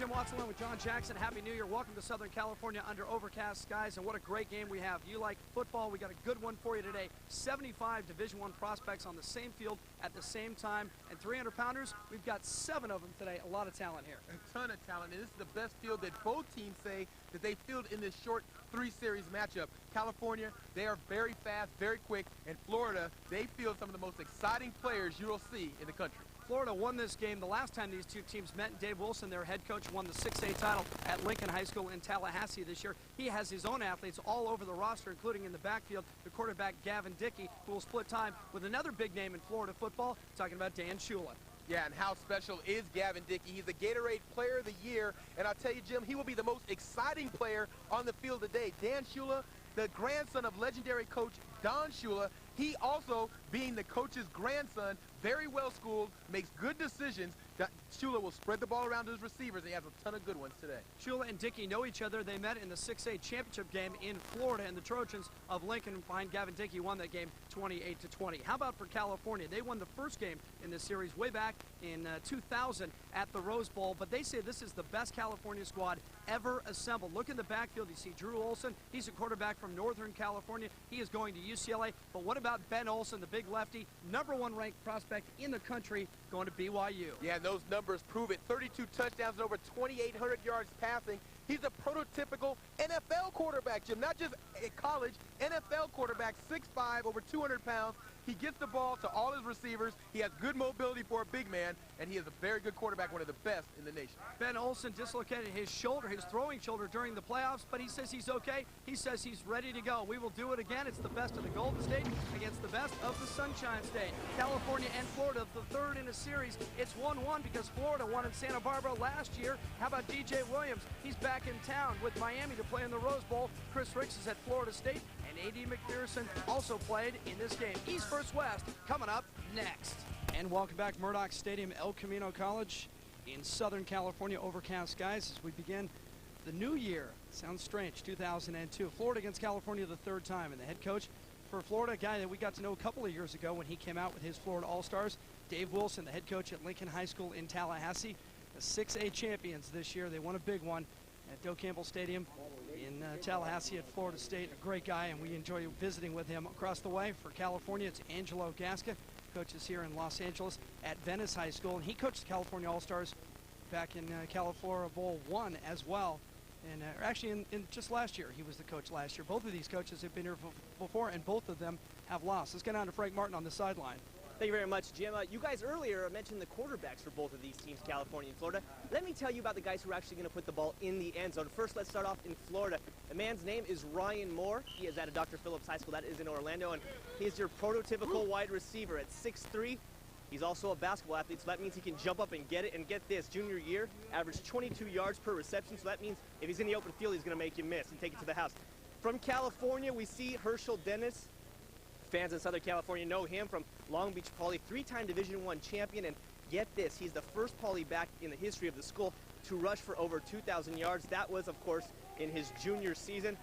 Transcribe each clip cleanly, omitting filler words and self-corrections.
Jim Watson along with John Jackson. Happy New Year. Welcome to Southern California under overcast skies, and what a great game we have. You like football, we got a good one for you today. 75 Division I prospects on the same field at the same time, and 300-pounders, we've got 7 of them today. A lot of talent here. A ton of talent, and this is the best field that both teams say that they field in this short 3-series matchup. California, they are very fast, very quick, and Florida, they field some of the most exciting players you'll see in the country. Florida won this game the last time these two teams met, and Dave Wilson, their head coach, won the 6A title at Lincoln High School in Tallahassee this year. He has his own athletes all over the roster, including in the backfield, the quarterback Gavin Dickey, who will split time with another big name in Florida football, talking about Dan Shula. Yeah, and how special is Gavin Dickey? He's the Gatorade Player of the Year, and I'll tell you, Jim, he will be the most exciting player on the field today. Dan Shula, the grandson of legendary coach Don Shula, he also, being the coach's grandson, very well schooled, makes good decisions. Shula will spread the ball around to his receivers, and he has a ton of good ones today. Shula and Dickey know each other. They met in the 6A championship game in Florida, and the Trojans of Lincoln behind Gavin Dickey won that game 28-20. How about for California? They won the first game in this series way back in 2000 at the Rose Bowl, but they say this is the best California squad ever assembled. Look in the backfield. You see Drew Olson. He's a quarterback from Northern California. He is going to UCLA. But what about Ben Olson, the big lefty, #1 ranked prospect in the country, going to BYU? Yeah, and those numbers prove it. 32 touchdowns and over 2,800 yards passing. He's a prototypical NFL quarterback, Jim. Not just a college, NFL quarterback, 6'5", over 200 pounds. He gets the ball to all his receivers. He has good mobility for a big man, and he is a very good quarterback, one of the best in the nation. Ben Olson dislocated his shoulder, his throwing shoulder, during the playoffs, but he says he's okay. He says he's ready to go. We will do it again. It's the best of the Golden State against the best of the Sunshine State. California and Florida, the third in a series. It's 1-1 because Florida won in Santa Barbara last year. How about DJ Williams? He's back in town with Miami to play in the Rose Bowl. Chris Ricks is at Florida State, and A.D. McPherson also played in this game. East versus West coming up next. And welcome back, Murdoch Stadium, El Camino College in Southern California. Overcast skies as we begin the new year. Sounds strange, 2002. Florida against California the third time, and the head coach for Florida, a guy that we got to know a couple of years ago when he came out with his Florida All-Stars, Dave Wilson, the head coach at Lincoln High School in Tallahassee. The 6A champions this year. They won a big one at Doak Campbell Stadium in Tallahassee at Florida State. A great guy, and we enjoy visiting with him. Across the way for California, it's Angelo Gasca, coaches here in Los Angeles at Venice High School, and he coached the California All-Stars back in CaliFlorida Bowl III as well. And actually, in just last year, he was the coach last year. Both of these coaches have been here before, and both of them have lost. Let's get on to Frank Martin on the sideline. Thank you very much, Jim. You guys earlier mentioned the quarterbacks for both of these teams, California and Florida. Let me tell you about the guys who are actually going to put the ball in the end zone. First, let's start off in Florida. The man's name is Ryan Moore. He is at a Dr. Phillips High School. That is in Orlando, and he's your prototypical wide receiver at 6'3". He's also a basketball athlete, so that means he can jump up and get it. And get this, junior year, averaged 22 yards per reception, so that means if he's in the open field, he's going to make you miss and take it to the house. From California, we see Herschel Dennis. Fans in Southern California know him from Long Beach Poly, 3-time Division I champion, and get this, he's the first Poly back in the history of the school to rush for over 2,000 yards. That was, of course, in his junior season.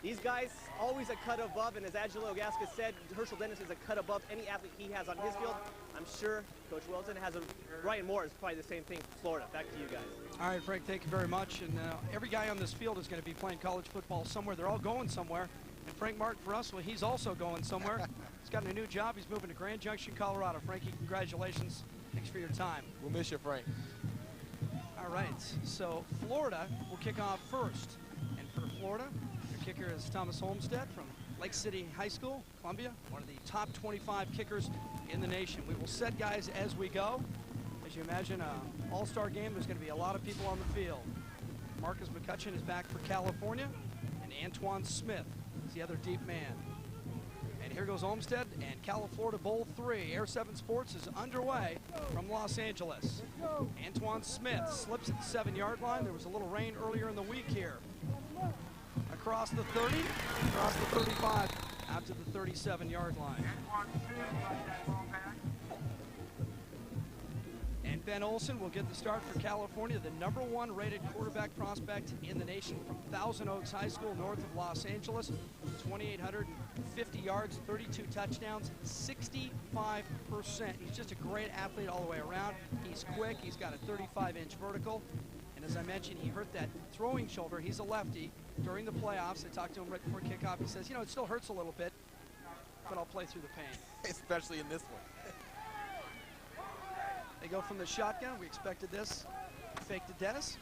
These guys always a cut above, and as Angelo Gasca said, Herschel Dennis is a cut above any athlete he has on his field. I'm sure Coach Wilson has a Ryan Moore is probably the same thing for Florida. Back to you guys. All right, Frank, thank you very much. And every guy on this field is going to be playing college football somewhere. They're all going somewhere. And Frank Martin, for us, well, he's also going somewhere. He's got a new job. He's moving to Grand Junction, Colorado. Frankie, congratulations. Thanks for your time. We'll miss you, Frank. All right, so Florida will kick off first. And for Florida, their kicker is Thomas Olmstead from Lake City High School, Columbia, one of the top 25 kickers in the nation. We will set guys as we go. As you imagine, an all-star game, there's going to be a lot of people on the field. Marcus McCutcheon is back for California, and Antoine Smith is the other deep man. And here goes Olmstead and CaliFlorida Bowl III. Air 7 Sports is underway from Los Angeles. Antoine Smith slips at the 7-yard line. There was a little rain earlier in the week here. Across the 30, across the 35, out to the 37-yard line. And Ben Olson will get the start for California, the #1 rated quarterback prospect in the nation from Thousand Oaks High School north of Los Angeles. 2,850 yards, 32 touchdowns, 65%. He's just a great athlete all the way around. He's quick. He's got a 35-inch vertical. And As I mentioned, he hurt that throwing shoulder. He's a lefty. During the playoffs, I talked to him right before kickoff. He says, you know, it still hurts a little bit, but I'll play through the pain. Especially in this one. They go from the shotgun. We expected this. Fake to Dennis.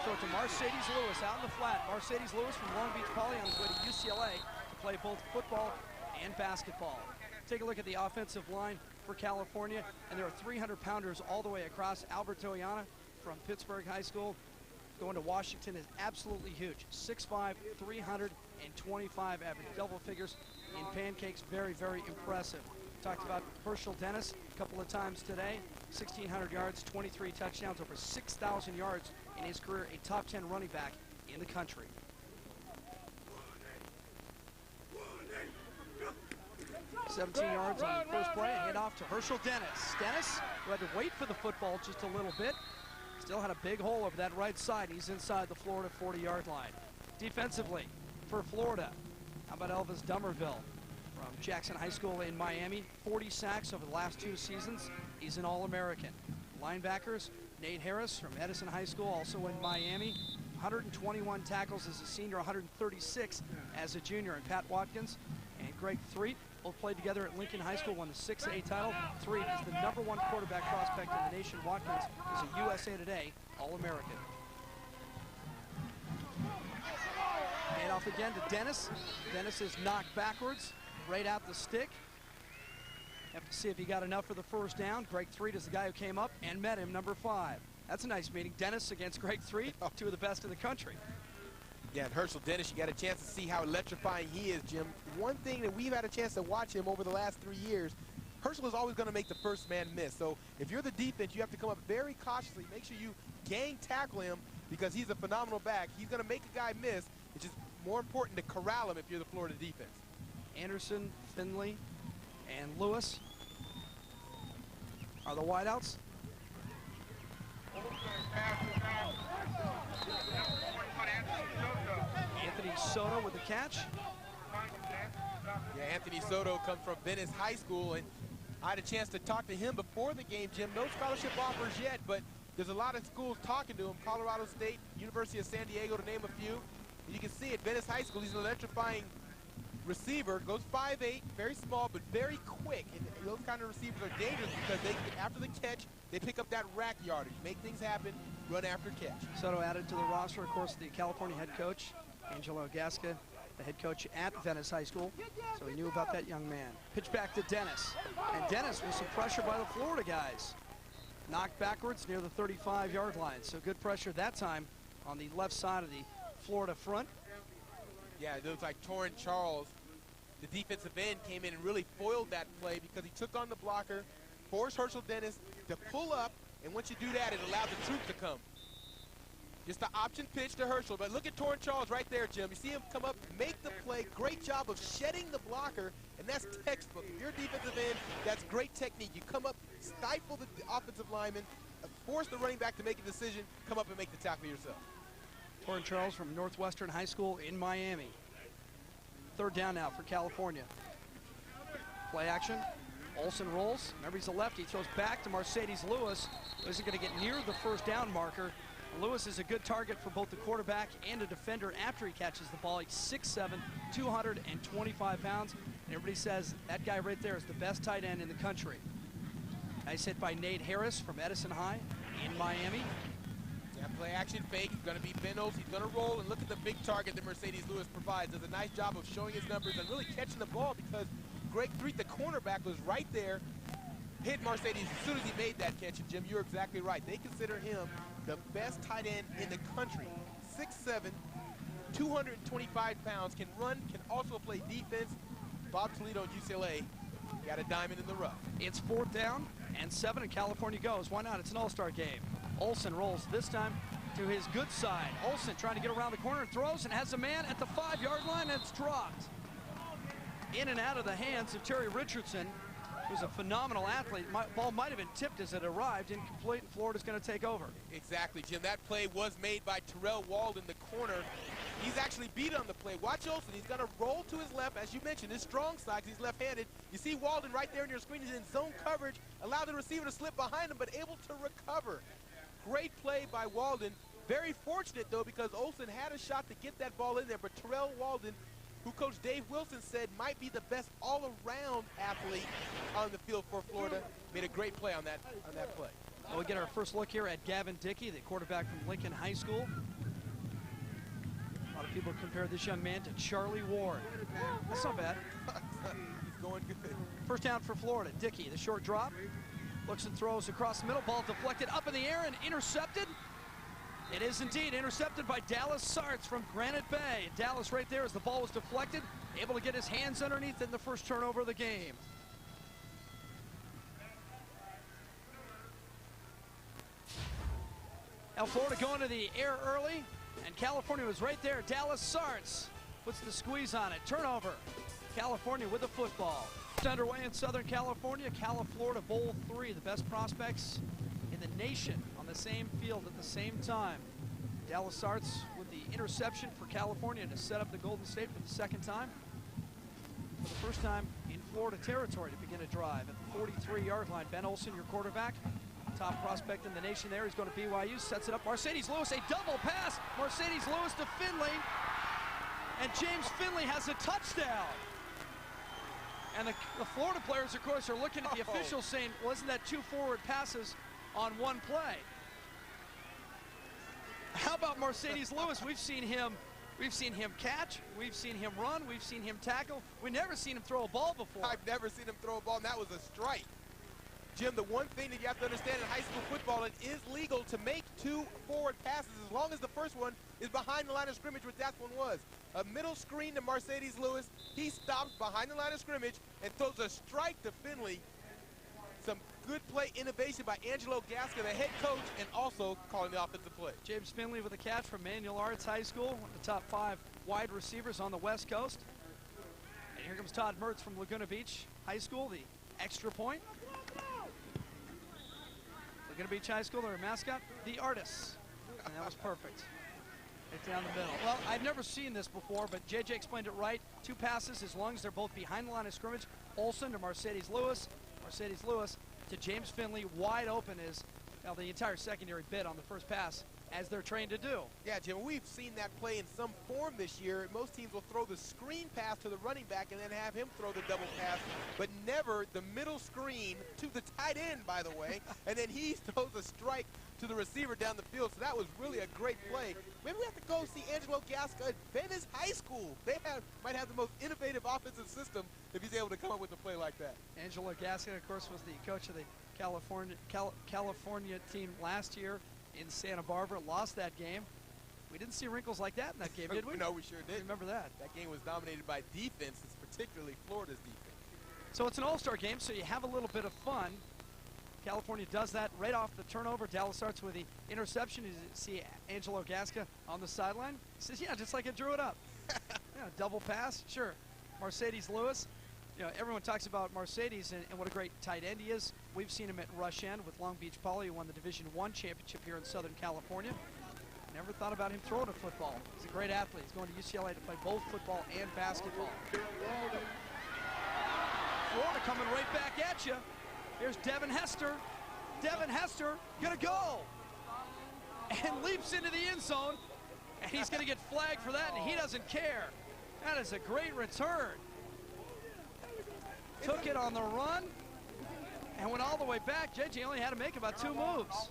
Throw it to Mercedes Lewis out in the flat. Mercedes Lewis from Long Beach Poly on his way to UCLA to play both football and basketball. Take a look at the offensive line for California, and there are 300-pounders all the way across. Alberto Yana from Pittsburgh High School going to Washington is absolutely huge. 6'5", 325 average, double figures in pancakes. Very, very impressive. Talked about Herschel Dennis a couple of times today. 1,600 yards, 23 touchdowns, over 6,000 yards in his career. A top 10 running back in the country. 17 yards on the first play, and handoff to Herschel Dennis. Dennis, who had to wait for the football just a little bit, still had a big hole over that right side. He's inside the Florida 40-yard line. Defensively, for Florida, how about Elvis Dummerville from Jackson High School in Miami? 40 sacks over the last 2 seasons. He's an All-American. Linebackers, Nate Harris from Edison High School, also in Miami. 121 tackles as a senior, 136 as a junior. And Pat Watkins and Greg Threet both played together at Lincoln High School, won the 6A title. Threet is the #1 quarterback prospect in the nation. Watkins is a USA Today All-American. Hand off again to Dennis. Dennis is knocked backwards, right out the stick. Have to see if he got enough for the first down. Greg Threet is the guy who came up and met him, number 5. That's a nice meeting. Dennis against Greg Threet, 2 of the best in the country. Yeah, and Herschel Dennis, you got a chance to see how electrifying he is, Jim. One thing that we've had a chance to watch him over the last 3 years, Herschel is always going to make the first man miss. So if you're the defense, you have to come up very cautiously. Make sure you gang tackle him because he's a phenomenal back. He's going to make a guy miss. It's just more important to corral him if you're the Florida defense. Anderson, Finley, and Lewis are the wideouts. Anthony Soto with the catch. Yeah, Anthony Soto comes from Venice High School, and I had a chance to talk to him before the game, Jim. No scholarship offers yet, but there's a lot of schools talking to him. Colorado State, University of San Diego, to name a few. And you can see at Venice High School, he's an electrifying receiver. Goes 5'8", very small, but very quick. And those kind of receivers are dangerous because they, after the catch, they pick up that rack yardage, make things happen, run after catch. Soto added to the roster, of course, the California head coach, Angelo Gasca, the head coach at Venice High School, so he knew about that young man. Pitch back to Dennis, and Dennis with some pressure by the Florida guys. Knocked backwards near the 35-yard line, so good pressure that time on the left side of the Florida front. Yeah, it looks like Torrance Charles, the defensive end, came in and really foiled that play because he took on the blocker, forced Herschel Dennis to pull up, and once you do that, it allowed the troop to come. Just the option pitch to Herschel, but look at Torrance Charles right there, Jim. You see him come up, make the play, great job of shedding the blocker, and that's textbook. If you're a defensive end, that's great technique. You come up, stifle the offensive lineman, force the running back to make a decision, come up and make the tackle yourself. Torrance Charles from Northwestern High School in Miami. 3rd down now for California. Play action. Olsen rolls. Remember, he's a lefty. Throws back to Mercedes Lewis, who isn't going to get near the first down marker. Lewis is a good target for both the quarterback and a defender after he catches the ball. He's 6'7", 225 pounds. And everybody says that guy right there is the best tight end in the country. Nice hit by Nate Harris from Edison High in Miami. Yeah, play action fake. He's going to be Bennos. He's going to roll, and look at the big target that Mercedes Lewis provides. Does a nice job of showing his numbers and really catching the ball because Greg Threet, the cornerback, was right there, hit Mercedes as soon as he made that catch. And Jim, you're exactly right. They consider him the best tight end in the country. 6'7", 225 pounds, can run, can also play defense. Bob Toledo and UCLA got a diamond in the rough. It's 4th down and 7, and California goes. Why not? It's an all-star game. Olsen rolls this time to his good side. Olsen trying to get around the corner and throws and has a man at the 5-yard line, and it's dropped. In and out of the hands of Terry Richardson, who's a phenomenal athlete. Ball might have been tipped as it arrived, incomplete, and Florida's going to take over. Exactly, Jim. That play was made by Terrell Walden, the corner. He's actually beat on the play. Watch Olsen. He's going to roll to his left, as you mentioned, his strong side, 'cause he's left-handed. You see Walden right there in your screen. He's in zone coverage, allow the receiver to slip behind him, but able to recover. Great play by Walden. Very fortunate, though, because Olsen had a shot to get that ball in there, but Terrell Walden, who Coach Dave Wilson said might be the best all-around athlete on the field for Florida, made a great play on that play. Well, we get our first look here at Gavin Dickey, the quarterback from Lincoln High School. A lot of people compare this young man to Charlie Ward. That's not bad. He's going good. First down for Florida. Dickey, the short drop. Looks and throws across the middle. Ball deflected up in the air and intercepted. It is indeed intercepted by Dallas Sartz from Granite Bay. Dallas right there as the ball was deflected, able to get his hands underneath in the first turnover of the game. Now Florida going to the air early, and California was right there. Dallas Sartz puts the squeeze on it. Turnover. California with the football. It's underway in Southern California. CaliFlorida Bowl III, the best prospects in the nation on the same field at the same time. Dallas Sartz with the interception for California to set up the Golden State for the second time. For the first time in Florida territory to begin a drive at the 43-yard line. Ben Olsen, your quarterback. Top prospect in the nation there. He's going to BYU, sets it up. Mercedes Lewis, a double pass. Mercedes Lewis to Finley. And James Finley has a touchdown. And the Florida players, of course, are looking at the officials saying, well, isn't that two forward passes on one play? How about Mercedes Lewis? We've seen him catch, we've seen him run, we've seen him tackle. We've never seen him throw a ball before. I've never seen him throw a ball, and that was a strike. Jim, the one thing that you have to understand in high school football, it is legal to make two forward passes as long as the first one is behind the line of scrimmage, which that one was. A middle screen to Mercedes Lewis. He stops behind the line of scrimmage and throws a strike to Finley. Some good play innovation by Angelo Gasca, the head coach, and also calling the offensive play. James Finley with a catch from Manual Arts High School, one of the top 5 wide receivers on the West Coast. And here comes Todd Mertz from Laguna Beach High School, the extra point. Laguna Beach High School, their mascot, the Artists. And that was perfect. Right down the middle. Well, I've never seen this before, but JJ explained it right. Two passes as long as they're both behind the line of scrimmage. Olsen to Mercedes Lewis. Mercedes Lewis to James Finley. Wide open is now the entire secondary bid on the first pass, as they're trained to do. Yeah, Jim, we've seen that play in some form this year. Most teams will throw the screen pass to the running back and then have him throw the double pass, but never the middle screen to the tight end, by the way, and then he throws a strike to the receiver down the field. So that was really a great play. Maybe we have to go see Angelo Gasca at Venice High School. They might have the most innovative offensive system if he's able to come up with a play like that. Angelo Gasca, of course, was the coach of the California team last year in Santa Barbara. Lost that game. We didn't see wrinkles like that in that game, did we? No, we sure did. Remember that. That game was dominated by defenses, particularly Florida's defense. So it's an all-star game, so you have a little bit of fun. California does that right off the turnover. Dallas starts with the interception. You see Angelo Gasca on the sideline. He says, yeah, just like I drew it up. Yeah, double pass, sure. Mercedes Lewis. You know, everyone talks about Mercedes and what a great tight end he is. We've seen him at Rush End with Long Beach Poly, who won the Division I championship here in Southern California. Never thought about him throwing a football. He's a great athlete. He's going to UCLA to play both football and basketball. Florida coming right back at you. Here's Devin Hester. Devin Hester gonna go and leaps into the end zone, and he's gonna get flagged for that, and he doesn't care. That is a great return. Took it on the run and went all the way back. JJ only had to make about 2 moves.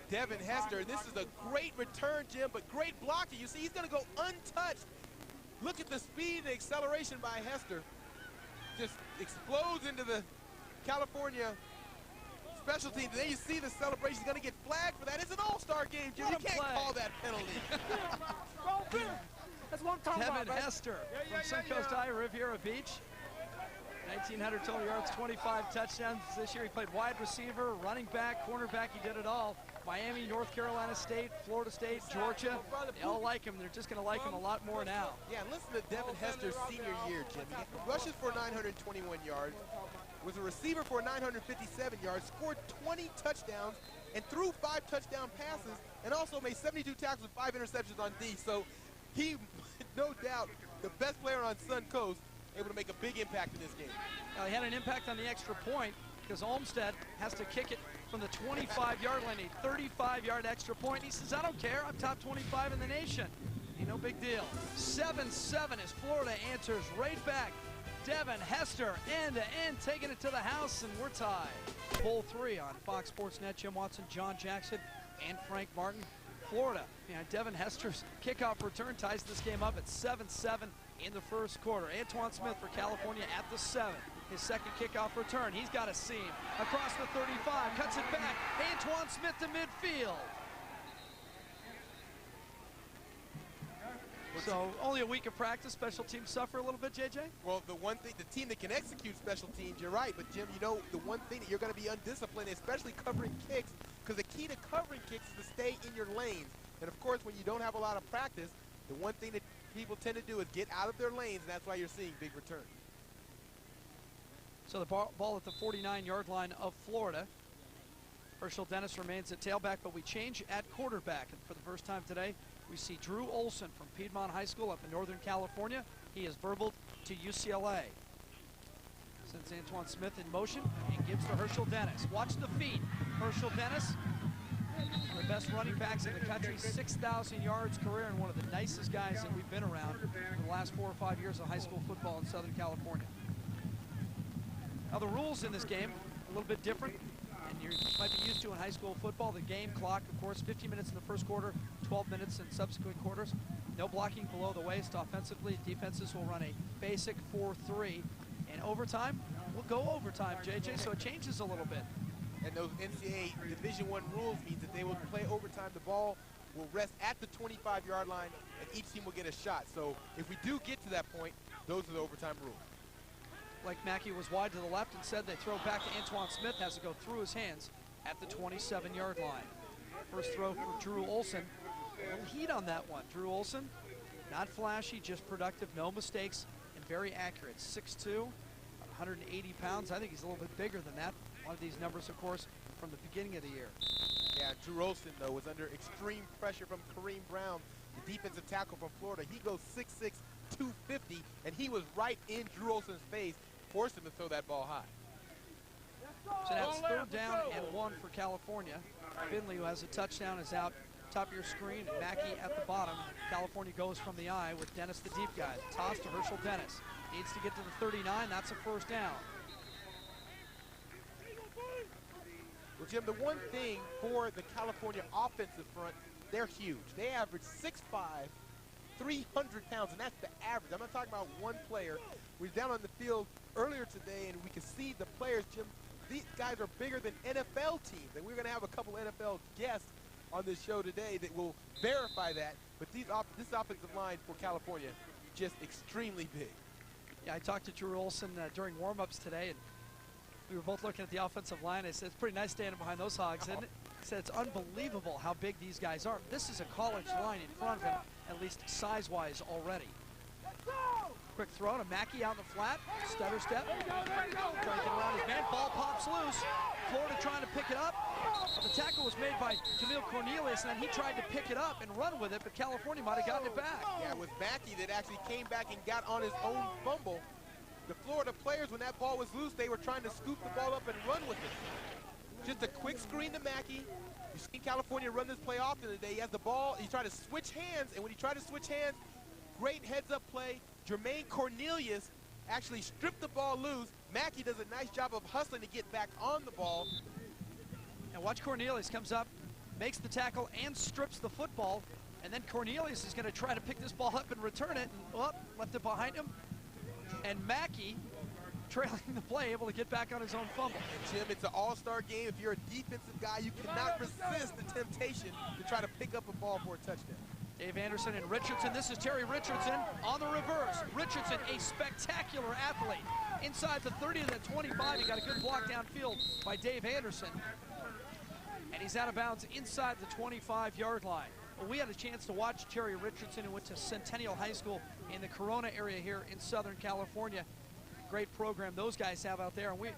Devin Hester, this is a great return, Jim, but great blocking. You see, he's gonna go untouched. Look at the speed and acceleration by Hester. Just explodes into the California special teams. And then you see the celebration. He's going to get flagged for that. It's an all-star game, Jim. You can't call that penalty. That's what I'm talking about. Devin Hester from Suncoast High, Riviera Beach. 1,900 total yards, 25 touchdowns. This year he played wide receiver, running back, cornerback. He did it all. Miami, North Carolina State, Florida State, Georgia. They all like him. They're just going to like him a lot more now. Yeah, and listen to Devin Hester's senior year, Jim. He rushes for 921 yards, was a receiver for 957 yards, scored 20 touchdowns, and threw 5 touchdown passes, and also made 72 tackles and 5 interceptions on D. So he, no doubt, the best player on Sun Coast, able to make a big impact in this game. He had an impact on the extra point because Olmstead has to kick it from the 25-yard line, a 35-yard extra point. He says, I don't care, I'm top 25 in the nation. Ain't no big deal. 7-7 as Florida answers right back. Devin Hester, end-to-end, taking it to the house, and we're tied. Bowl III on Fox Sports Net. Jim Watson, John Jackson, and Frank Martin. Florida, Devin Hester's kickoff return ties this game up at 7-7 in the first quarter. Antoine Smith for California at the 7. His second kickoff return. He's got a seam across the 35, cuts it back. Antoine Smith to midfield. So only a week of practice. Special teams suffer a little bit, JJ? Well, the one thing, the team that can execute special teams, you're right. But Jim, the one thing that you're going to be undisciplined, especially covering kicks, because the key to covering kicks is to stay in your lanes. And of course, when you don't have a lot of practice, the one thing that people tend to do is get out of their lanes, and that's why you're seeing big returns. So the ball at the 49-yard line of Florida. Herschel Dennis remains at tailback, but we change at quarterback. And for the first time today, we see Drew Olson from Piedmont High School up in Northern California. He is verbal to UCLA. Sends Antoine Smith in motion and gives to Herschel Dennis. Watch the feet. Herschel Dennis, one of the best running backs in the country, 6,000 yards career, and one of the nicest guys that we've been around for the last 4 or 5 years of high school football in Southern California. Now the rules in this game, a little bit different, and you might be used to in high school football. The game clock, of course, 15 minutes in the first quarter, 12 minutes in subsequent quarters. No blocking below the waist offensively. Defenses will run a basic 4-3. And overtime, we'll go overtime, JJ, so it changes a little bit. And those NCAA Division I rules means that they will play overtime. The ball will rest at the 25-yard line, and each team will get a shot. So if we do get to that point, those are the overtime rules. Like Mackey was wide to the left and said they throw back to Antoine Smith, has to go through his hands at the 27-yard line. First throw for Drew Olson. A little heat on that one. Drew Olson, not flashy, just productive, no mistakes, and very accurate. 6'2", 180 pounds. I think he's a little bit bigger than that. One of these numbers, of course, from the beginning of the year. Yeah, Drew Olson, though, was under extreme pressure from Kareem Brown, the defensive tackle from Florida. He goes 6'6", 250, and he was right in Drew Olson's face, forced him to throw that ball high. So that's 3rd down and 1 for California. Finley, who has a touchdown, is out top of your screen. Mackey at the bottom. California goes from the eye with Dennis, the deep guy. Toss to Herschel Dennis. Needs to get to the 39. That's a first down. Well, Jim, the one thing for the California offensive front, they're huge. They average 6'5", 300 pounds, and that's the average. I'm not talking about one player. We were down on the field earlier today, and we could see the players, Jim. These guys are bigger than NFL teams, and we're going to have a couple NFL guests on this show today that will verify that. But this offensive line for California, just extremely big. Yeah, I talked to Drew Olson during warm-ups today, and we were both looking at the offensive line. I said, it's pretty nice standing behind those hogs, isn't it? He said, it's unbelievable how big these guys are. This is a college line in front of him, at least size-wise already. Quick throw to Mackey out in the flat. Stutter step. Trying to get around his man. Ball pops loose. Florida trying to pick it up. The tackle was made by Jamil Cornelius, and then he tried to pick it up and run with it, but California might have gotten it back. Yeah, it was Mackey that actually came back and got on his own fumble. The Florida players, when that ball was loose, they were trying to scoop the ball up and run with it. Just a quick screen to Mackey. You've seen California run this play often today. He has the ball. He tried to switch hands, and when he tried to switch hands, great heads-up play. Jermaine Cornelius actually stripped the ball loose. Mackey does a nice job of hustling to get back on the ball. And watch Cornelius comes up, makes the tackle, and strips the football. And then Cornelius is going to try to pick this ball up and return it. And, left it behind him. And Mackey, trailing the play, able to get back on his own fumble. And Jim, it's an all-star game. If you're a defensive guy, you cannot resist the temptation to try to pick up a ball for a touchdown. Dave Anderson and Richardson. This is Terry Richardson on the reverse. Richardson, a spectacular athlete. Inside the 30 to the 25, he got a good block downfield by Dave Anderson. And he's out of bounds inside the 25-yard line. Well, we had a chance to watch Terry Richardson, who went to Centennial High School in the Corona area here in Southern California. Great program those guys have out there, and we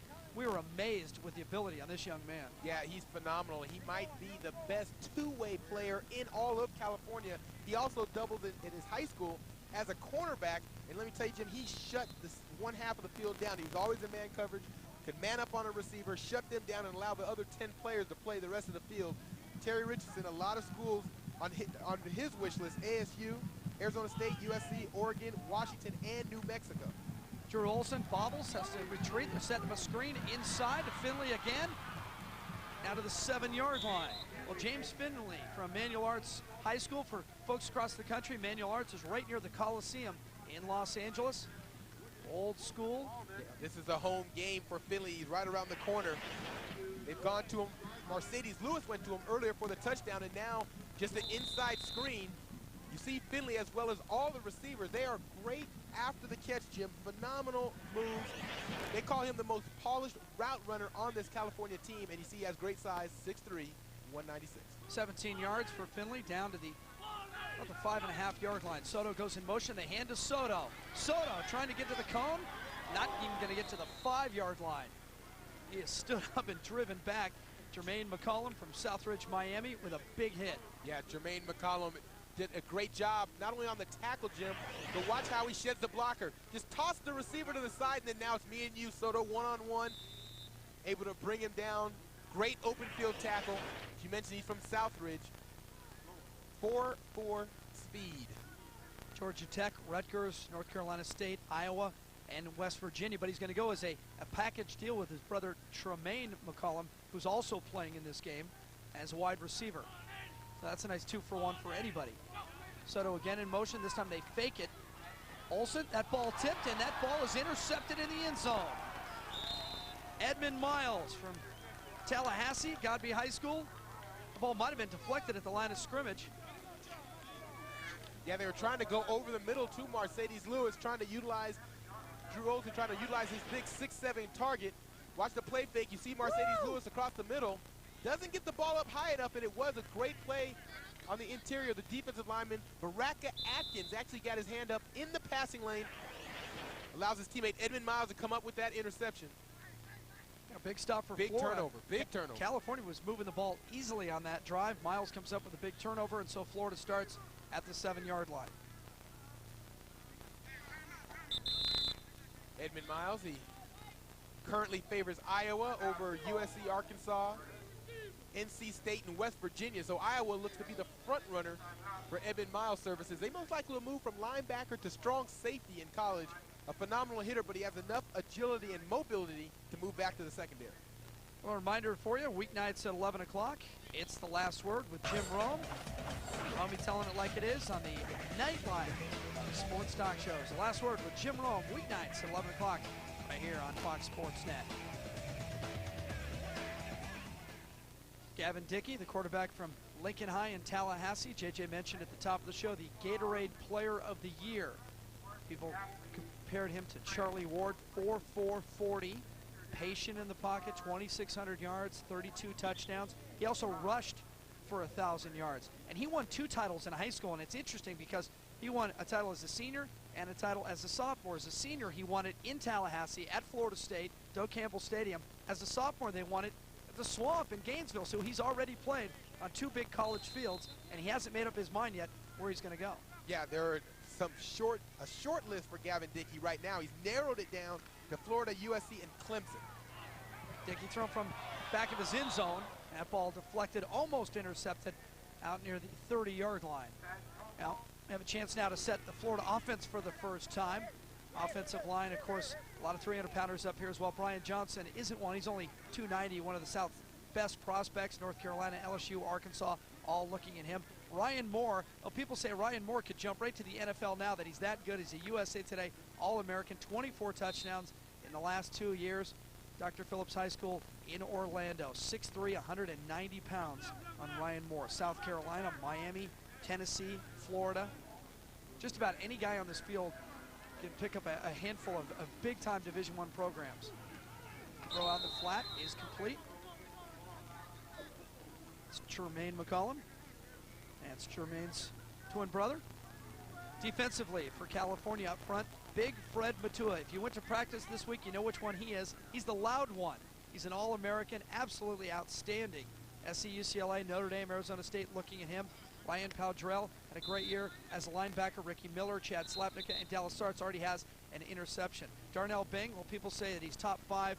were amazed with the ability on this young man. Yeah, he's phenomenal. He might be the best two-way player in all of California. He also doubled in his high school as a cornerback. And let me tell you, Jim, he shut this one half of the field down. He was always in man coverage, could man up on a receiver, shut them down, and allow the other 10 players to play the rest of the field. Terry Richardson, a lot of schools on his wish list: ASU, Arizona State, USC, Oregon, Washington, and New Mexico. Drew Olson bobbles, has to retreat. They're setting a screen inside to Finley again. Now to the 7-yard line. Well, James Finley from Manual Arts High School. For folks across the country, Manual Arts is right near the Coliseum in Los Angeles. Old school. Yeah, this is a home game for Finley. He's right around the corner. They've gone to him. Mercedes Lewis went to him earlier for the touchdown, and now just an inside screen. You see Finley as well as all the receivers. They are great after the catch, Jim. Phenomenal moves. They call him the most polished route runner on this California team, and you see he has great size, 6'3", 196. 17 yards for Finley, down to the about the 5.5-yard line. Soto goes in motion. They hand to Soto. Soto trying to get to the cone. Not even going to get to the 5-yard line. He has stood up and driven back. Jermaine McCollum from Southridge, Miami, with a big hit. Yeah, Jermaine McCollum did a great job, not only on the tackle, Jim, but watch how he sheds the blocker. Just toss the receiver to the side, and then now it's me and you, Soto, one-on-one, able to bring him down. Great open field tackle. As you mentioned, he's from Southridge. 4.4 speed. Georgia Tech, Rutgers, North Carolina State, Iowa, and West Virginia. But he's going to go as a package deal with his brother Tremaine McCollum, who's also playing in this game as a wide receiver. So that's a nice 2-for-1 for anybody. Soto again in motion. This time they fake it. Olsen, that ball tipped, and that ball is intercepted in the end zone. Edmund Miles from Tallahassee, Godby High School. The ball might have been deflected at the line of scrimmage. Yeah, they were trying to go over the middle to Mercedes Lewis, trying to utilize Drew Olsen, trying to utilize his big 6'7" target. Watch the play fake. You see Mercedes Lewis across the middle. Doesn't get the ball up high enough, and it was a great play on the interior. The defensive lineman, Baraka Atkins, actually got his hand up in the passing lane. Allows his teammate Edmund Miles to come up with that interception. Yeah, big stop for Big Florida. turnover, big turnover. California was moving the ball easily on that drive. Miles comes up with a big turnover, and so Florida starts at the 7-yard line. Edmund Miles, he currently favors Iowa over USC, Arkansas, NC State, and West Virginia. So Iowa looks to be the front runner for Edmund Miles services. They most likely will move from linebacker to strong safety in college. A phenomenal hitter, but he has enough agility and mobility to move back to the secondary. Well, a reminder for you, weeknights at 11 o'clock. It's The Last Word with Jim Rome. I'll be telling it like it is on the Nightline Sports Talk Shows. The Last Word with Jim Rome, weeknights at 11 o'clock right here on Fox Sports Net. Gavin Dickey, the quarterback from Lincoln High in Tallahassee. JJ mentioned at the top of the show the Gatorade Player of the Year. People compared him to Charlie Ward, 4.4 40. Patient in the pocket, 2,600 yards, 32 touchdowns. He also rushed for 1,000 yards. And he won 2 titles in high school, and it's interesting because he won a title as a senior and a title as a sophomore. As a senior, he won it in Tallahassee at Florida State, Doak Campbell Stadium. As a sophomore, they won it at the Swamp in Gainesville. So he's already played on 2 big college fields, and he hasn't made up his mind yet where he's going to go. Yeah, there are a short list for Gavin Dickey right now. He's narrowed it down to Florida, USC, and Clemson. Dickey thrown from back of his end zone. That ball deflected, almost intercepted out near the 30-yard line. Now, we have a chance now to set the Florida offense for the first time. Offensive line, of course, a lot of 300-pounders up here as well. Brian Johnson isn't one. He's only 290, one of the South's best prospects. North Carolina, LSU, Arkansas, all looking at him. Ryan Moore, well, people say Ryan Moore could jump right to the NFL now that he's that good. He's a USA Today All-American, 24 touchdowns in the last 2 years. Dr. Phillips High School in Orlando, 6'3", 190 pounds on Ryan Moore. South Carolina, Miami, Tennessee, Florida. Just about any guy on this field can pick up a handful of big-time Division I programs. Throw out the flat is complete. It's Jermaine McCollum. That's Jermaine's twin brother. Defensively for California up front, Big Fred MATUA. If you went to practice this week, you know which one he is. He's the loud one. He's an All-American, absolutely outstanding. SC, UCLA, Notre Dame, Arizona State looking at him. Ryan Powdrell had a great year as a linebacker. Ricky Miller, Chad Slapnicka, and Dallas Starks already has an interception. Darnell Bing, well, people say that he's top 5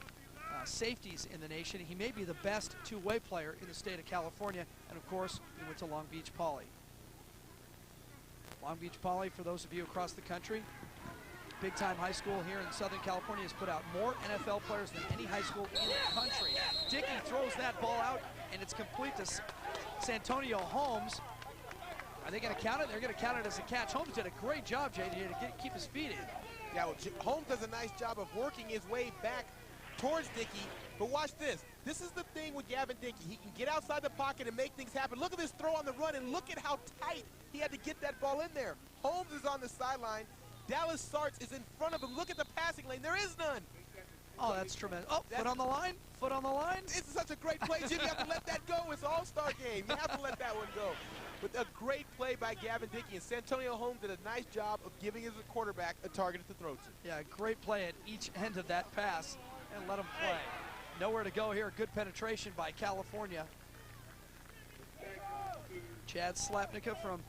safeties in the nation. He may be the best two-way player in the state of California, and of course, he went to Long Beach Poly. Long Beach Poly, for those of you across the country, big-time high school here in Southern California, has put out more NFL players than any high school in the country. Dickey throws that ball out, and it's complete to Santonio Holmes. Are they going to count it? They're going to count it as a catch. Holmes did a great job, JJ, to keep his feet in. Yeah, well, Holmes does a nice job of working his way back towards Dickey. But watch this. This is the thing with Gavin Dickey. He can get outside the pocket and make things happen. Look at this throw on the run, and look at how tight he had to get that ball in there. Holmes is on the sideline. Dallas Sartz is in front of him. Look at the passing lane. There is none. Oh, that's tremendous. Oh, foot on the line. Foot on the line. It's such a great play, Jim. You have to let that go. It's an all-star game. You have to let that one go. But a great play by Gavin Dickey, and Santonio Holmes did a nice job of giving his quarterback a target to throw to. Yeah, great play at each end of that pass, and let him play. Nowhere to go here. Good penetration by California. Chad Slapnicka from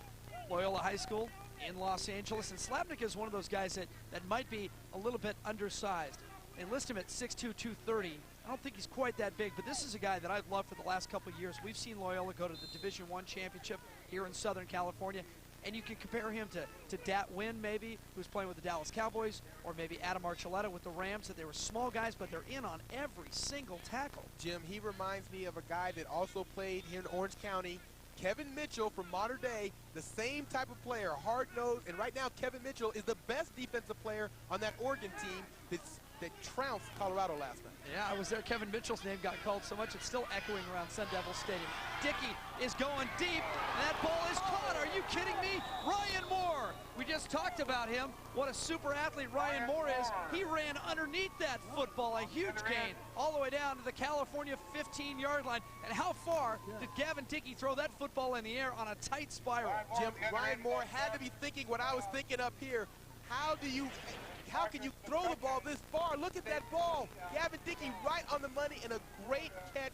Loyola High School in Los Angeles. And Slapnicka is one of those guys that might be a little bit undersized. They list him at 6'2", 230. I don't think he's quite that big, but this is a guy that I've loved for the last couple of years. We've seen Loyola go to the Division I championship here in Southern California, and you can compare him to Dat Wynn, maybe, who's playing with the Dallas Cowboys, or maybe Adam Archuleta with the Rams. That they were small guys, but they're in on every single tackle. Jim, he reminds me of a guy that also played here in Orange County, Kevin Mitchell from Mater Dei, the same type of player, hard-nosed, and right now Kevin Mitchell is the best defensive player on that Oregon team that trounced Colorado last night. Yeah, I was there. Kevin Mitchell's name got called so much it's still echoing around Sun Devil Stadium. Dickey is going deep, and that ball is caught. Are you kidding me? Ryan Moore. We just talked about him. What a super athlete Ryan Moore is. He ran underneath that football, a huge gain, all the way down to the California 15-yard line. And how far did Gavin Dickey throw that football in the air on a tight spiral? Jim, Ryan Moore had to be thinking what I was thinking up here. How can you throw the ball this far? Look at that ball. Gavin Dickey right on the money, and a great catch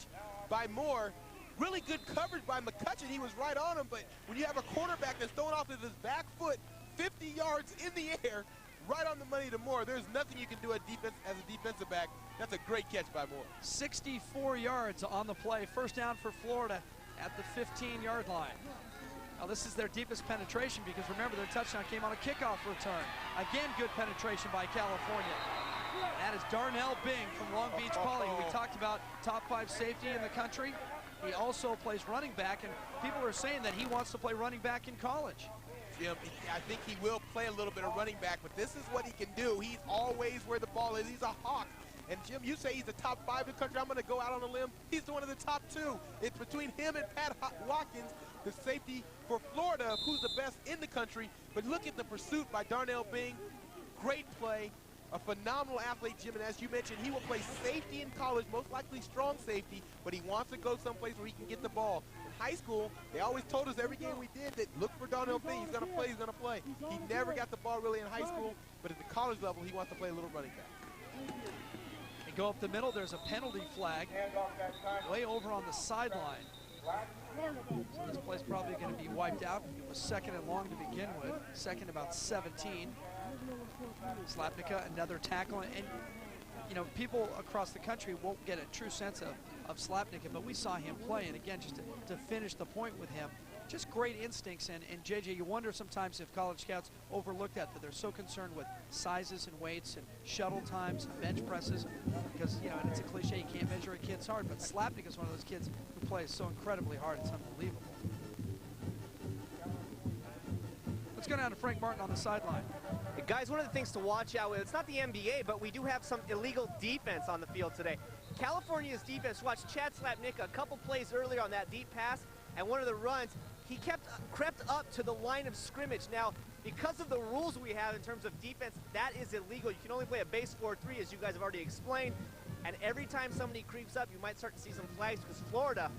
by Moore. Really good coverage by McCutcheon. He was right on him, but when you have a quarterback that's throwing off with his back foot 50 yards in the air, right on the money to Moore, there's nothing you can do as a defensive back. That's a great catch by Moore. 64 yards on the play. First down for Florida at the 15-yard line. Now this is their deepest penetration because remember their touchdown came on a kickoff return. Again, good penetration by California. That is Darnell Bing from Long Beach Poly, who we talked about, top 5 safety in the country. He also plays running back, and people are saying that he wants to play running back in college. Jim, I think he will play a little bit of running back, but this is what he can do. He's always where the ball is. He's a hawk. And Jim, you say he's the top 5 in the country. I'm going to go out on a limb. He's one of the top 2. It's between him and Pat Watkins, the safety for Florida, who's the best in the country. But look at the pursuit by Darnell Bing. Great play. A phenomenal athlete, Jim, and as you mentioned, he will play safety in college, most likely strong safety, but he wants to go someplace where he can get the ball. In high school, they always told us every game we did that look for Darnell Bing. He's going to play, he's going to play. He never got the ball really in high school, but at the college level, he wants to play a little running back. They go up the middle. There's a penalty flag way over on the sideline. So this play's probably going to be wiped out. It was second and long to begin with. Second about 17. Slapnicka, another tackle. And, you know, people across the country won't get a true sense of Slapnicka, but we saw him play. And, again, just to finish the point with him, just great instincts. And JJ, you wonder sometimes if college scouts overlook that they're so concerned with sizes and weights and shuttle times and bench presses because, you know, and it's a cliche, you can't measure a kid's hard, but Slapnicka is one of those kids who plays so incredibly hard, it's unbelievable. Let's go down to Frank Martin on the sideline. Hey guys, one of the things to watch out with, it's not the NBA, but we do have some illegal defense on the field today. California's defense, watch Chad Slapnicka a couple plays earlier on that deep pass, and one of the runs, he crept up to the line of scrimmage. Now, because of the rules we have in terms of defense, that is illegal. You can only play a base score 3, as you guys have already explained. And every time somebody creeps up, you might start to see some flags because Florida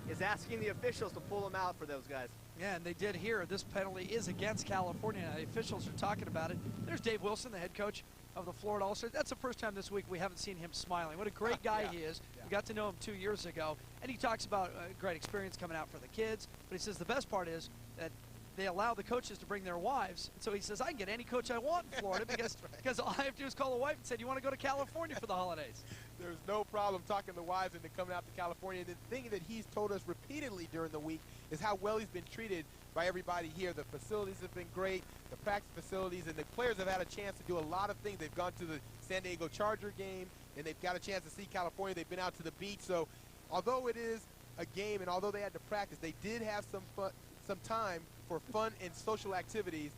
is asking the officials to pull them out for those guys. Yeah, and they did here. This penalty is against California. Now, the officials are talking about it. There's Dave Wilson, the head coach of the Florida All-Stars. That's the first time this week we haven't seen him smiling. What a great guy he is. We got to know him 2 years ago, and he talks about a great experience coming out for the kids. But he says the best part is that they allow the coaches to bring their wives. So he says, I can get any coach I want in Florida because all I have to do is call a wife and say, do you want to go to California for the holidays? There's no problem talking to wives into coming out to California. The thing that he's told us repeatedly during the week is how well he's been treated by everybody here. The facilities have been great, the practice facilities, and the players have had a chance to do a lot of things. They've gone to the San Diego Charger game, and they've got a chance to see California. They've been out to the beach. So although it is a game and although they had to practice, they did have some time for fun and social activities.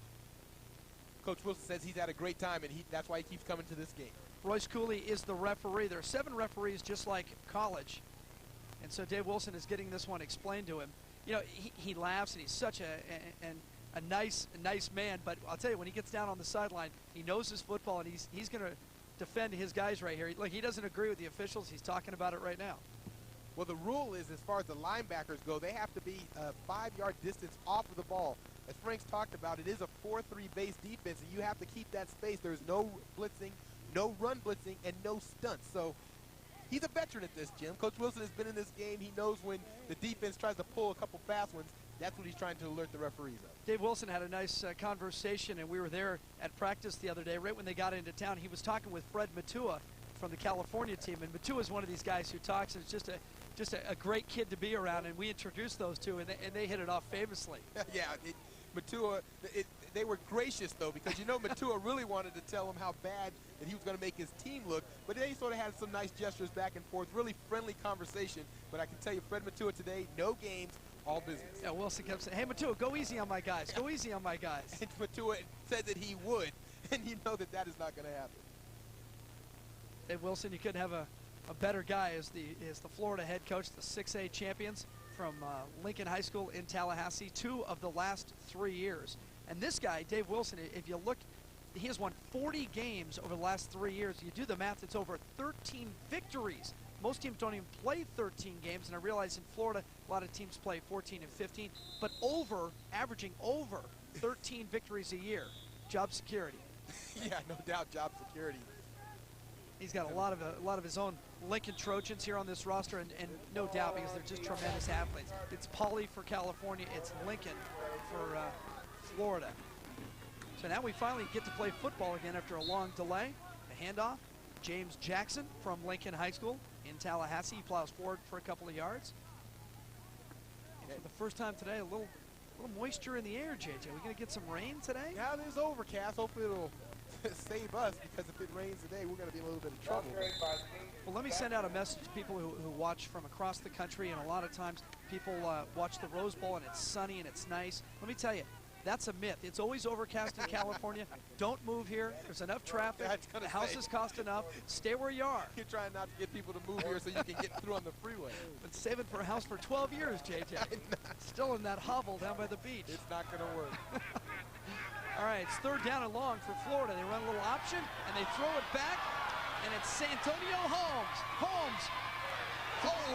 Coach Wilson says he's had a great time, and that's why he keeps coming to this game. Royce Cooley is the referee. There are 7 referees just like college. And so Dave Wilson is getting this one explained to him. You know, he laughs, and he's such a nice man. But I'll tell you, when he gets down on the sideline, he knows his football, and he's going to defend his guys right here. Look, he doesn't agree with the officials. He's talking about it right now. Well, the rule is, as far as the linebackers go, they have to be a 5-yard distance off of the ball. As Frank's talked about, it is a 4-3 base defense, and you have to keep that space. There's no blitzing, no run blitzing, and no stunts. So he's a veteran at this, Jim. Coach Wilson has been in this game. He knows when the defense tries to pull a couple fast ones, that's what he's trying to alert the referees of. Dave Wilson had a nice conversation, and we were there at practice the other day. Right when they got into town, he was talking with Fred MATUA from the California team, and MATUA is one of these guys who talks, and it's just a great kid to be around, and we introduced those two, and they hit it off famously. Yeah, MATUA, they were gracious, though, because, you know, MATUA really wanted to tell him how bad that he was going to make his team look, but they sort of had some nice gestures back and forth, really friendly conversation. But I can tell you, Fred MATUA today, no games, all business. Yeah, Wilson kept saying, hey, MATUA, go easy on my guys. Go easy on my guys. And MATUA said that he would, and you know that that is not going to happen. Dave Wilson, you couldn't have a better guy as the Florida head coach, the 6A champions from Lincoln High School in Tallahassee, 2 of the last 3 years. And this guy, Dave Wilson, if you look, he has won 40 games over the last 3 years. You do the math, it's over 13 victories. Most teams don't even play 13 games, and I realize in Florida a lot of teams play 14 and 15, but averaging over 13 victories a year. Job security. Yeah, no doubt, job security. He's got a lot of his own Lincoln Trojans here on this roster, and no doubt, because they're just tremendous athletes. It's Pauley for California, it's Lincoln for Florida. So now we finally get to play football again after a long delay. The handoff, James Jackson from Lincoln High School in Tallahassee. He plows forward for a couple of yards. And for the first time today, a little moisture in the air, JJ. We're going to get some rain today? Yeah, there's overcast. Hopefully it'll save us, because if it rains today, we're going to be in a little bit of trouble. Well, let me send out a message to people who watch from across the country, and a lot of times people watch the Rose Bowl and it's sunny and it's nice. Let me tell you, that's a myth. It's always overcast in California. Don't move here. There's enough traffic. The houses cost enough. Stay where you are. You're trying not to get people to move here so you can get through on the freeway. Been saving for a house for 12 years, JJ. Still in that hovel down by the beach. It's not going to work. All right, it's 3rd down and long for Florida. They run a little option, and they throw it back, and it's Santonio Holmes.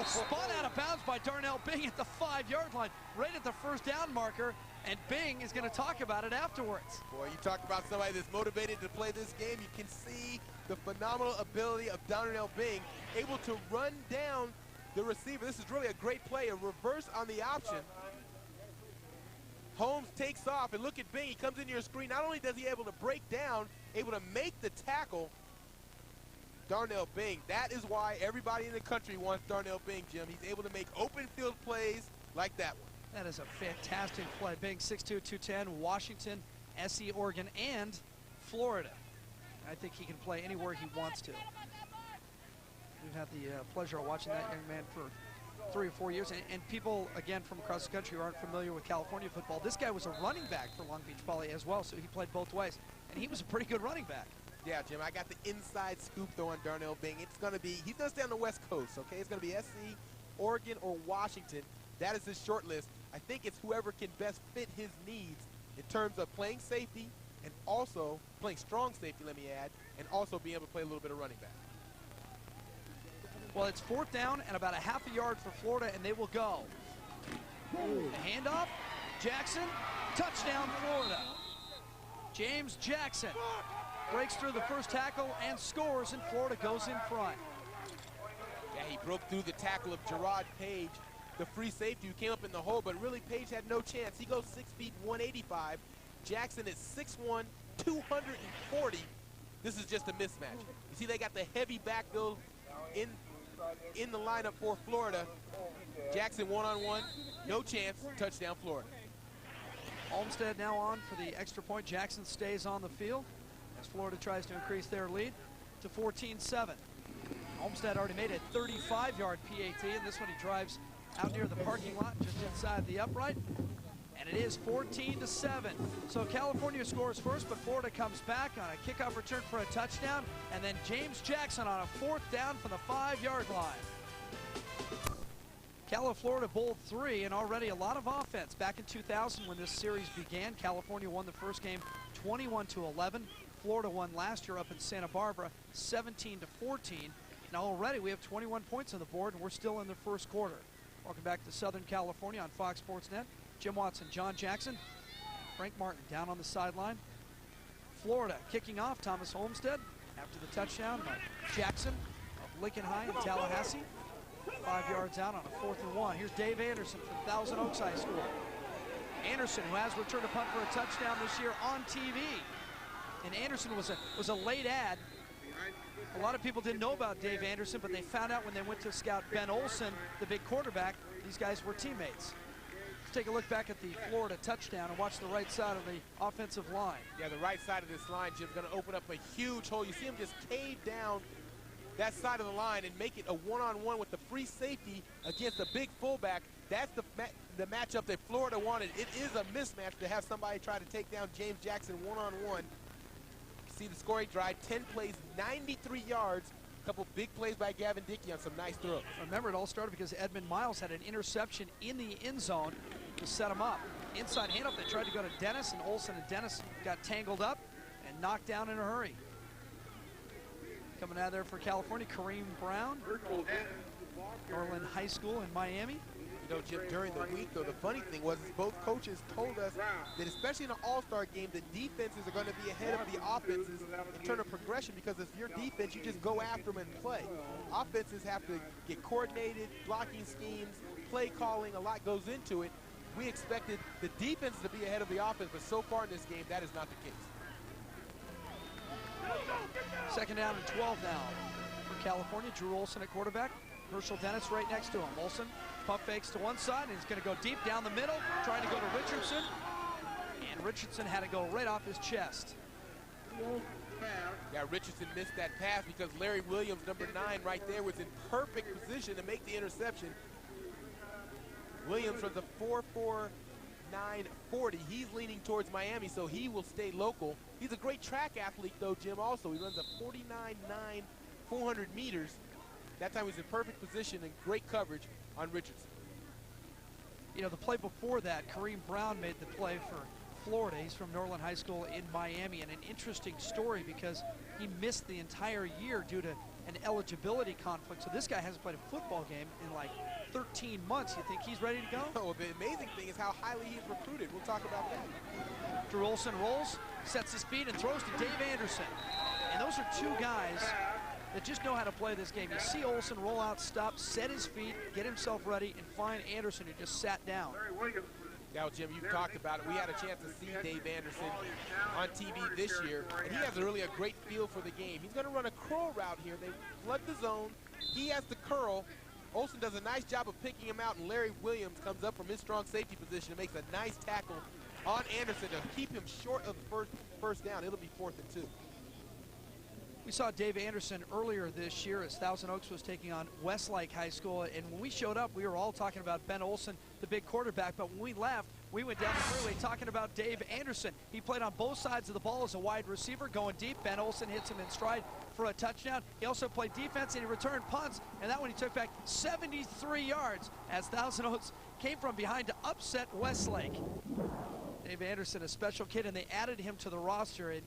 Spun out of bounds by Darnell Bing at the 5-yard line, right at the 1st down marker, and Bing is going to talk about it afterwards. Boy, you talk about somebody that's motivated to play this game. You can see the phenomenal ability of Darnell Bing, able to run down the receiver. This is really a great play, a reverse on the option. Holmes takes off, and look at Bing. He comes into your screen. Not only does he able to break down, able to make the tackle, Darnell Bing. That is why everybody in the country wants Darnell Bing, Jim. He's able to make open field plays like that one. That is a fantastic play. Bing, 6'2", 210, Washington, SC, Oregon, and Florida. I think he can play anywhere he wants to. We've had the pleasure of watching that young man for 3 or 4 years, and people, again, from across the country who aren't familiar with California football, this guy was a running back for Long Beach Poly as well, so he played both ways, and he was a pretty good running back. Yeah, Jim, I got the inside scoop, though, on Darnell Bing. It's going to be, he's going to stay on the West Coast, okay? It's going to be SC, Oregon, or Washington. That is his short list. I think it's whoever can best fit his needs in terms of playing safety and also playing strong safety, let me add, and also being able to play a little bit of running back. Well, it's 4th down and about a half a yard for Florida, and they will go. The handoff, Jackson, touchdown Florida. James Jackson breaks through the first tackle and scores, and Florida goes in front. Yeah, he broke through the tackle of Gerard Page the free safety who came up in the hole, but really Page had no chance. He goes 6 feet 185. Jackson is 6'1", 240. This is just a mismatch. You see they got the heavy backfield in the lineup for Florida. Jackson one-on-one, no chance, touchdown Florida. Olmsted now on for the extra point. Jackson stays on the field as Florida tries to increase their lead to 14-7. Olmsted already made a 35-yard PAT, and this one he drives out near the parking lot just inside the upright. And it is 14-7. So California scores first, but Florida comes back on a kickoff return for a touchdown, and then James Jackson on a 4th down from the 5-yard line. CaliFlorida Bowl III, and already a lot of offense. Back in 2000 when this series began, California won the first game 21-11. Florida won last year up in Santa Barbara 17-14. Now already we have 21 points on the board, and we're still in the first quarter. Welcome back to Southern California on Fox Sports Net. Jim Watson, John Jackson, Frank Martin down on the sideline. Florida kicking off. Thomas Olmsted after the touchdown by Jackson of Lincoln High in Tallahassee. 5 yards out on a 4th and 1. Here's Dave Anderson from Thousand Oaks High School. Anderson, who has returned a punt for a touchdown this year on TV. And Anderson was a late ad. A lot of people didn't know about Dave Anderson, but they found out when they went to scout Ben Olsen, the big quarterback. These guys were teammates. Let's take a look back at the Florida touchdown and watch the right side of the offensive line. Yeah, the right side of this line, Jim's going to open up a huge hole. You see him just cave down that side of the line and make it a one-on-one with the free safety against the big fullback. That's the matchup that Florida wanted. It is a mismatch to have somebody try to take down James Jackson one-on-one. See the scoring drive, 10 plays, 93 yards. A couple big plays by Gavin Dickey on some nice throws. Remember, it all started because Edmund Miles had an interception in the end zone to set him up. Inside handoff, they tried to go to Dennis, and Olsen and Dennis got tangled up and knocked down in a hurry. Coming out of there for California, Kareem Brown, Norland High School in Miami. You know, Jim, during the week, though, the funny thing was both coaches told us that especially in an all-star game, the defenses are going to be ahead of the offenses in terms of progression, because if your defense, you just go after them and play. Offenses have to get coordinated, blocking schemes, play calling, a lot goes into it. We expected the defense to be ahead of the offense, but so far in this game, that is not the case. 2nd down and 12 now for California. Drew Olsen at quarterback. Herschel Dennis right next to him. Olsen pump fakes to one side, and he's going to go deep down the middle, trying to go to Richardson. And Richardson had to go right off his chest. Yeah, Richardson missed that pass because Larry Williams, number 9, right there, was in perfect position to make the interception. Williams runs a 4.49 40. He's leaning towards Miami, so he will stay local. He's a great track athlete, though, Jim, also. He runs a 49.9, 400 meters. That time he was in perfect position and great coverage on Richardson. You know, the play before that, Kareem Brown made the play for Florida. He's from Norland High School in Miami, and an interesting story because he missed the entire year due to an eligibility conflict. So this guy hasn't played a football game in like 13 months. You think he's ready to go? Oh, the amazing thing is how highly he's recruited. We'll talk about that. Drew Olsen rolls, sets his feet, and throws to Dave Anderson. And those are two guys that just know how to play this game. You see Olsen roll out, stop, set his feet, get himself ready, and find Anderson, who just sat down. Now, Jim, you've talked about it. We had a chance to see Dave Anderson on TV this year, and he has a great feel for the game. He's going to run a curl route here. They flood the zone. He has to curl. Olsen does a nice job of picking him out, and Larry Williams comes up from his strong safety position and makes a nice tackle on Anderson to keep him short of the first down. It'll be 4th and 2. We saw Dave Anderson earlier this year as Thousand Oaks was taking on Westlake High School, and when we showed up, we were all talking about Ben Olsen, the big quarterback, but when we left, we went down the freeway talking about Dave Anderson. He played on both sides of the ball as a wide receiver, going deep. Ben Olsen hits him in stride for a touchdown. He also played defense, and he returned punts, and that one he took back 73 yards as Thousand Oaks came from behind to upset Westlake. Dave Anderson, a special kid, and they added him to the roster. And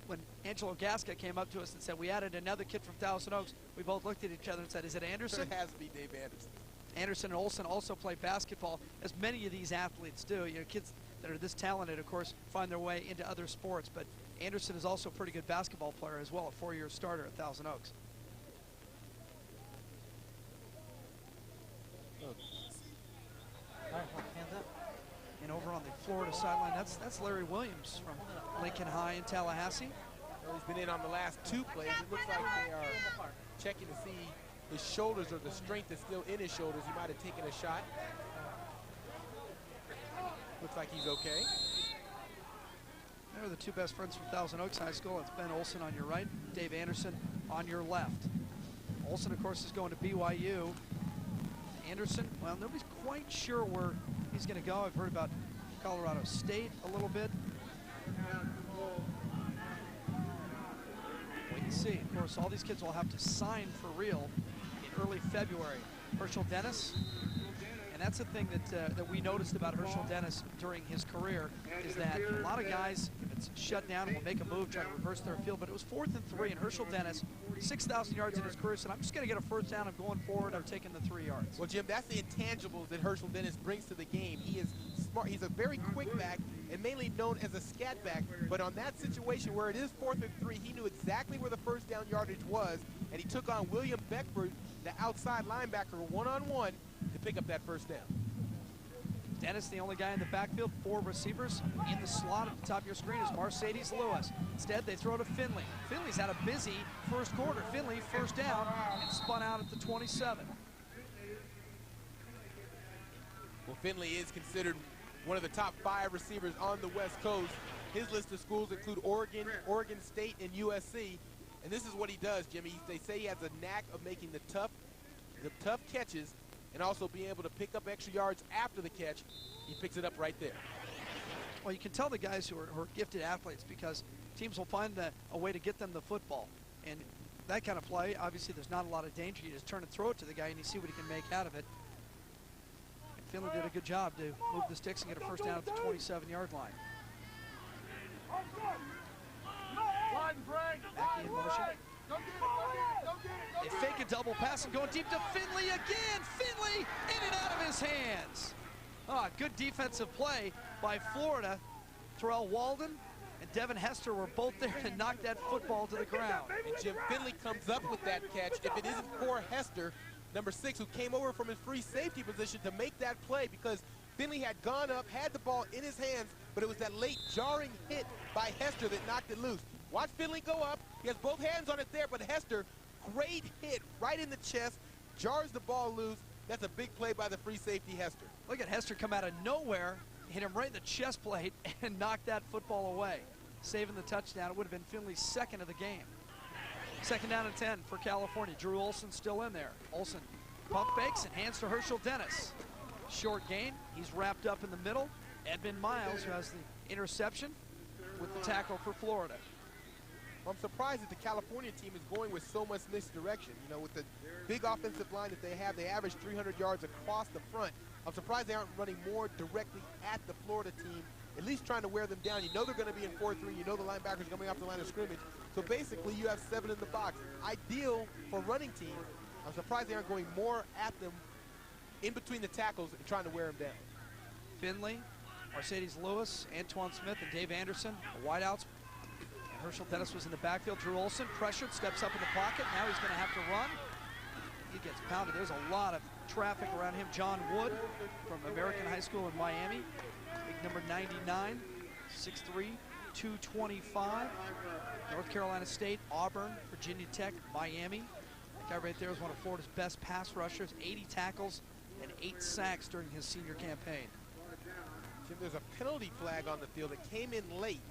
when Angelo Gasca came up to us and said, we added another kid from Thousand Oaks, we both looked at each other and said, is it Anderson? It has to be Dave Anderson. Anderson and Olsen also play basketball, as many of these athletes do. You know, kids that are this talented, of course, find their way into other sports, but Anderson is also a pretty good basketball player as well, a 4-year starter at Thousand Oaks. Florida sideline. That's Larry Williams from Lincoln High in Tallahassee. Well, he's been in on the last 2 plays. It looks like they are checking to see his shoulders or the strength is still in his shoulders. He might have taken a shot. Looks like he's okay. They're the 2 best friends from Thousand Oaks High School. It's Ben Olson on your right, Dave Anderson on your left. Olson, of course, is going to BYU. Anderson, well, nobody's quite sure where he's going to go. I've heard about Colorado State a little bit. Wait and see. Of course, all these kids will have to sign for real in early February. Herschel Dennis, and that's the thing that we noticed about Herschel Dennis during his career, is that a lot of guys, if it's shut down, will make a move, try to reverse their field, but it was 4th and 3, and Herschel Dennis, 6,000 yards in his career, said, I'm just going to get a first down, I'm going forward, I'm taking the 3 yards. Well, Jim, that's the intangibles that Herschel Dennis brings to the game. He is smart. He's a very quick back and mainly known as a scat back, but on that situation where it is 4th and 3, he knew exactly where the first down yardage was, and he took on William Beckford, the outside linebacker, one-on-one to pick up that first down. Dennis, the only guy in the backfield, 4 receivers. In the slot at the top of your screen is Mercedes Lewis. Instead, they throw to Finley. Finley's had a busy first quarter. Finley, first down, and spun out at the 27. Well, Finley is considered one of the top 5 receivers on the West Coast. His list of schools include Oregon, Oregon State, and USC. And this is what he does, Jimmy. They say he has a knack of making the tough catches and also being able to pick up extra yards after the catch. He picks it up right there. Well, you can tell the guys who are gifted athletes because teams will find a way to get them the football. And that kind of play, obviously there's not a lot of danger. You just turn and throw it to the guy and you see what he can make out of it. And Finley did a good job to move the sticks and get a first down at the 27-yard line. Back in motion. They fake a double pass and going deep to Finley again. Finley in and out of his hands. Good defensive play by Florida. Terrell Walden and Devin Hester were both there to knock that football to the ground. And Jim, Finley comes up with that catch. If it isn't for Hester, number 6, who came over from his free safety position to make that play, because Finley had gone up, had the ball in his hands, but it was that late jarring hit by Hester that knocked it loose. Watch Finley go up. He has both hands on it there, but Hester, great hit right in the chest, jars the ball loose. That's a big play by the free safety, Hester. Look at Hester come out of nowhere, hit him right in the chest plate, and knock that football away, saving the touchdown. It would have been Finley's 2nd of the game. 2nd down and 10 for California. Drew Olson still in there. Olson pump fakes and hands to Herschel Dennis. Short gain. He's wrapped up in the middle. Edmund Miles, who has the interception, with the tackle for Florida. I'm surprised that the California team is going with so much misdirection. You know, with the big offensive line that they have, they average 300 yards across the front. I'm surprised they aren't running more directly at the Florida team, at least trying to wear them down. You know they're going to be in 4-3. You know the linebackers are coming off the line of scrimmage. So basically, you have 7 in the box. Ideal for running teams. I'm surprised they aren't going more at them in between the tackles and trying to wear them down. Finley, Mercedes Lewis, Antoine Smith, and Dave Anderson, the wideouts. Herschel Dennis was in the backfield. Drew Olson pressured, steps up in the pocket. Now he's going to have to run. He gets pounded. There's a lot of traffic around him. John Wood from American High School in Miami. Big number 99, 6'3", 225. North Carolina State, Auburn, Virginia Tech, Miami. That guy right there is one of Florida's best pass rushers. 80 tackles and 8 sacks during his senior campaign. Jim, there's a penalty flag on the field that came in late.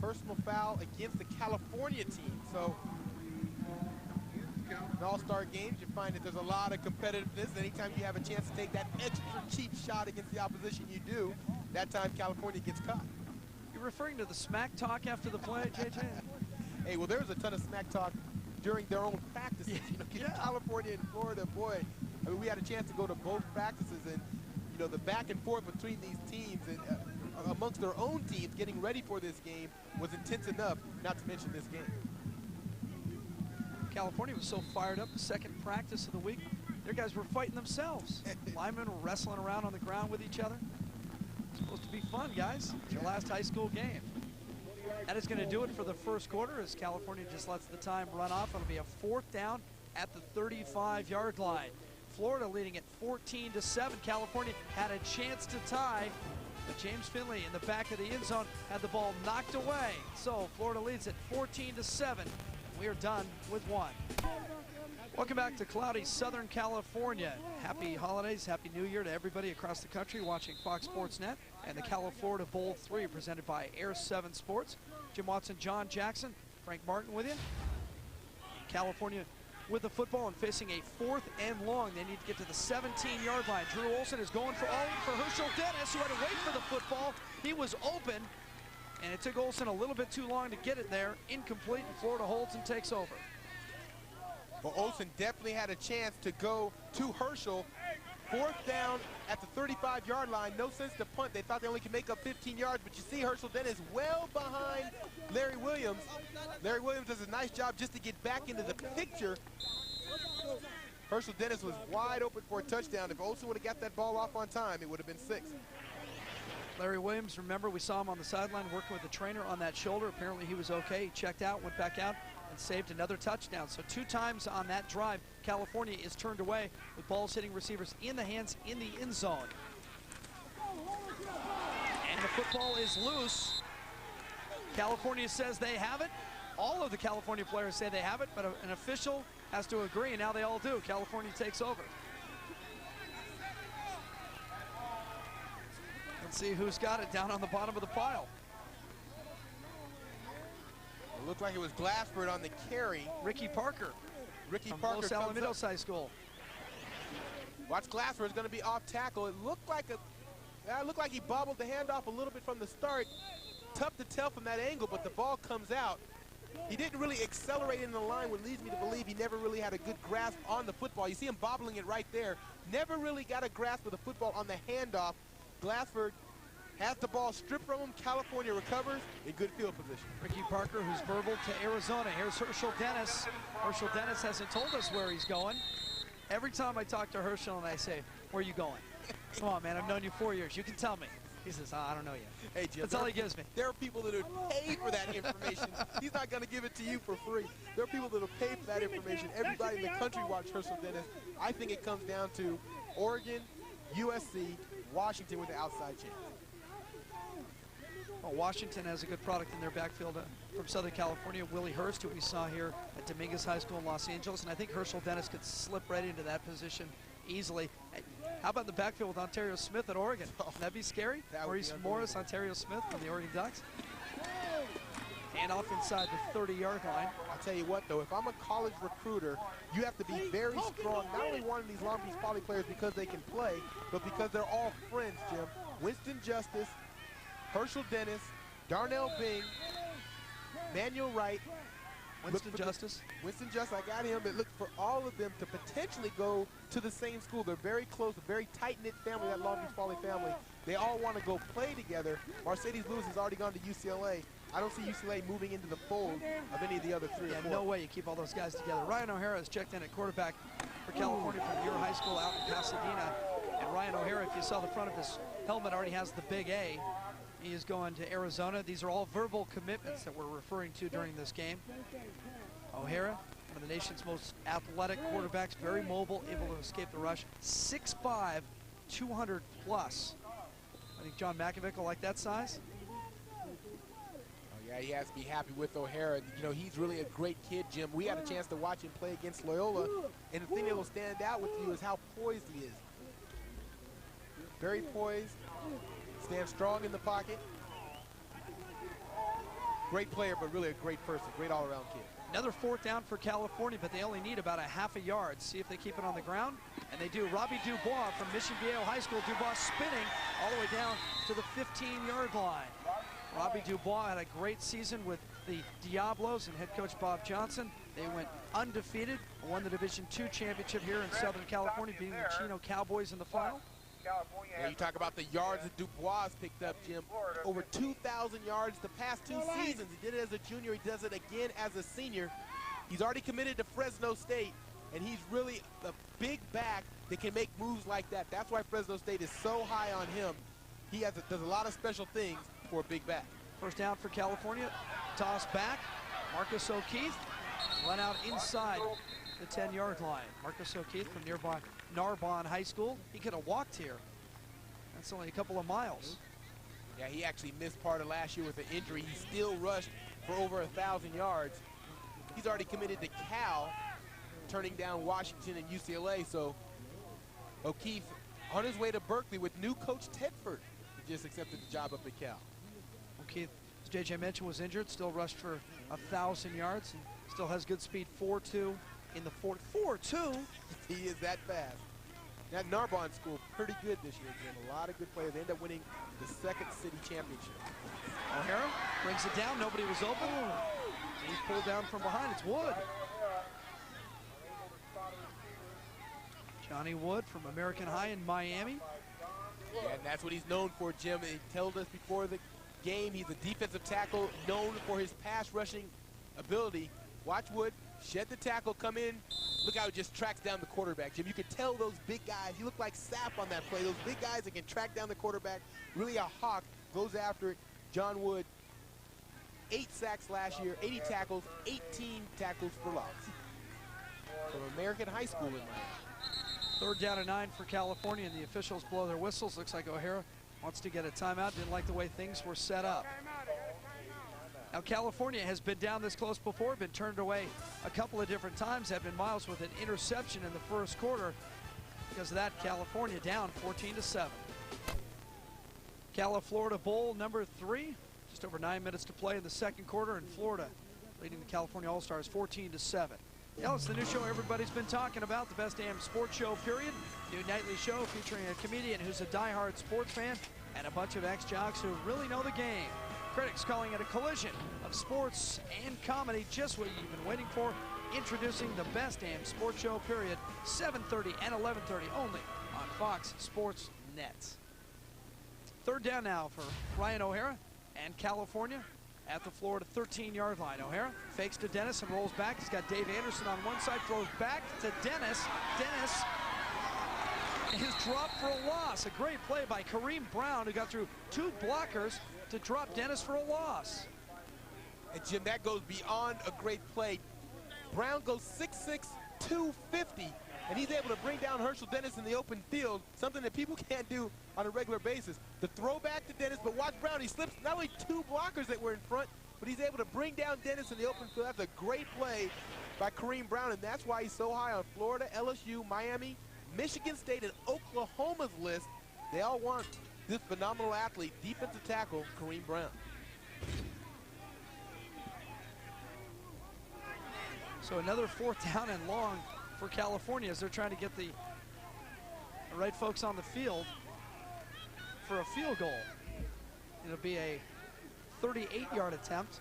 Personal foul against the California team. So in all-star games, you find that there's a lot of competitiveness. Anytime you have a chance to take that extra cheap shot against the opposition, you do. That time, California gets caught. You're referring to the smack talk after the play, JJ? Hey, well, there was a ton of smack talk during their own practices. Yeah. You know, California and Florida, boy, I mean, we had a chance to go to both practices, and you know, the back and forth between these teams and amongst their own teams getting ready for this game was intense enough, not to mention this game. California was so fired up the 2nd practice of the week, their guys were fighting themselves. Linemen were wrestling around on the ground with each other. It's supposed to be fun, guys. It's your last high school game. That is going to do it for the first quarter as California just lets the time run off. It'll be a 4th down at the 35-yard line. Florida leading at 14-7. California had a chance to tie But James Finley in the back of the end zone had the ball knocked away. So Florida leads it 14-7. We are done with one. Welcome back to cloudy Southern California. Happy holidays, Happy New Year to everybody across the country watching Fox Sports Net and the CaliFlorida Bowl III presented by Air 7 Sports. Jim Watson, John Jackson, Frank Martin with you. California with the football and facing a 4th and long. They need to get to the 17-yard line. Drew Olson is going for Herschel Dennis, who had to wait for the football. He was open, and it took Olson a little bit too long to get it there. Incomplete, and Florida holds and takes over. Well, Olson definitely had a chance to go to Herschel. 4th down at the 35-yard line. No sense to punt. They thought they only could make up 15 yards, but you see Herschel Dennis well behind Larry Williams. Larry Williams does a nice job just to get back into the picture. Herschel Dennis was wide open for a touchdown. If Olson would have got that ball off on time, it would have been 6. Larry Williams, remember, we saw him on the sideline working with the trainer on that shoulder. Apparently he was okay. He checked out, went back out, and saved another touchdown. So 2 times on that drive, California is turned away with balls hitting receivers in the hands in the end zone. And the football is loose. California says they have it. All of the California players say they have it, but an official has to agree, and now they all do. California takes over. Let's see who's got it down on the bottom of the pile. It looked like it was Glassford on the carry. Ricky Parker. Ricky from Parker Los Alamitos High School. Watch Glassford is going to be off tackle. It looked like he bobbled the handoff a little bit from the start. Tough to tell from that angle, but the ball comes out. He didn't really accelerate in the line, which leads me to believe he never really had a good grasp on the football. You see him bobbling it right there. Never really got a grasp of the football on the handoff. Glassford has the ball stripped from him. California recovers in good field position. Ricky Parker, who's verbal to Arizona. Here's Herschel Dennis. Herschel Dennis hasn't told us where he's going. Every time I talk to Herschel and I say, where are you going? Come on, man, I've known you 4 years. You can tell me. He says, oh, I don't know yet. Hey, Jim, that's all he gives me. There are people that would pay for that information. He's not going to give it to you for free. There are people that will pay for that information. Everybody in the country watch Herschel Dennis. I think it comes down to Oregon, USC, Washington with the outside chance. Well, Washington has a good product in their backfield from Southern California. Willie Hurst, who we saw here at Dominguez High School in Los Angeles. And I think Herschel Dennis could slip right into that position easily. How about the backfield with Ontario Smith at Oregon? Would that be scary? Maurice Morris, Ontario Smith from the Oregon Ducks. And off inside the 30-yard line. I'll tell you what, though, if I'm a college recruiter, you have to be very strong, not only wanting these Long Beach Poly players because they can play, but because they're all friends, Jim. Winston Justice, Herschel Dennis, Darnell Bing, Manuel Wright, Winston Justice, I got him. It looked for all of them to potentially go to the same school. They're very close, a very tight-knit family, that Long Beach Poly family. They all want to go play together. Mercedes Lewis has already gone to UCLA. I don't see UCLA moving into the fold of any of the other 3 or 4. No way you keep all those guys together. Ryan O'Hara has checked in at quarterback for California from Muir High School out in Pasadena. And Ryan O'Hara, if you saw the front of his helmet, already has the big A. He is going to Arizona. These are all verbal commitments that we're referring to during this game. O'Hara, one of the nation's most athletic quarterbacks, very mobile, able to escape the rush. 6'5", 200 plus. I think John McAvick will like that size. Oh, yeah, he has to be happy with O'Hara. You know, he's really a great kid, Jim. We had a chance to watch him play against Loyola, and the thing that will stand out with you is how poised he is. Very poised. Stands strong in the pocket. Great player, but really a great person. Great all-around kid. Another 4th down for California, but they only need about a half a yard. See if they keep it on the ground. And they do. Robbie Dubois from Mission Viejo High School. Dubois spinning all the way down to the 15-yard line. Robbie Dubois had a great season with the Diablos and head coach Bob Johnson. They went undefeated and won the Division II championship here in Southern California, beating the Chino Cowboys in the final. Yeah, you talk about the yards that Dubois picked up, Jim. Over 2,000 yards the past 2 seasons. He did it as a junior. He does it again as a senior. He's already committed to Fresno State, and he's really a big back that can make moves like that. That's why Fresno State is so high on him. He does a lot of special things for a big back. First down for California. Toss back. Marcus O'Keefe run out inside the 10-yard line. Marcus O'Keefe from nearby Narbonne High School. He could have walked here. That's only a couple of miles. Yeah, he actually missed part of last year with an injury. He still rushed for over 1,000 yards. He's already committed to Cal, turning down Washington and UCLA. So O'Keefe on his way to Berkeley with new coach Tedford, who just accepted the job up at Cal. O'Keefe, as JJ mentioned, was injured, still rushed for 1,000 yards, and still has good speed, 4.2 in the 4.2. He is that fast. That Narbonne school, pretty good this year, Jim. A lot of good players. They end up winning the second city championship. O'Hara brings it down. Nobody was open. He's pulled down from behind. It's Wood. Johnny Wood from American High in Miami. Yeah, and that's what he's known for, Jim. He told us before the game he's a defensive tackle known for his pass rushing ability. Watch Wood shed the tackle, come in. Look how he just tracks down the quarterback, Jim. You can tell those big guys. He looked like Sapp on that play. Those big guys that can track down the quarterback. Really a hawk. Goes after it. John Wood, 8 sacks last year, 80 tackles, 18 tackles for loss. From American High School in Miami. 3rd down and 9 for California, and the officials blow their whistles. Looks like O'Hara wants to get a timeout. Didn't like the way things were set up. Now, California has been down this close before, been turned away a couple of different times. Edmund Miles with an interception in the first quarter. Because of that, California down 14-7. CaliFlorida Bowl number 3. Just over 9 minutes to play in the second quarter, and Florida leading the California All-Stars 14-7. Yeah, it's the new show everybody's been talking about, the best damn sports show, period. New nightly show featuring a comedian who's a diehard sports fan and a bunch of ex-jocks who really know the game. Critics calling it a collision of sports and comedy, just what you've been waiting for. Introducing the best damn sports show, period, 7:30 and 11:30 only on Fox Sports Net. 3rd down now for Ryan O'Hara and California at the Florida 13-yard line. O'Hara fakes to Dennis and rolls back. He's got Dave Anderson on one side, throws back to Dennis. Dennis is dropped for a loss. A great play by Kareem Brown, who got through 2 blockers to drop Dennis for a loss. And Jim, that goes beyond a great play. Brown goes 6'6", 250, and he's able to bring down Herschel Dennis in the open field, something that people can't do on a regular basis. The throwback to Dennis, but watch Brown, he slips not only 2 blockers that were in front, but he's able to bring down Dennis in the open field. That's a great play by Kareem Brown, and that's why he's so high on Florida, LSU, Miami, Michigan State, and Oklahoma's list. They all want this phenomenal athlete, defensive tackle, Kareem Brown. So another 4th down and long for California as they're trying to get the right folks on the field for a field goal. It'll be a 38-yard attempt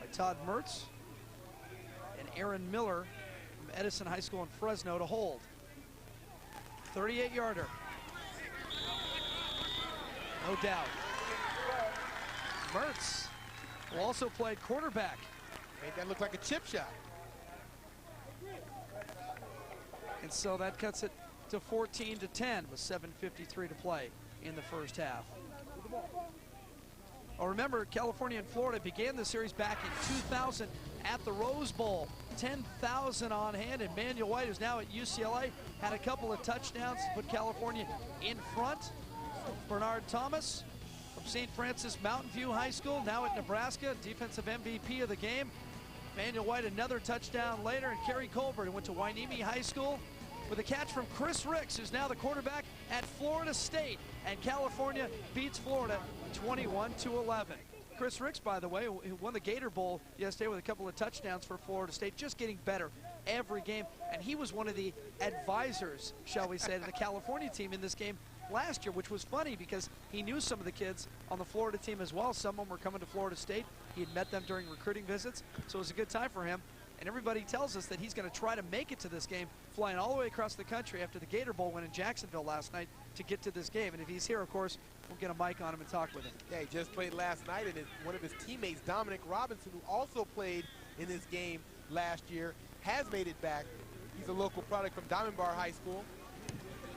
by Todd Mertz and Aaron Miller from Edison High School in Fresno to hold. 38-yarder. No doubt. Mertz, who also played quarterback. Made that look like a chip shot. And so that cuts it to 14-10 with 7:53 to play in the first half. Oh, remember, California and Florida began the series back in 2000 at the Rose Bowl. 10,000 on hand, and Manuel White, who's now at UCLA, had a couple of touchdowns to put California in front. Bernard Thomas from St. Francis Mountain View High School, now at Nebraska, defensive MVP of the game. Manuel White, another touchdown later, and Kerry Colbert, who went to Hueneme High School, with a catch from Chris Ricks, who's now the quarterback at Florida State. And California beats Florida 21-11. Chris Ricks, by the way, who won the Gator Bowl yesterday with a couple of touchdowns for Florida State, just getting better every game. And he was one of the advisors, shall we say, to the California team in this game last year, which was funny because he knew some of the kids on the Florida team as well. Some of them were coming to Florida State. He had met them during recruiting visits, so it was a good time for him. And everybody tells us that he's going to try to make it to this game, flying all the way across the country after the Gator Bowl win in Jacksonville last night to get to this game. And if he's here, of course, we'll get a mic on him and talk with him. Yeah, he just played last night, and one of his teammates, Dominic Robinson, who also played in this game last year, has made it back. He's a local product from Diamond Bar High School.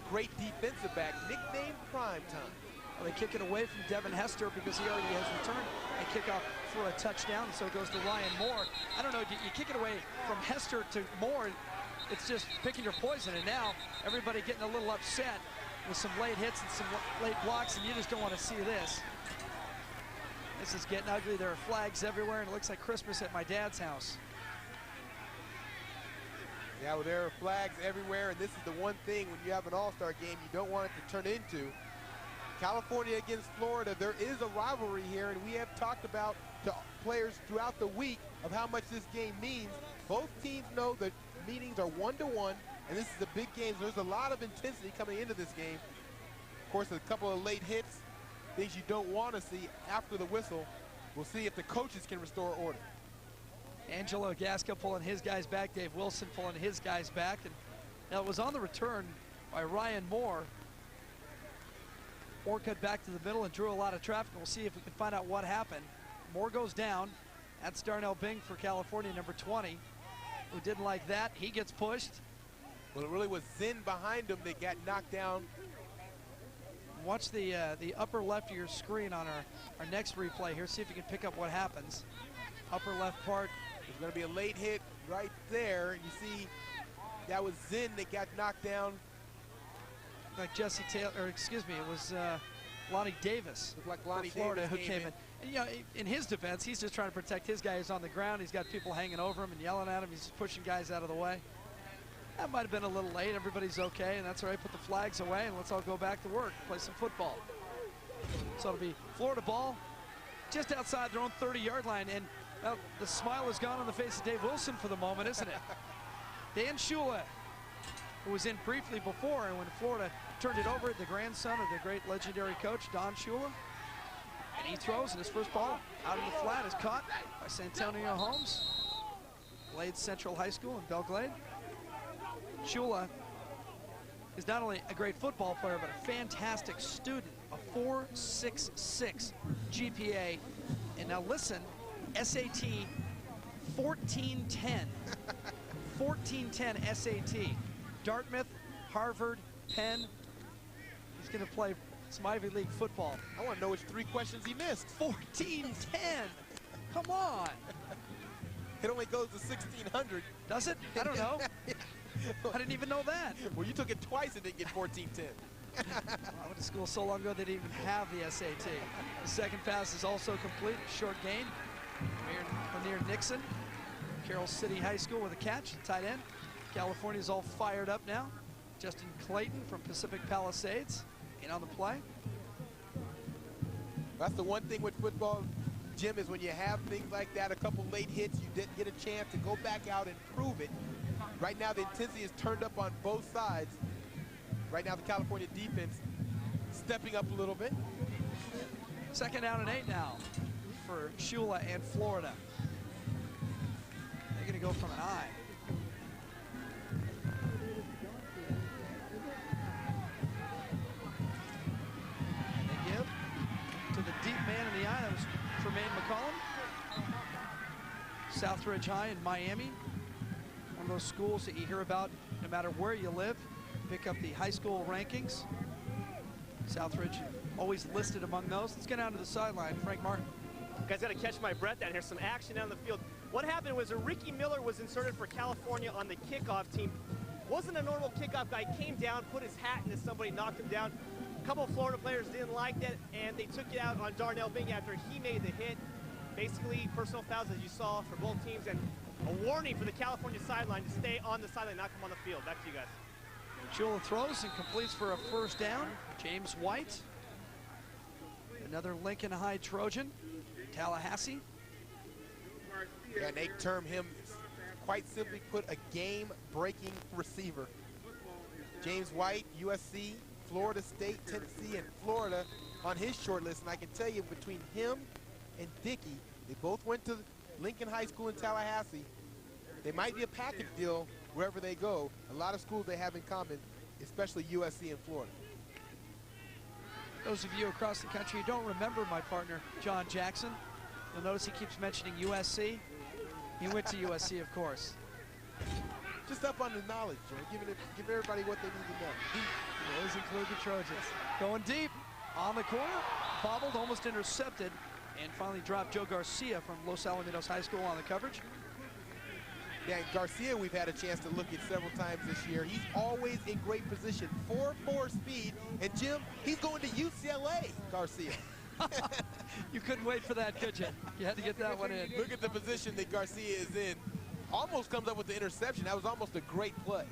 Great defensive back, nicknamed Prime Time. Well, they kick it away from Devin Hester because he already has returned a kickoff for a touchdown, so it goes to Ryan Moore. I don't know, you kick it away from Hester to Moore, it's just picking your poison, and now everybody getting a little upset with some late hits and some late blocks, and you just don't want to see this. This is getting ugly. There are flags everywhere, and it looks like Christmas at my dad's house. Yeah, well, there are flags everywhere, and this is the one thing when you have an all-star game you don't want it to turn into. California against Florida, there is a rivalry here, and we have talked about to players throughout the week of how much this game means. Both teams know that meetings are 1-to-1, and this is a big game. So there's a lot of intensity coming into this game. Of course, a couple of late hits, things you don't want to see after the whistle. We'll see if the coaches can restore order. Angelo Gasca pulling his guys back, Dave Wilson pulling his guys back, and now it was on the return by Ryan Moore. Moore cut back to the middle and drew a lot of traffic. We'll see if we can find out what happened. Moore goes down. That's Darnell Bing for California, number 20, who didn't like that. He gets pushed. Well, it really was Zinn behind him that got knocked down. Watch the upper left of your screen on our next replay here. See if you can pick up what happens. Upper left part. There's going to be a late hit right there. You see that was Zinn that got knocked down. Like Jesse Taylor, or excuse me, it was Lonnie Davis. Looked like Lonnie Florida Davis who came in. And, you know, in his defense, he's just trying to protect his guy who's on the ground. He's got people hanging over him and yelling at him. He's just pushing guys out of the way. That might have been a little late. Everybody's okay, and that's all right. Put the flags away, and let's all go back to work, play some football. So it'll be Florida ball just outside their own 30-yard line, and well, the smile is gone on the face of Dave Wilson for the moment, isn't it? Dan Shula, who was in briefly before, and when Florida turned it over, the grandson of the great legendary coach, Don Shula. And he throws, and his first ball out of the flat is caught by Santonio Holmes. Glade Central High School in Belle Glade. Shula is not only a great football player, but a fantastic student. A 4.66 GPA. And now listen, SAT 1410. 1410 SAT. Dartmouth, Harvard, Penn. He's going to play some Ivy League football. I want to know which 3 questions he missed. 1410. Come on. It only goes to 1600. Does it? I don't know. I didn't even know that. Well, you took it twice and didn't get 1410. I went to school so long ago they didn't even have the SAT. The second pass is also complete. Short gain. Near Nixon. Carroll City High School with a catch. Tight end. California's all fired up now. Justin Clayton from Pacific Palisades in on the play. That's the one thing with football, Jim, is when you have things like that, a couple late hits, you didn't get a chance to go back out and prove it. Right now, the intensity is turned up on both sides. Right now, the California defense stepping up a little bit. Second down and 8 now for Shula and Florida. They're going to go from an I. They give to the deep man in the eye. That was Tremaine McCollum. Southridge High in Miami. One of those schools that you hear about no matter where you live. Pick up the high school rankings. Southridge always listed among those. Let's get down to the sideline. Frank Martin. Guys, got to catch my breath down here. Some action down the field. What happened was Ricky Miller was inserted for California on the kickoff team. Wasn't a normal kickoff guy. Came down, put his hat into somebody, knocked him down. A couple of Florida players didn't like that, and they took it out on Darnell Bing after he made the hit. Basically, personal fouls, as you saw, for both teams, and a warning for the California sideline to stay on the sideline, not come on the field. Back to you guys. Shula throws and completes for a first down. James White, another Lincoln High Trojan, Tallahassee. Yeah, and they term him, quite simply put, a game-breaking receiver. James White, USC, Florida State, Tennessee, and Florida on his short list. And I can tell you, between him and Dickey, they both went to Lincoln High School in Tallahassee. They might be a package deal wherever they go. A lot of schools they have in common, especially USC and Florida. Those of you across the country who don't remember my partner, John Jackson, you'll notice he keeps mentioning USC. He went to USC, of course. Just up on the knowledge, Joe. Give everybody what they need to know. He always include the Trojans. Going deep on the corner, bobbled, almost intercepted, and finally dropped Joe Garcia from Los Alamitos High School on the coverage. Dan Garcia, we've had a chance to look at several times this year. He's always in great position, 4.4 speed. And Jim, he's going to UCLA, Garcia. You couldn't wait for that, could you? You had to get that one in. Look at the position that Garcia is in. Almost comes up with the interception. That was almost a great play.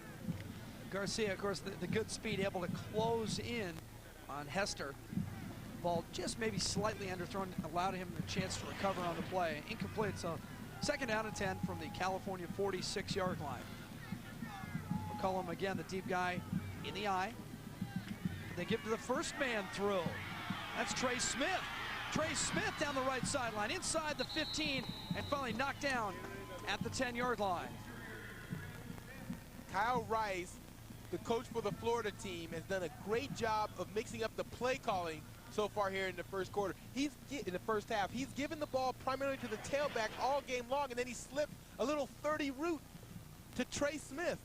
Garcia, of course, the good speed, able to close in on Hester. Ball just maybe slightly underthrown, allowed him a chance to recover on the play. Incomplete, so second down and 10 from the California 46-yard line. McCollum again, the deep guy in the eye. They give to the first man through. That's Trey Smith. Trey Smith down the right sideline, inside the 15, and finally knocked down at the 10-yard line. Kyle Rice, the coach for the Florida team, has done a great job of mixing up the play calling so far here in the first quarter. In the first half, he's given the ball primarily to the tailback all game long, and then he slipped a little 30 route to Trey Smith.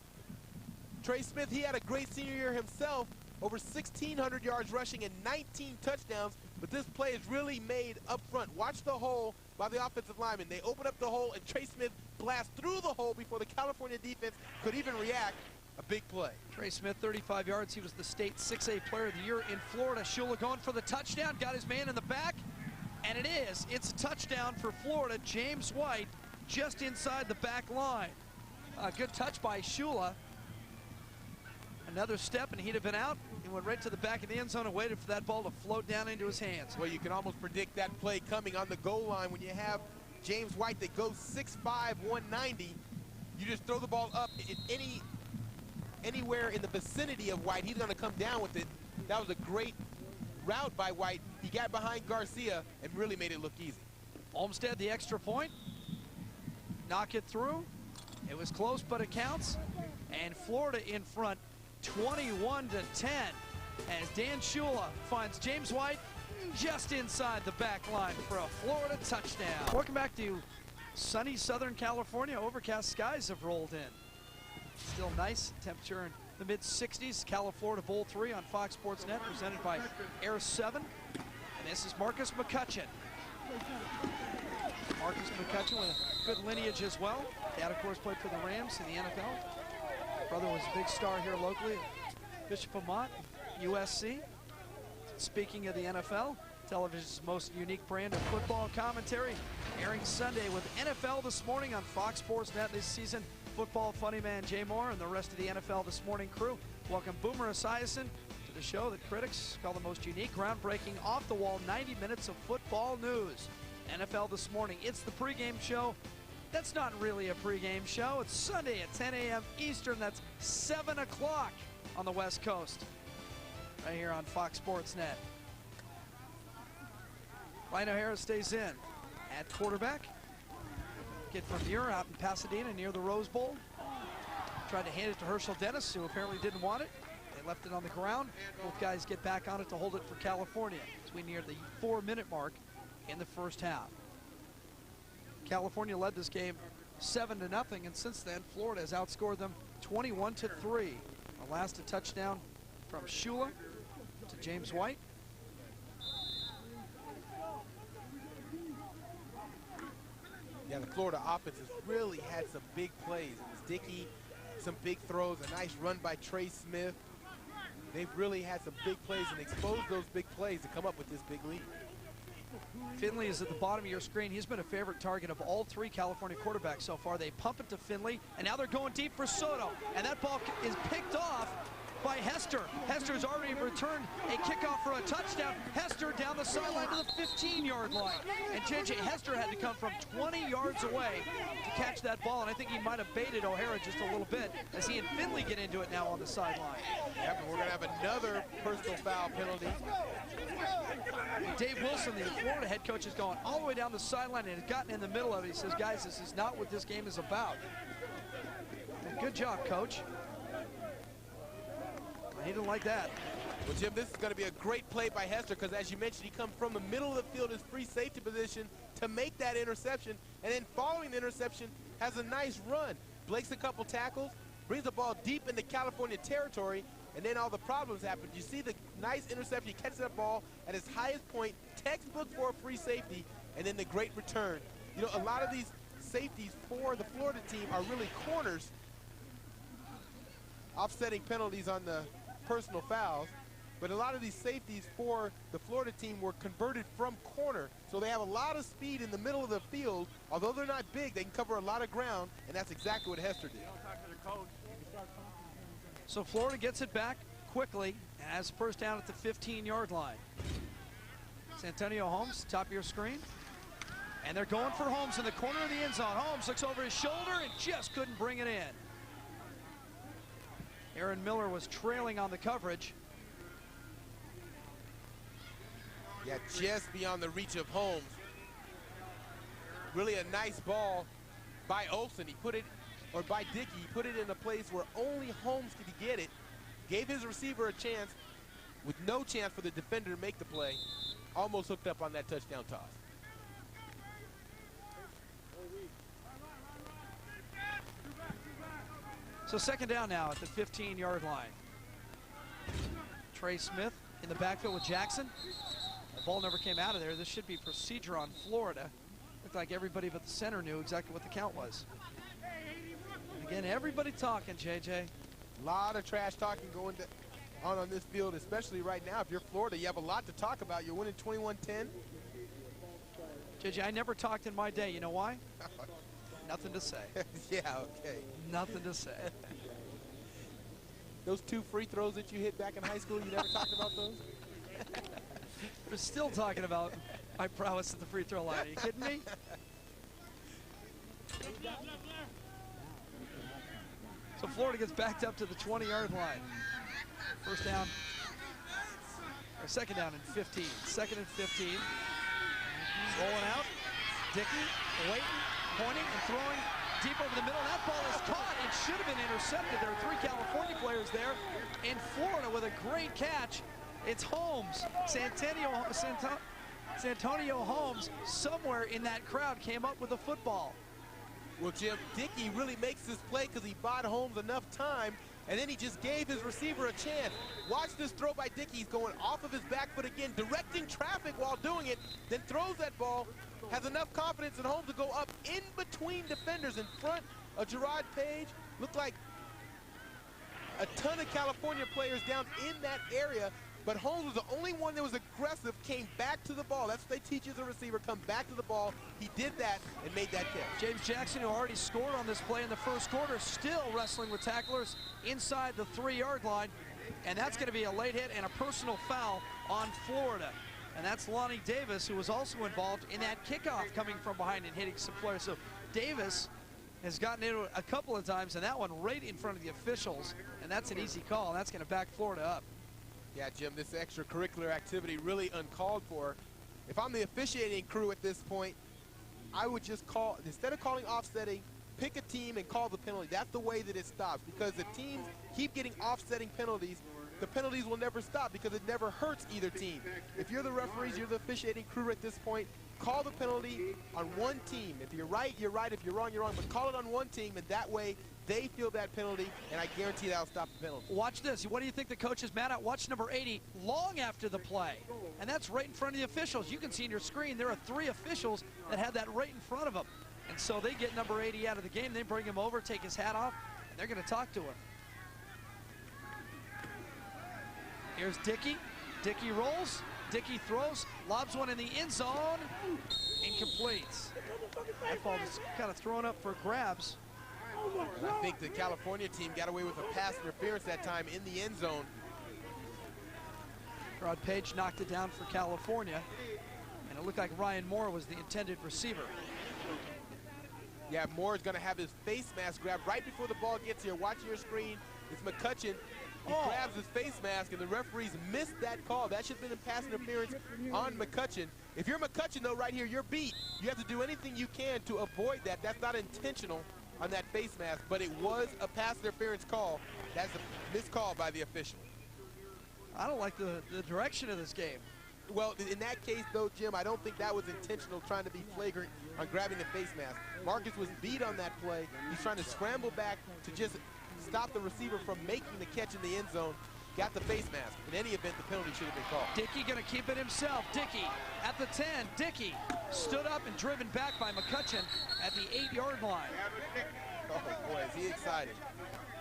Trey Smith, he had a great senior year himself, over 1,600 yards rushing and 19 touchdowns, but this play is really made up front. Watch the hole by the offensive lineman. They open up the hole, and Trey Smith blasts through the hole before the California defense could even react. A big play. Trey Smith, 35 yards. He was the state 6A player of the year in Florida. Shula going for the touchdown, got his man in the back, and it is. It's a touchdown for Florida. James White just inside the back line. A good touch by Shula. Another step, and he'd have been out. He went right to the back of the end zone and waited for that ball to float down into his hands. Well, you can almost predict that play coming on the goal line when you have James White that goes 6'5", 190. You just throw the ball up in anywhere in the vicinity of White, he's going to come down with it. That was a great route by White. He got behind Garcia and really made it look easy. Olmsted, the extra point. Knock it through. It was close, but it counts. And Florida in front, 21-10. As Dan Shula finds James White just inside the back line for a Florida touchdown. Welcome back to sunny Southern California. Overcast skies have rolled in. Still nice, temperature in the mid-60s. CaliFlorida Bowl III on Fox Sports Net, presented by Air 7. And this is Marcus McCutcheon. Marcus McCutcheon with a good lineage as well. Dad, of course, played for the Rams in the NFL. Brother was a big star here locally at Bishop Amat, USC. Speaking of the NFL, television's most unique brand of football commentary, airing Sunday with NFL This Morning on Fox Sports Net this season. Football funny man Jay Moore and the rest of the NFL This Morning crew welcome Boomer Esiason to the show that critics call the most unique, groundbreaking, off-the-wall 90 minutes of football news. NFL This Morning. It's the pregame show. That's not really a pregame show. It's Sunday at 10 a.m. Eastern. That's 7 o'clock on the West Coast. Right here on Fox Sports Net. Ryan O'Hara stays in at quarterback. Kid from Muir out in Pasadena near the Rose Bowl. Tried to hand it to Herschel Dennis, who apparently didn't want it. They left it on the ground. Both guys get back on it to hold it for California as we near the 4-minute mark in the first half. California led this game 7-0, and since then, Florida has outscored them 21-3. The last a touchdown from Shula to James White. Yeah, the Florida offense has really had some big plays. Dickey, some big throws, a nice run by Trey Smith. They've really had some big plays and exposed those big plays to come up with this big lead. Finley is at the bottom of your screen. He's been a favorite target of all three California quarterbacks so far. They pump it to Finley, and now they're going deep for Soto. And that ball is picked off by Hester. Hester's already returned a kickoff for a touchdown. Hester down the sideline to the 15-yard line. And J.J. Hester had to come from 20 yards away to catch that ball, and I think he might have baited O'Hara just a little bit as he and Finley get into it now on the sideline. Yep, and we're going to have another personal foul penalty. Dave Wilson, the Florida head coach, is going all the way down the sideline and has gotten in the middle of it. He says, guys, this is not what this game is about. And good job, coach. He didn't like that. Well, Jim, this is going to be a great play by Hester because, as you mentioned, he comes from the middle of the field, his free safety position, to make that interception. And then following the interception, has a nice run. Breaks a couple tackles, brings the ball deep into California territory, and then all the problems happen. You see the nice interception. He catches that ball at his highest point, textbook for a free safety, and then the great return. You know, a lot of these safeties for the Florida team are really corners, offsetting penalties on the personal fouls. But a lot of these safeties for the Florida team were converted from corner. So they have a lot of speed in the middle of the field. Although they're not big, they can cover a lot of ground, and that's exactly what Hester did. So Florida gets it back quickly and has first down at the 15-yard line. Santonio Holmes, top of your screen. And they're going for Holmes in the corner of the end zone. Holmes looks over his shoulder and just couldn't bring it in. Aaron Miller was trailing on the coverage. Yeah, just beyond the reach of Holmes. Really a nice ball by Olsen. He put it, or by Dickey, he put it in a place where only Holmes could get it. Gave his receiver a chance with no chance for the defender to make the play. Almost hooked up on that touchdown toss. So second down now at the 15-yard line. Trey Smith in the backfield with Jackson. The ball never came out of there. This should be procedure on Florida. Looked like everybody but the center knew exactly what the count was. And again, everybody talking, JJ. A lot of trash talking going on this field, especially right now. If you're Florida, you have a lot to talk about. You're winning 21-10. JJ, I never talked in my day. You know why? Nothing to say. Yeah, okay. Nothing to say. Those 2 free throws that you hit back in high school, you never talked about those? We're still talking about my prowess at the free throw line. Are you kidding me? So Florida gets backed up to the 20-yard line. First down, or second down and 15. Second and 15. Rolling out. Dickey waiting, pointing, and throwing deep over the middle. That ball is caught. It should have been intercepted. There are 3 California players there. In Florida with a great catch. It's Holmes. Santonio Holmes, somewhere in that crowd, came up with a football. Well, Jim, Dickey really makes this play because he bought Holmes enough time, and then he just gave his receiver a chance. Watch this throw by Dickey. He's going off of his back foot again, directing traffic while doing it, then throws that ball, has enough confidence in Holmes to go up in between defenders in front of Gerard Page. Looked like a ton of California players down in that area, but Holmes was the only one that was aggressive, came back to the ball. That's what they teach as a receiver, come back to the ball. He did that and made that catch. James Jackson, who already scored on this play in the first quarter, still wrestling with tacklers inside the 3-yard line. And that's going to be a late hit and a personal foul on Florida. And that's Lonnie Davis, who was also involved in that kickoff coming from behind and hitting some players. So Davis has gotten into it a couple of times, and that one right in front of the officials. And that's an easy call, and that's going to back Florida up. Yeah, Jim, this extracurricular activity really uncalled for. If I'm the officiating crew at this point, I would just call, instead of calling offsetting, pick a team and call the penalty. That's the way that it stops, because if teams keep getting offsetting penalties, the penalties will never stop because it never hurts either team. If you're the referees, you're the officiating crew at this point, call the penalty on one team. If you're right, you're right. If you're wrong, you're wrong. But call it on one team, and that way they feel that penalty, and I guarantee that'll stop the penalty. Watch this. What do you think the coach is mad at? Watch number 80 long after the play. And that's right in front of the officials. You can see in your screen there are 3 officials that had that right in front of them. And so they get number 80 out of the game. They bring him over, take his hat off, and they're going to talk to him. Here's Dickey. Dickey rolls. Dickey throws. Lobs one in the end zone. Incomplete. That ball was kind of thrown up for grabs. And I think the California team got away with a pass interference that time in the end zone. Rod Page knocked it down for California. And it looked like Ryan Moore was the intended receiver. Yeah, Moore is going to have his face mask grabbed right before the ball gets here. Watch your screen. It's McCutcheon. He grabs his face mask, and the referees missed that call. That should have been a pass interference on McCutcheon. If you're McCutcheon, though, right here, you're beat. You have to do anything you can to avoid that. That's not intentional on that face mask, but it was a pass interference call. That's a missed call by the official. I don't like the direction of this game. Well, in that case, though, Jim, I don't think that was intentional, trying to be flagrant on grabbing the face mask. Marcus was beat on that play. He's trying to scramble back to just stop the receiver from making the catch in the end zone. got the face mask. In any event, the penalty should have been called. Dickey gonna keep it himself. Dickey at the 10. Dickey stood up and driven back by McCutcheon at the 8-yard line. Oh boy, is he excited.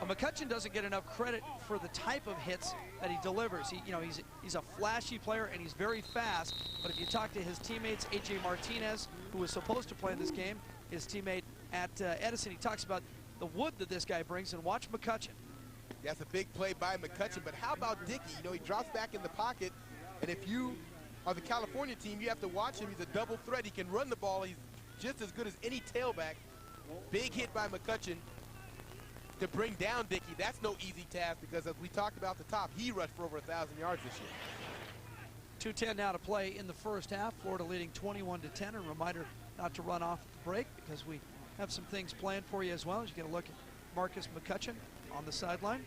McCutcheon doesn't get enough credit for the type of hits that he delivers. He's a flashy player and he's very fast, but if you talk to his teammates, A.J. Martinez, who was supposed to play in this game, his teammate at Edison, he talks about the wood that this guy brings, and watch McCutcheon. That's a big play by McCutcheon, but how about Dickey? He drops back in the pocket, and if you are the California team, you have to watch him. He's a double threat. He can run the ball. He's just as good as any tailback. Big hit by McCutcheon to bring down Dickey. That's no easy task because, as we talked about at the top, he rushed for over 1,000 yards this year. 2:10 now to play in the first half. Florida leading 21-10. A reminder not to run off the break because we have some things planned for you as well as you get a look at Marcus McCutcheon on the sideline.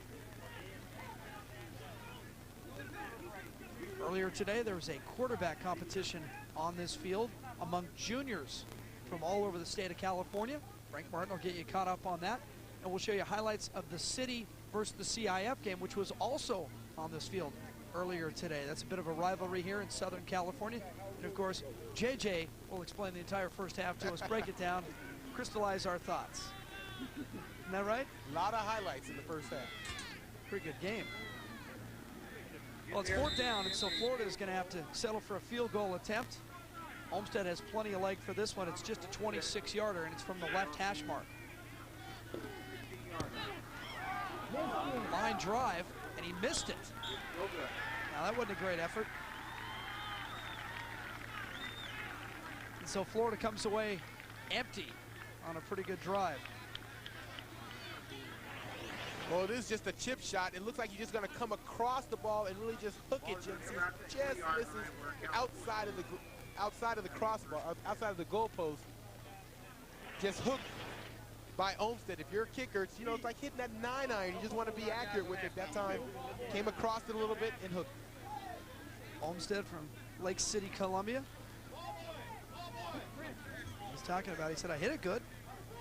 Earlier today, there was a quarterback competition on this field among juniors from all over the state of California. Frank Martin will get you caught up on that, and we'll show you highlights of the city versus the CIF game, which was also on this field earlier today. That's a bit of a rivalry here in Southern California. And of course, JJ will explain the entire first half to us, break it down, crystallize our thoughts. Isn't that right? A lot of highlights in the first half. Pretty good game. Well, it's 4th down, and so Florida is going to have to settle for a field goal attempt. Olmsted has plenty of leg for this one. It's just a 26-yarder, and it's from the left hash mark. Line drive, and he missed it. Now, that wasn't a great effort. And so Florida comes away empty on a pretty good drive. Well, it is just a chip shot. It looks like you're just going to come across the ball and really just hook it, Jim. Just misses outside of the crossbar, outside of the goalpost. Just hooked by Olmsted. If you're a kicker, it's like hitting that 9-iron. You just want to be accurate with it. That time came across it a little bit and hooked. Olmsted from Lake City, Columbia. He's talking about, he said, I hit it good,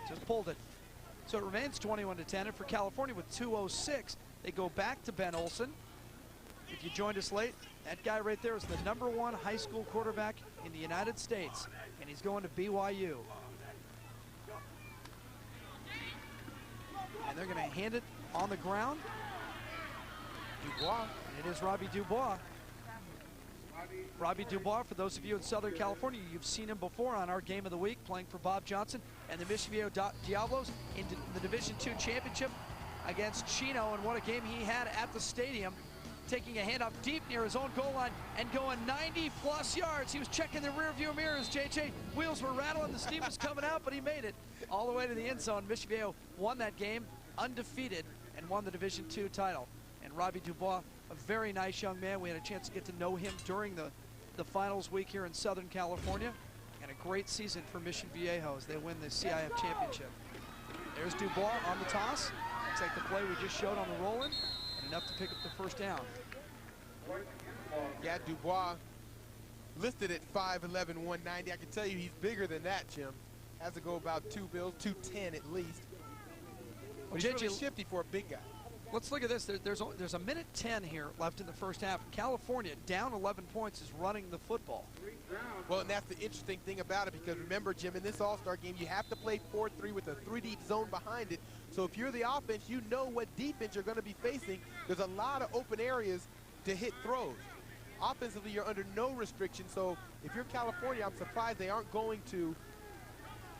just pulled it. So it remains 21-10, and for California with 2:06, they go back to Ben Olsen. If you joined us late, that guy right there is the #1 high school quarterback in the United States, and he's going to BYU. And they're going to hand it on the ground. Dubois, and it is Robbie Dubois. Robbie Dubois, for those of you in Southern California, you've seen him before on our Game of the Week, playing for Bob Johnson and the Mission Viejo Diablos in the Division II championship against Chino, and what a game he had at the stadium, taking a handoff deep near his own goal line and going 90-plus yards. He was checking the rearview mirrors, JJ. Wheels were rattling, the steam was coming out, but he made it all the way to the end zone. Mission Viejo won that game undefeated and won the Division II title. And Robbie Dubois, a very nice young man. We had a chance to get to know him during the finals week here in Southern California, and a great season for Mission Viejo as they win the CIF championship. There's Dubois on the toss. Looks like the play we just showed on the roll-in, and enough to pick up the first down. Yeah, Dubois listed at 5'11", 190. I can tell you he's bigger than that, Jim. Has to go about 2 bills, 210 at least. Well, he's really shifty for a big guy. Let's look at this. There's a minute 10 here left in the first half. California, down 11 points, is running the football. Well, and that's the interesting thing about it, because remember, Jim, in this All-Star game, you have to play 4-3 with a 3-deep zone behind it. So if you're the offense, you know what defense you're going to be facing. There's a lot of open areas to hit throws. Offensively, you're under no restriction. So if you're California, I'm surprised they aren't going to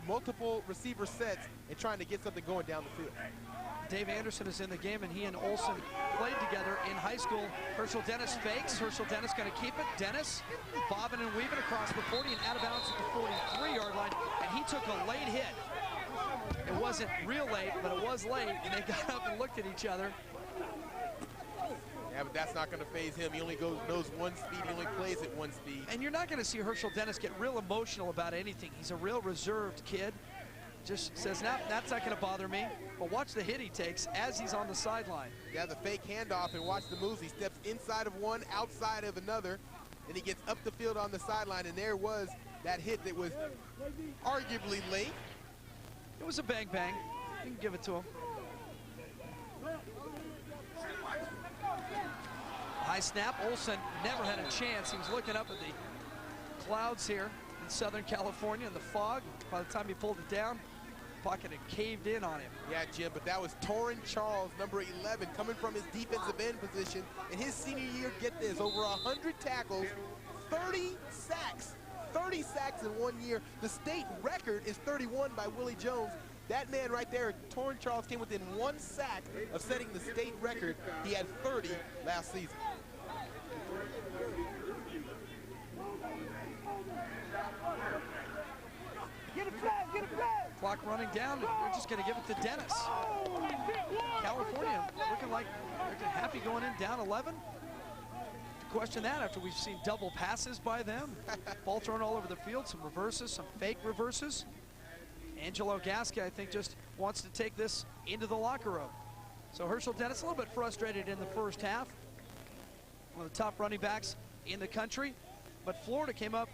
multiple receiver sets and trying to get something going down the field. Dave Anderson is in the game, and he and Olsen played together in high school. Herschel Dennis fakes. Herschel Dennis going to keep it. Dennis bobbing and weaving across the 40 and out of bounds at the 43-yard line, and he took a late hit. It wasn't real late, but it was late, and they got up and looked at each other. Yeah, but that's not going to faze him. He only knows one speed. He only plays at one speed. And you're not going to see Herschel Dennis get real emotional about anything. He's a real reserved kid. Just says, nah, that's not going to bother me. But watch the hit he takes as he's on the sideline. Yeah, the fake handoff, and watch the moves. He steps inside of one, outside of another, and he gets up the field on the sideline, and there was that hit that was arguably late. It was a bang-bang. You can give it to him. High snap. Olsen never had a chance. He was looking up at the clouds here in Southern California in the fog. By the time he pulled it down, the pocket had caved in on him. Yeah, Jim, but that was Torrance, number 11, coming from his defensive end position. In his senior year, get this, over 100 tackles, 30 sacks. 30 sacks in 1 year. The state record is 31 by Willie Jones. That man right there, Torrance Charles, came within 1 sack of setting the state record. He had 30 last season. Get a flag, get a flag. Clock running down, they're just going to give it to Dennis. California looking like they're happy going in down 11. Question that after we've seen double passes by them. Ball thrown all over the field, some reverses, some fake reverses. Angelo Gasca, I think, just wants to take this into the locker room. So Herschel Dennis a little bit frustrated in the first half. One of the top running backs in the country. But Florida came up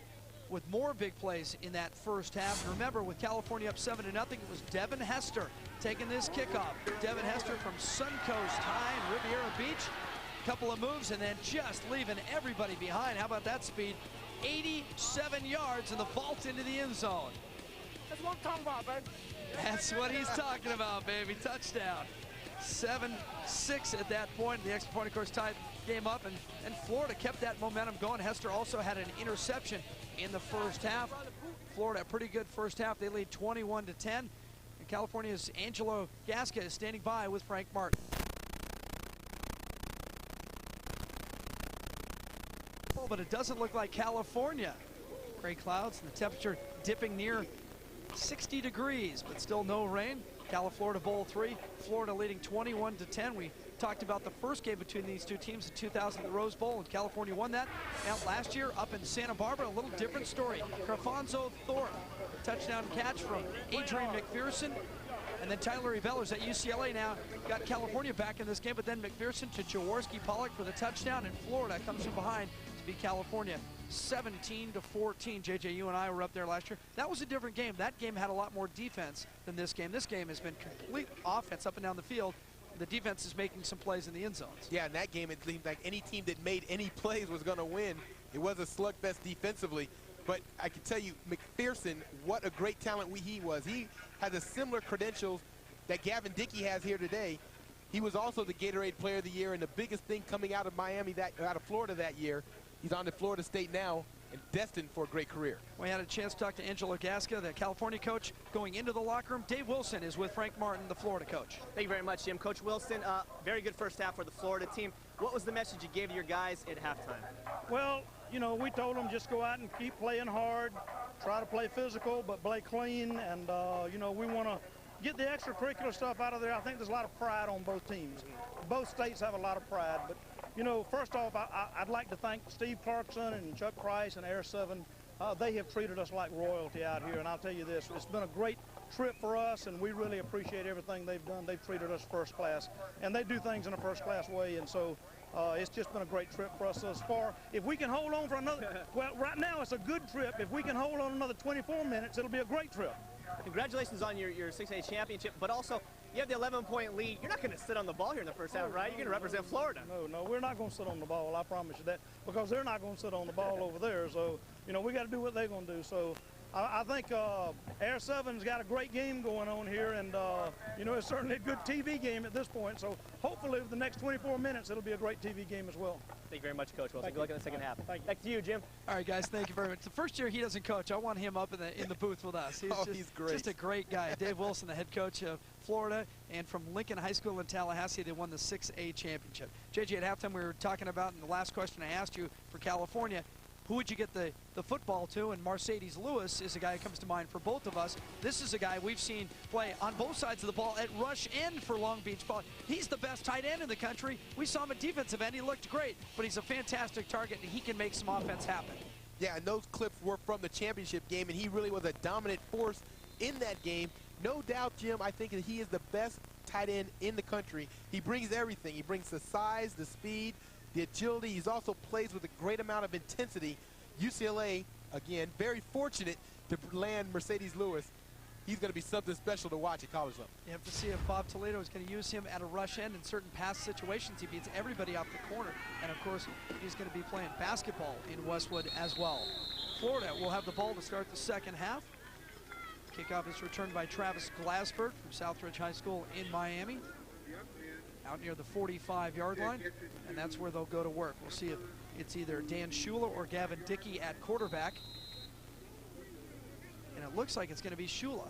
with more big plays in that first half. And remember, with California up 7-0, it was Devin Hester taking this kickoff. Devin Hester from Suncoast High in Riviera Beach. Couple of moves and then just leaving everybody behind. How about that speed? 87 yards and the vault into the end zone. That's what I'm talking about, baby. That's what he's talking about, baby. Touchdown. 7-6 at that point. The extra point, of course, tied the game up, and Florida kept that momentum going. Hester also had an interception in the first half. Florida, a pretty good first half. They lead 21-10. And California's Angelo Gasca is standing by with Frank Martin. But it doesn't look like California. Gray clouds and the temperature dipping near 60 degrees, but still no rain. CaliFlorida Bowl III, Florida leading 21-10. We talked about the first game between these two teams in 2000 at the Rose Bowl, and California won that. Now last year up in Santa Barbara, a little different story. Carfonzo Thorpe, touchdown catch from Adrian McPherson. And then Tyler Ebellers at UCLA now got California back in this game, but then McPherson to Jaworski Pollock for the touchdown, and Florida comes from behind to beat California 17-14. JJ, you and I were up there last year. That was a different game. That game had a lot more defense than this game. This game has been complete offense up and down the field. The defense is making some plays in the end zones. Yeah, in that game, it seemed like any team that made any plays was going to win. It was a slugfest defensively. But I can tell you, McPherson, what a great talent he was. He has a similar credentials that Gavin Dickey has here today. He was also the Gatorade Player of the Year, and the biggest thing coming out of out of Florida that year, he's on to Florida State now and destined for a great career. We had a chance to talk to Angelo Gasca, the California coach, going into the locker room. Dave Wilson is with Frank Martin, the Florida coach. Thank you very much, Jim. Coach Wilson, very good first half for the Florida team. What was the message you gave your guys at halftime? Well, you know, we told them just go out and keep playing hard, try to play physical, but play clean, and, you know, we want to get the extracurricular stuff out of there. I think there's a lot of pride on both teams. Both states have a lot of pride, but, you know, first off, I'd like to thank Steve Clarkson and Chuck Price and Air 7. They have treated us like royalty out here, and I'll tell you this, it's been a great trip for us, and we really appreciate everything they've done. They've treated us first class, and they do things in a first class way, and so it's just been a great trip for us thus far. If we can hold on for another, well, right now it's a good trip. If we can hold on another 24 minutes, it'll be a great trip. Congratulations on your 6A championship, but also you have the 11-point lead. You're not going to sit on the ball here in the first half, right? You're going to represent Florida. No, we're not going to sit on the ball, I promise you that, because they're not going to sit on the ball over there. So, you know, we got to do what they're going to do. So I think Air 7's got a great game going on here, and, you know, it's certainly a good TV game at this point. So hopefully for the next 24 minutes, it'll be a great TV game as well. Thank you very much, Coach Wilson. Thank Good luck you. in the second half. Thank you. Back to you, Jim. All right, guys, thank you very much. The first year he doesn't coach, I want him up in the booth with us. He's great. Just a great guy. Dave Wilson, the head coach of Florida, and from Lincoln High School in Tallahassee, they won the 6A championship. JJ, at halftime we were talking about, in the last question I asked you for California, who would you get the football to? And Mercedes Lewis is a guy who comes to mind for both of us. This is a guy we've seen play on both sides of the ball at rush end for Long Beach Ball. He's the best tight end in the country. We saw him at defensive end. He looked great, but he's a fantastic target, and he can make some offense happen. Yeah, and those clips were from the championship game, and he really was a dominant force in that game. No doubt, Jim, I think that he is the best tight end in the country. He brings everything. He brings the size, the speed, the agility. He's also plays with a great amount of intensity. UCLA, again, very fortunate to land Mercedes Lewis he's going to be something special to watch at college level. You have to see if Bob Toledo is going to use him at a rush end in certain pass situations. He beats everybody off the corner. And, of course, he's going to be playing basketball in Westwood as well. Florida will have the ball to start the second half. Kickoff is returned by Travis Glassford from Southridge High School in Miami, out near the 45-yard line, and that's where they'll go to work. We'll see if it's either Dan Shula or Gavin Dickey at quarterback. And it looks like it's going to be Shula.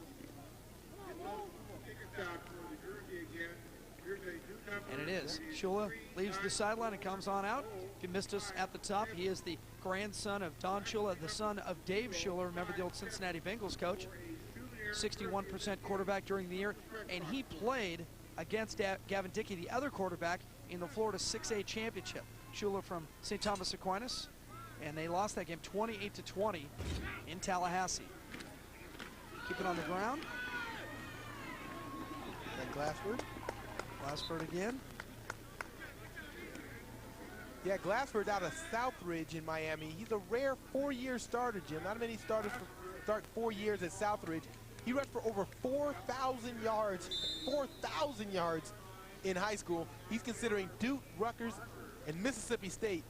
And it is. Shula leaves the sideline and comes on out. If you missed us at the top, he is the grandson of Don Shula, the son of Dave Shula. Remember the old Cincinnati Bengals coach. 61% quarterback during the year, and he played against Gavin Dickey, the other quarterback, in the Florida 6A championship. Shula from St. Thomas Aquinas, and they lost that game 28-20 in Tallahassee. Keep it on the ground. And Glassford. Glassford again. Yeah, Glassford out of Southridge in Miami. He's a rare 4-year starter, Jim. Not many starters start 4 years at Southridge. He rushed for over 4,000 yards, 4,000 yards in high school. He's considering Duke, Rutgers, and Mississippi State.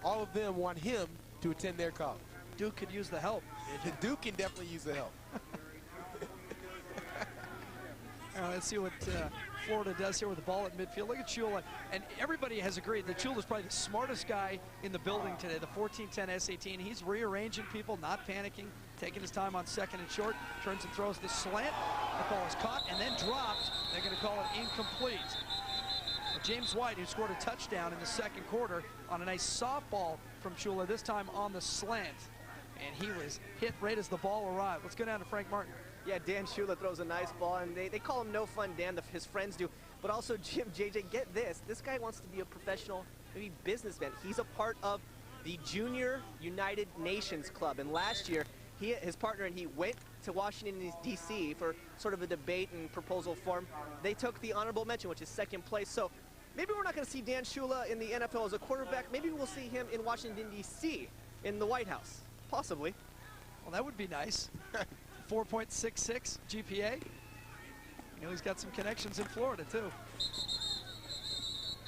All of them want him to attend their college. Duke could use the help. Duke can definitely use the help. Let's see what Florida does here with the ball at midfield. Look at Shula, and everybody has agreed that Shula's probably the smartest guy in the building today, the 14-10 SAT, and he's rearranging people, not panicking, taking his time on second and short, turns and throws the slant. The ball is caught and then dropped. They're going to call it incomplete. James White, who scored a touchdown in the second quarter on a nice softball from Shula, this time on the slant. And he was hit right as the ball arrived. Let's go down to Frank Martin. Yeah, Dan Shula throws a nice ball, and they call him No Fun Dan, his friends do. But also, Jim, JJ, get this. This guy wants to be a professional, maybe businessman. He's a part of the Junior United Nations Club. And last year, his partner and he went to Washington, D.C. for sort of a debate and proposal form. They took the honorable mention, which is second place. So maybe we're not going to see Dan Shula in the NFL as a quarterback. Maybe we'll see him in Washington, D.C. in the White House. Possibly. Well, that would be nice. 4.66 GPA. You know, he's got some connections in Florida, too.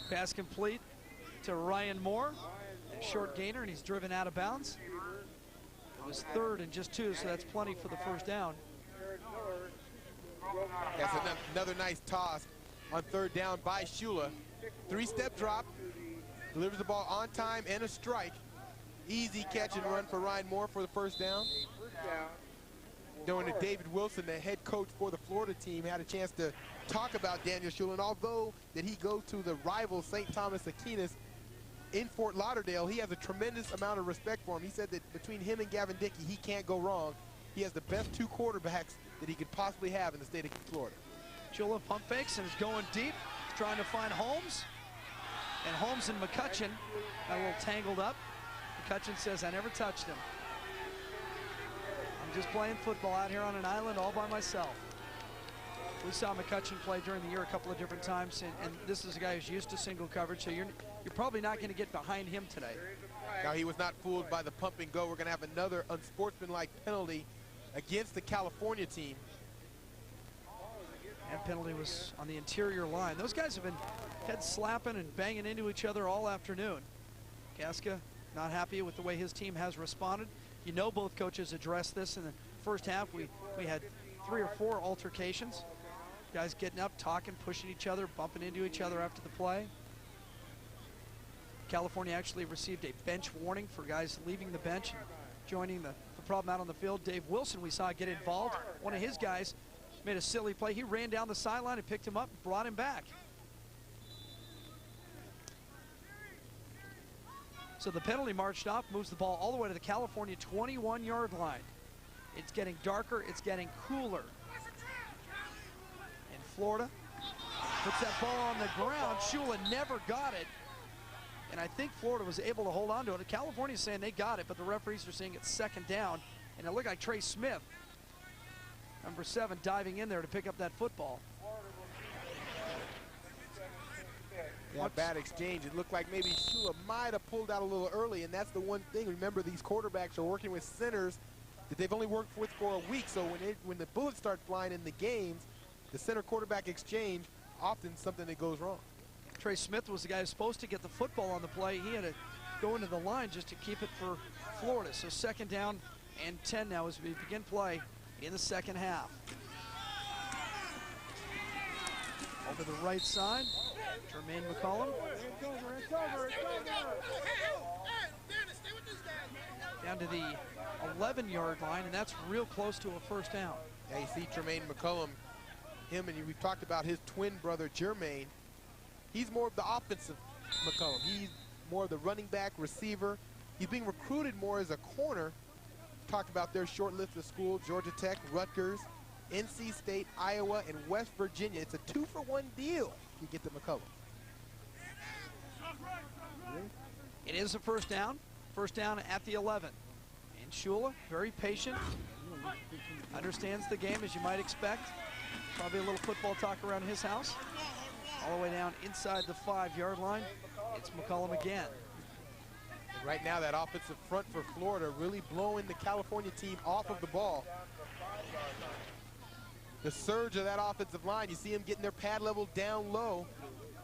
Pass complete to Ryan Moore. A short gainer, and he's driven out of bounds. It was 3rd and just 2, so that's plenty for the first down. That's another nice toss on 3rd down by Shula. 3-step drop. Delivers the ball on time and a strike. Easy catch and run for Ryan Moore for the first down. Going to David Wilson, the head coach for the Florida team, had a chance to talk about Daniel Shula. And although that he goes to the rival St. Thomas Aquinas in Fort Lauderdale, he has a tremendous amount of respect for him. He said that between him and Gavin Dickey, he can't go wrong. He has the best 2 quarterbacks that he could possibly have in the state of Florida. Shula pump fakes and is going deep, trying to find Holmes. And Holmes and McCutcheon got a little tangled up. McCutcheon says, I never touched him. I'm just playing football out here on an island all by myself. We saw McCutcheon play during the year a couple of different times, and this is a guy who's used to single coverage, so you're probably not going to get behind him today. Now, he was not fooled by the pump and go. We're going to have another unsportsmanlike penalty against the California team. And penalty was on the interior line. Those guys have been head slapping and banging into each other all afternoon. Gasca not happy with the way his team has responded. You know, both coaches addressed this in the first half. We had 3 or 4 altercations. Guys getting up, talking, pushing each other, bumping into each other after the play. California actually received a bench warning for guys leaving the bench and joining the problem out on the field. Dave Wilson, we saw get involved. One of his guys made a silly play. He ran down the sideline and picked him up and brought him back. So the penalty marched off, moves the ball all the way to the California 21-yard line. It's getting darker, it's getting cooler. And Florida puts that ball on the ground. Shula never got it. And I think Florida was able to hold on to it. California's saying they got it, but the referees are saying it's 2nd down. And it looked like Trey Smith, number 7, diving in there to pick up that football. Yeah, bad exchange. It looked like maybe Shula might have pulled out a little early, and that's the one thing. Remember, these quarterbacks are working with centers that they've only worked with for a week. So when the bullets start flying in the games, the center quarterback exchange, often something that goes wrong. Trey Smith was the guy who's supposed to get the football on the play. He had to go into the line just to keep it for Florida. So 2nd down and 10 now as we begin play in the second half. Over the right side, Jermaine McCollum. Down to the 11-yard line, and that's real close to a first down. Yeah, you see Jermaine McCollum, we've talked about his twin brother, Jermaine. He's more of the offensive McCollum. He's more of the running back, receiver. He's being recruited more as a corner. Talked about their short list of schools: Georgia Tech, Rutgers, NC State, Iowa, and West Virginia. It's a 2-for-1 deal if you get the McCollum. It is a first down at the 11. And Shula, very patient, understands the game as you might expect. Probably a little football talk around his house. All the way down inside the 5-yard line, it's McCollum again. And right now, that offensive front for Florida really blowing the California team off of the ball. The surge of that offensive line, you see them getting their pad level down low.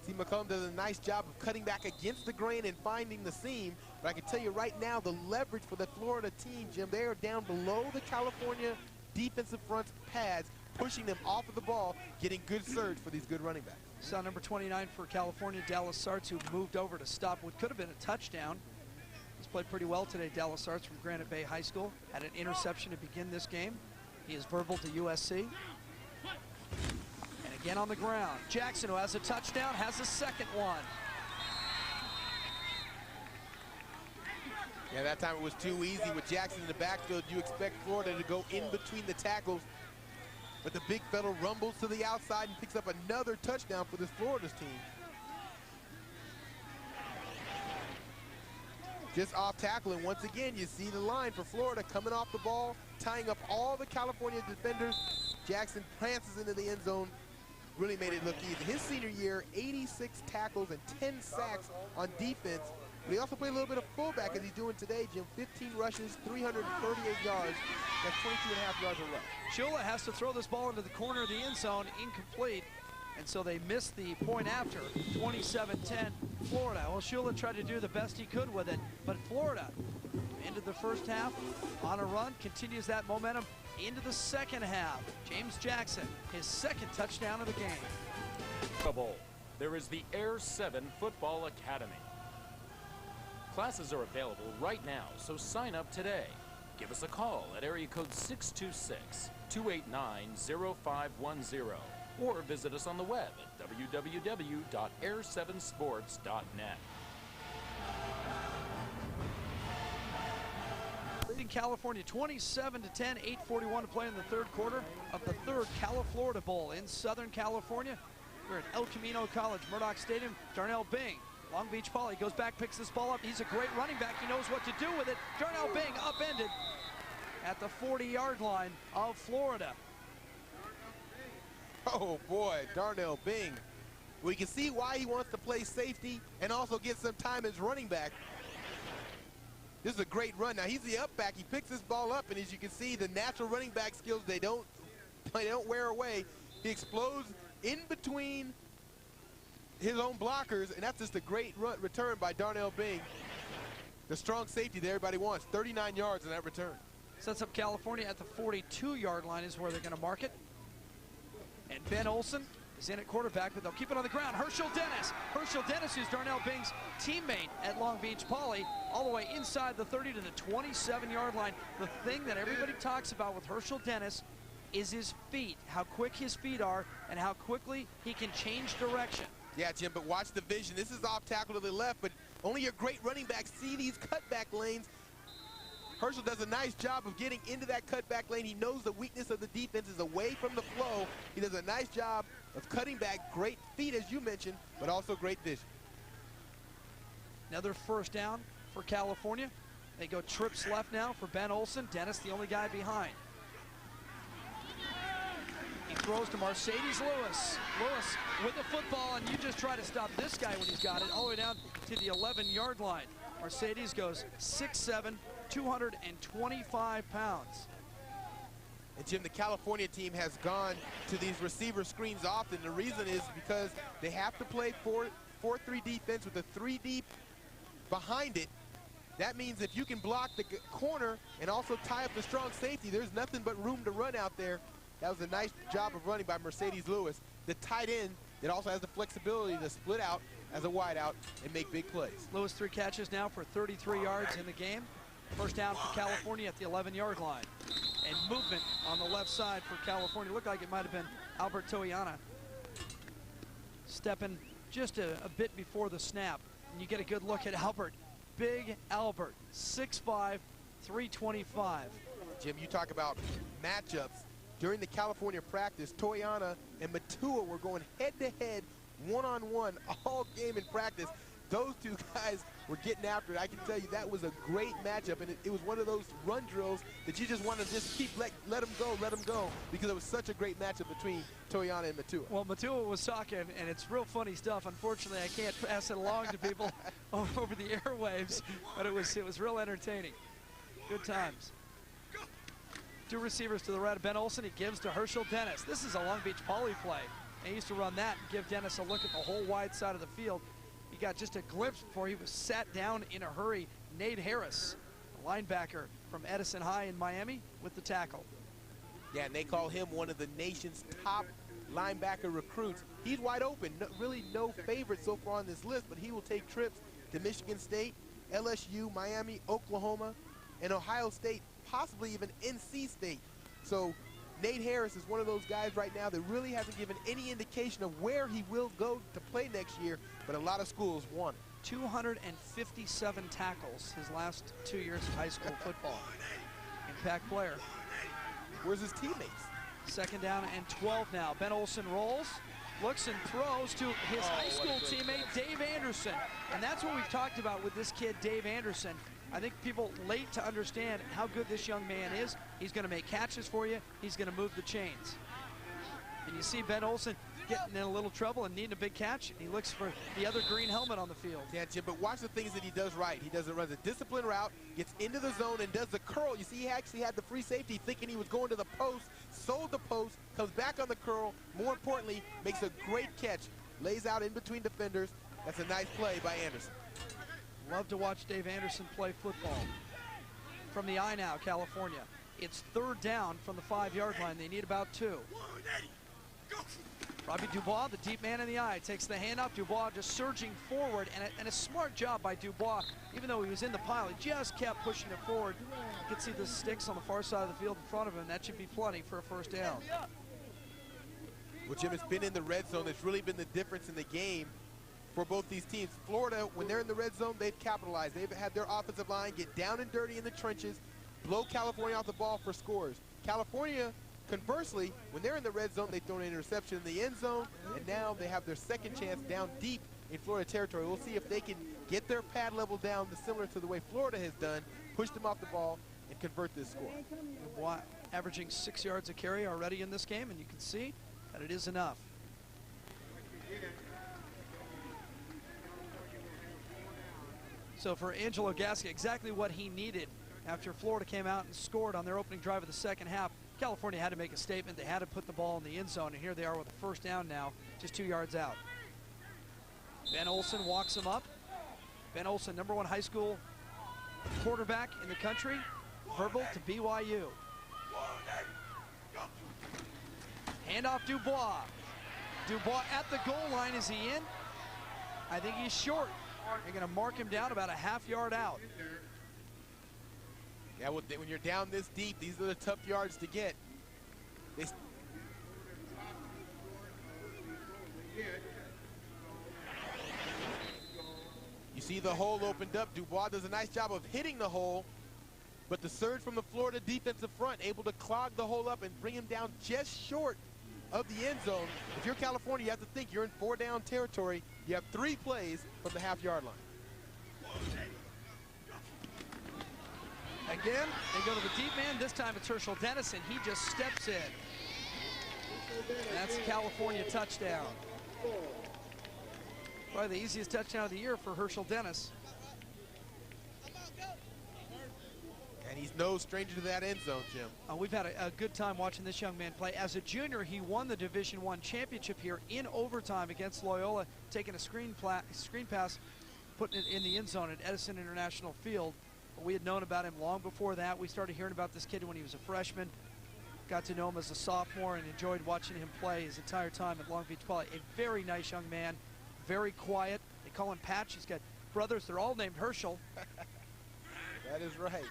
See, McCollum does a nice job of cutting back against the grain and finding the seam. But I can tell you right now, the leverage for the Florida team, Jim, they are down below the California defensive front's pads, pushing them off of the ball, getting good surge for these good running backs. Saw number 29 for California, Dallas Sartz, who moved over to stop what could have been a touchdown. He's played pretty well today, Dallas Sartz from Granite Bay High School. Had an interception to begin this game. He is verbal to USC. And again on the ground, Jackson, who has a touchdown, has a second one. Yeah, that time it was too easy with Jackson in the backfield. You expect Florida to go in between the tackles, but the big fella rumbles to the outside and picks up another touchdown for this Florida's team. Just off tackling, once again, you see the line for Florida coming off the ball, tying up all the California defenders. Jackson prances into the end zone, really made it look easy. His senior year, 86 tackles and 10 sacks on defense. But he also played a little bit of fullback as he's doing today, Jim. 15 rushes, 338 yards. That's 22.5 yards a rush. Shula has to throw this ball into the corner of the end zone, incomplete. And so they missed the point after, 27-10 Florida. Well, Shula tried to do the best he could with it, but Florida ended the first half on a run, continues that momentum into the second half. James Jackson, his second touchdown of the game. Bowl. There is the Air 7 Football Academy. Classes are available right now, so sign up today. Give us a call at area code 626-289-0510 or visit us on the web at www.air7sports.net. Leading California 27-10, 8:41 to play in the third quarter of the third CaliFlorida Bowl in Southern California. We're at El Camino College, Murdoch Stadium. Darnell Bing, Long Beach Poly, goes back, picks this ball up. He's a great running back. He knows what to do with it. Darnell Bing upended at the 40-yard line of Florida. Oh boy, Darnell Bing. We can see why he wants to play safety and also get some time as running back. This is a great run. Now he's the up back. He picks this ball up, and as you can see, the natural running back skills, they don't wear away. He explodes in between his own blockers, and that's just a great return by Darnell Bing. The strong safety that everybody wants. 39 yards in that return. Sets up California at the 42-yard line is where they're going to mark it. And Ben Olsen is in at quarterback, but they'll keep it on the ground. Herschel Dennis, who's Darnell Bing's teammate at Long Beach Poly, all the way inside the 30 to the 27-yard line. The thing that everybody talks about with Herschel Dennis is his feet, how quick his feet are, and how quickly he can change direction. Yeah, Jim, but watch the vision. This is off tackle to the left, but only your great running backs see these cutback lanes. Herschel does a nice job of getting into that cutback lane. He knows the weakness of the defense is away from the flow. He does a nice job of cutting back. Great feet, as you mentioned, but also great vision. Another first down for California. They go trips left now for Ben Olsen. Dennis, the only guy behind. He throws to Mercedes Lewis. Lewis with the football, and you just try to stop this guy when he's got it, all the way down to the 11-yard line. Mercedes goes 6'7", 225 pounds. And Jim, the California team has gone to these receiver screens often. The reason is because they have to play 4-3 defense with a 3 deep behind it. That means if you can block the corner and also tie up the strong safety, there's nothing but room to run out there. That was a nice job of running by Mercedes Lewis, the tight end that also has the flexibility to split out as a wideout and make big plays. Lewis 3 catches now for 33 yards in the game. First down for California at the 11-yard line. And movement on the left side for California. Looked like it might have been Albert Toyana stepping just a bit before the snap. And you get a good look at Albert. Big Albert, 6'5", 325. Jim, you talk about matchups. During the California practice, Toyana and MATUA were going head-to-head, one-on-one all game in practice. Those two guys were getting after it. I can tell you that was a great matchup, and it was one of those run drills that you just want to just keep let them go, because it was such a great matchup between Toyana and MATUA. Well, MATUA was talking, and it's real funny stuff. Unfortunately, I can't pass it along to people over the airwaves, but it was real entertaining. Good times. Two receivers to the right of Ben Olsen. He gives to Herschel Dennis. This is a Long Beach poly play. They used to run that and give Dennis a look at the whole wide side of the field. He got just a glimpse before he was sat down in a hurry. Nate Harris, a linebacker from Edison High in Miami, with the tackle. Yeah, and they call him one of the nation's top linebacker recruits. He's wide open. Really no favorite so far on this list, but he will take trips to Michigan State, LSU, Miami, Oklahoma, and Ohio State, possibly even NC State. So Nate Harris is one of those guys right now that really hasn't given any indication of where he will go to play next year, but a lot of schools want it. 257 tackles his last 2 years of high school football. Impact player. Where's his teammates? Second down and 12 now. Ben Olsen rolls, looks and throws to his high school teammate, Dave Anderson. And that's what we've talked about with this kid, Dave Anderson. I think people late to understand how good this young man is. He's going to make catches for you. He's going to move the chains. And you see Ben Olsen getting in a little trouble and needing a big catch. And he looks for the other green helmet on the field. Yeah, Jim, but watch the things that he does right. He runs a disciplined route, gets into the zone, and does the curl. You see, he actually had the free safety thinking he was going to the post, sold the post, comes back on the curl. More importantly, makes a great catch, lays out in between defenders. That's a nice play by Anderson. Love to watch Dave Anderson play football. From the I now, California. It's third down from the 5-yard line. They need about 2. Robbie Dubois, the deep man in the eye, takes the handoff. Dubois just surging forward, and a smart job by Dubois. Even though he was in the pile, he just kept pushing it forward. You can see the sticks on the far side of the field in front of him. That should be plenty for a first down. Well, Jim, it's been in the red zone. It's really been the difference in the game for both these teams. Florida, when they're in the red zone, they've capitalized. They've had their offensive line get down and dirty in the trenches, blow California off the ball for scores. California, conversely, when they're in the red zone, they throw an interception in the end zone, and now they have their second chance down deep in Florida territory. We'll see if they can get their pad level down similar to the way Florida has done, push them off the ball, and convert this score. Dubois averaging 6 yards a carry already in this game, and you can see that it is enough. So for Angelo Gasca, exactly what he needed after Florida came out and scored on their opening drive of the second half. California had to make a statement. They had to put the ball in the end zone, and here they are with a first down now, just 2 yards out. Ben Olsen walks him up. Ben Olsen, #1 high school quarterback in the country, verbal to BYU. Handoff Dubois. Dubois at the goal line. Is he in? I think he's short. They're going to mark him down about a half-yard out. Yeah, when you're down this deep, these are the tough yards to get. You see the hole opened up. Dubois does a nice job of hitting the hole, but the surge from the Florida defensive front able to clog the hole up and bring him down just short of the end zone. If you're California, you have to think you're in 4-down territory. You have 3 plays from the half-yard line. Again, they go to the deep man. This time it's Herschel Dennis, and he just steps in. And that's a California touchdown. Probably the easiest touchdown of the year for Herschel Dennis. And he's no stranger to that end zone, Jim. We've had a good time watching this young man play. As a junior, he won the Division I championship here in overtime against Loyola, taking a screen pass, putting it in the end zone at Edison International Field. But we had known about him long before that. We started hearing about this kid when he was a freshman. Got to know him as a sophomore and enjoyed watching him play his entire time at Long Beach Poly. A very nice young man, very quiet. They call him Patch. He's got brothers. They're all named Herschel. That is right.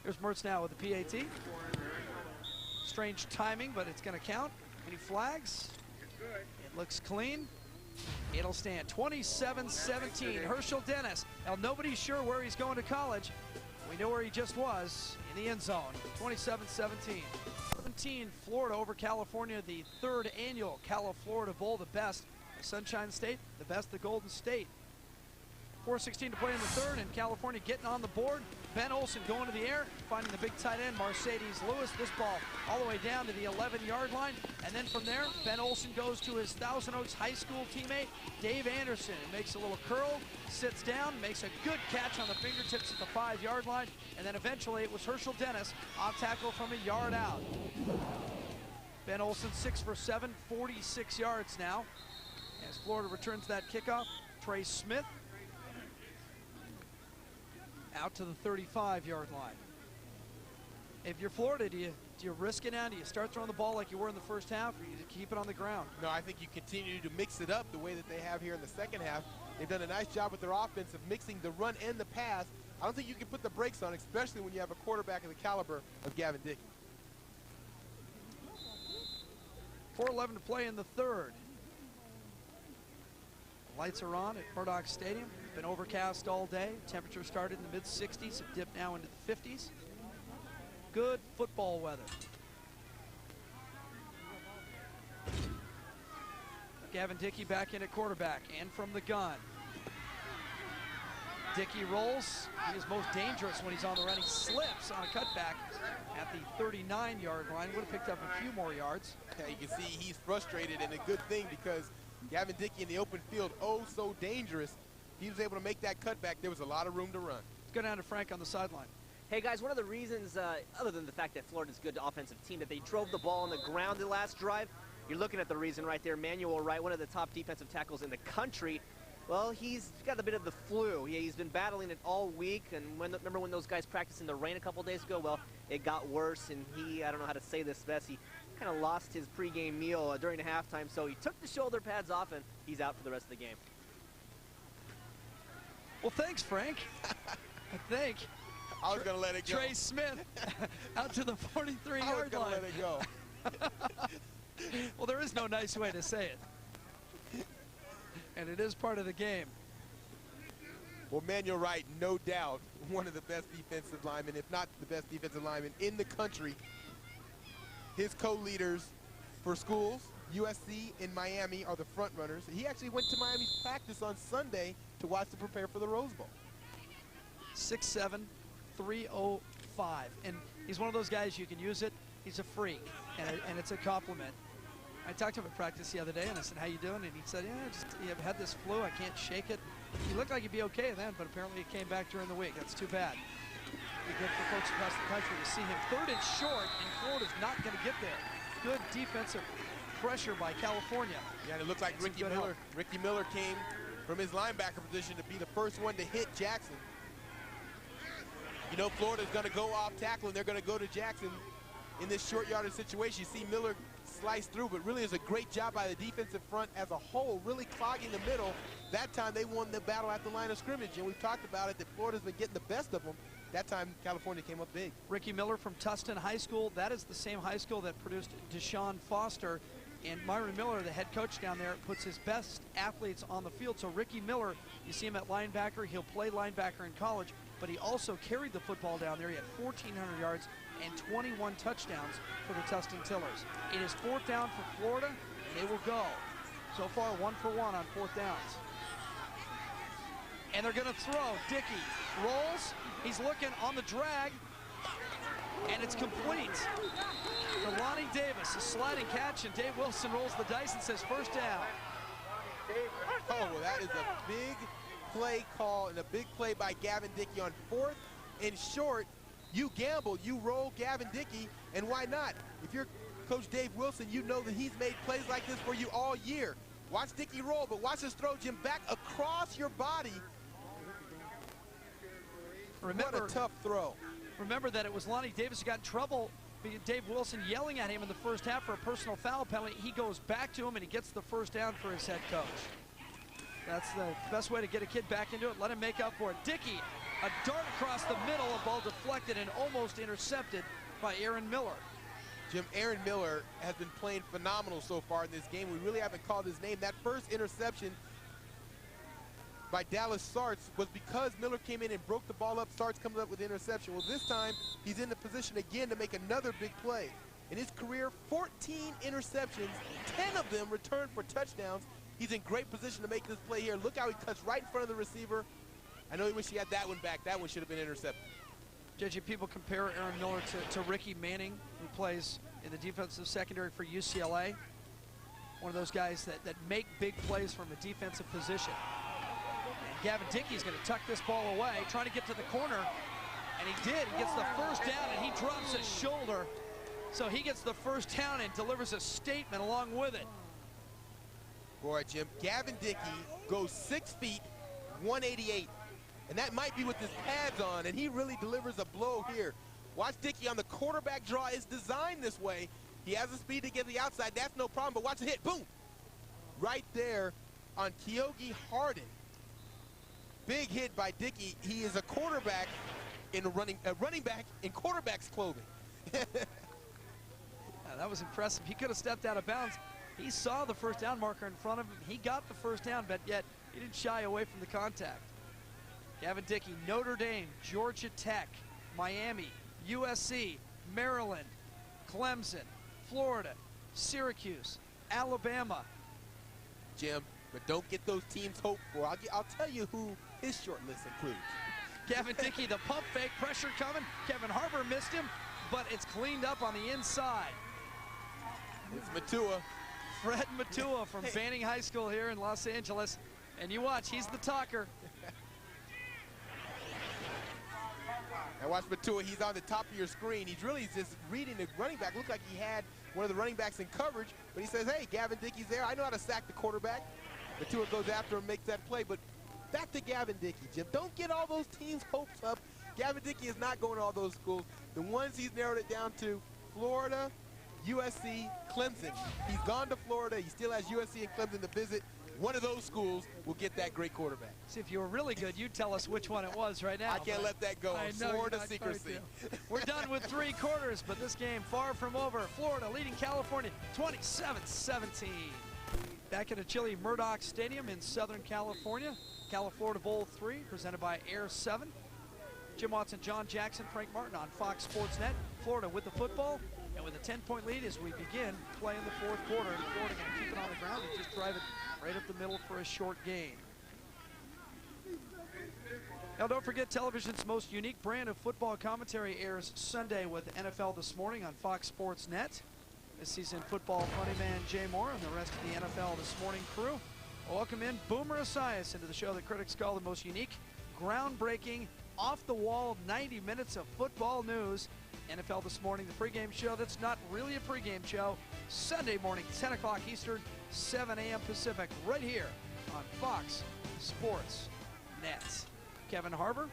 Here's Mertz now with the PAT. Strange timing, but it's going to count. Any flags? It looks clean. It'll stand 27-17. Herschel Dennis. Now, nobody's sure where he's going to college. We know where he just was, in the end zone. 27-17. 17, Florida over California, the third annual CaliFlorida Bowl, the best. The Sunshine State, the best, the Golden State. 4:16 to play in the third, and California getting on the board. Ben Olsen going to the air, finding the big tight end, Mercedes Lewis. This ball all the way down to the 11-yard line. And then from there, Ben Olsen goes to his Thousand Oaks High School teammate, Dave Anderson, and makes a little curl, sits down, makes a good catch on the fingertips at the 5-yard line. And then eventually it was Herschel Dennis on tackle from a yard out. Ben Olsen 6 for 7, 46 yards now. As Florida returns that kickoff, Trey Smith out to the 35-yard line. If you're Florida, do you risk it now? Do you start throwing the ball like you were in the first half, or you keep it on the ground? No, I think you continue to mix it up the way that they have here in the second half. They've done a nice job with their offense of mixing the run and the pass. I don't think you can put the brakes on, especially when you have a quarterback of the caliber of Gavin Dickey. 4:11 to play in the third. Lights are on at Murdoch Stadium. Been overcast all day. Temperature started in the mid-60s, have dipped now into the 50s. Good football weather. Gavin Dickey back in at quarterback and from the gun. Dickey rolls. He is most dangerous when he's on the run. He slips on a cutback at the 39-yard line. Would have picked up a few more yards. Yeah, you can see he's frustrated, and a good thing, because Gavin Dickey in the open field, oh so dangerous. He was able to make that cutback. There was a lot of room to run. Let's go down to Frank on the sideline. Hey guys, one of the reasons, other than the fact that Florida's a good offensive team, that they drove the ball on the ground the last drive, you're looking at the reason right there. Manuel Wright, one of the top defensive tackles in the country. Well, he's got a bit of the flu. He's been battling it all week, and remember when those guys practiced in the rain a couple days ago? Well, it got worse, and I don't know how to say this best, he kind of lost his pregame meal during the halftime, so he took the shoulder pads off, and he's out for the rest of the game. Well, thanks, Frank. I think. I was going to let it go. Trey Smith out to the 43-yard line. I was going to let it go. Well, there is no nice way to say it. And it is part of the game. Well, Manuel Wright, no doubt, one of the best defensive linemen, if not the best defensive lineman in the country. His co-leaders for schools, USC and Miami, are the front runners. He actually went to Miami's practice on Sunday to watch them prepare for the Rose Bowl. 6'7", 305. And he's one of those guys, you can use it. He's a freak, and it's a compliment. I talked to him at practice the other day, and I said, how you doing? And he said, yeah, I've had this flu. I can't shake it. He looked like he'd be okay then, but apparently it came back during the week. That's too bad. Be good for folks across the country to see him. 3rd and short, and Florida's not going to get there. Good defensive pressure by California. Yeah, and it looked like Ricky Miller. Ricky Miller came from his linebacker position to be the first one to hit Jackson. You know, Florida's going to go off tackle, and they're going to go to Jackson in this short yardage situation. You see Miller slice through, but really is a great job by the defensive front as a whole, really clogging the middle. That time they won the battle at the line of scrimmage, and we've talked about it that Florida's been getting the best of them. That time California came up big. Ricky Miller from Tustin High School. That is the same high school that produced Deshaun Foster. And Myron Miller, the head coach down there, puts his best athletes on the field. So Ricky Miller, you see him at linebacker. He'll play linebacker in college, but he also carried the football down there. He had 1,400 yards and 21 touchdowns for the Tustin Tillers. It is 4th down for Florida, and they will go. So far, 1 for 1 on 4th downs. And they're going to throw. Dickey rolls. He's looking on the drag, and it's complete. For Lonnie Davis, a sliding catch, and Dave Wilson rolls the dice and says first down. Oh, well, that is a big play call and a big play by Gavin Dickey on 4th In short, you gamble, you roll Gavin Dickey, and why not? If you're Coach Dave Wilson, you know that he's made plays like this for you all year. Watch Dickey roll, but watch this throw, Jim, back across your body. What a tough throw. Remember that it was Lonnie Davis who got in trouble. Dave Wilson yelling at him in the first half for a personal foul penalty. He goes back to him and he gets the first down for his head coach. That's the best way to get a kid back into it. Let him make up for it. Dickey, a dart across the middle, a ball deflected and almost intercepted by Aaron Miller. Jim, Aaron Miller has been playing phenomenal so far in this game. We really haven't called his name. That first interception by Dallas Sartz was because Miller came in and broke the ball up. Sartz comes up with the interception. Well, this time he's in the position again to make another big play. In his career, 14 interceptions, 10 of them returned for touchdowns. He's in great position to make this play here. Look how he cuts right in front of the receiver. I know he wish he had that one back. That one should have been intercepted. JJ, people compare Aaron Miller to Ricky Manning, who plays in the defensive secondary for UCLA. One of those guys that make big plays from a defensive position. And Gavin Dickey's going to tuck this ball away, trying to get to the corner, and he did. He gets the first down, and he drops his shoulder. So he gets the first down and delivers a statement along with it. Boy, Jim, Gavin Dickey goes 6 feet, 188. And that might be with his pads on, and he really delivers a blow here. Watch Dickey on the quarterback draw. Is designed this way. He has the speed to get the outside. That's no problem, but watch the hit. Boom! Right there on Keogi Harden. Big hit by Dickey. He is a quarterback in a running back in quarterback's clothing. Yeah, that was impressive. He could have stepped out of bounds. He saw the first down marker in front of him. He got the first down, but yet he didn't shy away from the contact. Gavin Dickey, Notre Dame, Georgia Tech, Miami, USC, Maryland, Clemson, Florida, Syracuse, Alabama. Jim, but don't get those teams hoped for. I'll tell you who his short list includes. Gavin Dickey, the pump fake, pressure coming. Kevin Harbour missed him, but it's cleaned up on the inside. It's MATUA. Fred MATUA from Banning High School here in Los Angeles. And you watch, he's the talker. Now watch MATUA, he's on the top of your screen. He's really just reading the running back. Looked like he had one of the running backs in coverage, but he says, hey, Gavin Dickey's there. I know how to sack the quarterback. MATUA goes after him, makes that play. But back to Gavin Dickey, Jim. Don't get all those teams' hopes up. Gavin Dickey is not going to all those schools. The ones he's narrowed it down to, Florida, USC, Clemson. He's gone to Florida. He still has USC and Clemson to visit. One of those schools will get that great quarterback. See, if you were really good, you'd tell us which one it was right now. I can't let that go. Florida secrecy. We're done with 3 quarters, but this game far from over. Florida leading California 27-17. Back at a chilly Murdoch Stadium in Southern California. CaliFlorida Bowl III, presented by Air 7. Jim Watson, John Jackson, Frank Martin on Fox Sports Net. Florida with the football and with a 10-point lead as we begin play in the 4th quarter. Florida going to keep it on the ground and just drive it right up the middle for a short gain. Now don't forget, television's most unique brand of football commentary airs Sunday with NFL This Morning on Fox Sports Net. This season, football funny man Jay Moore and the rest of the NFL This Morning crew welcome in Boomer Esiason into the show that critics call the most unique, groundbreaking, off-the-wall 90 minutes of football news. NFL This Morning, the pregame show that's not really a pregame show. Sunday morning, 10 o'clock Eastern, 7 a.m. Pacific, right here on Fox Sports Net. Kevin Harbour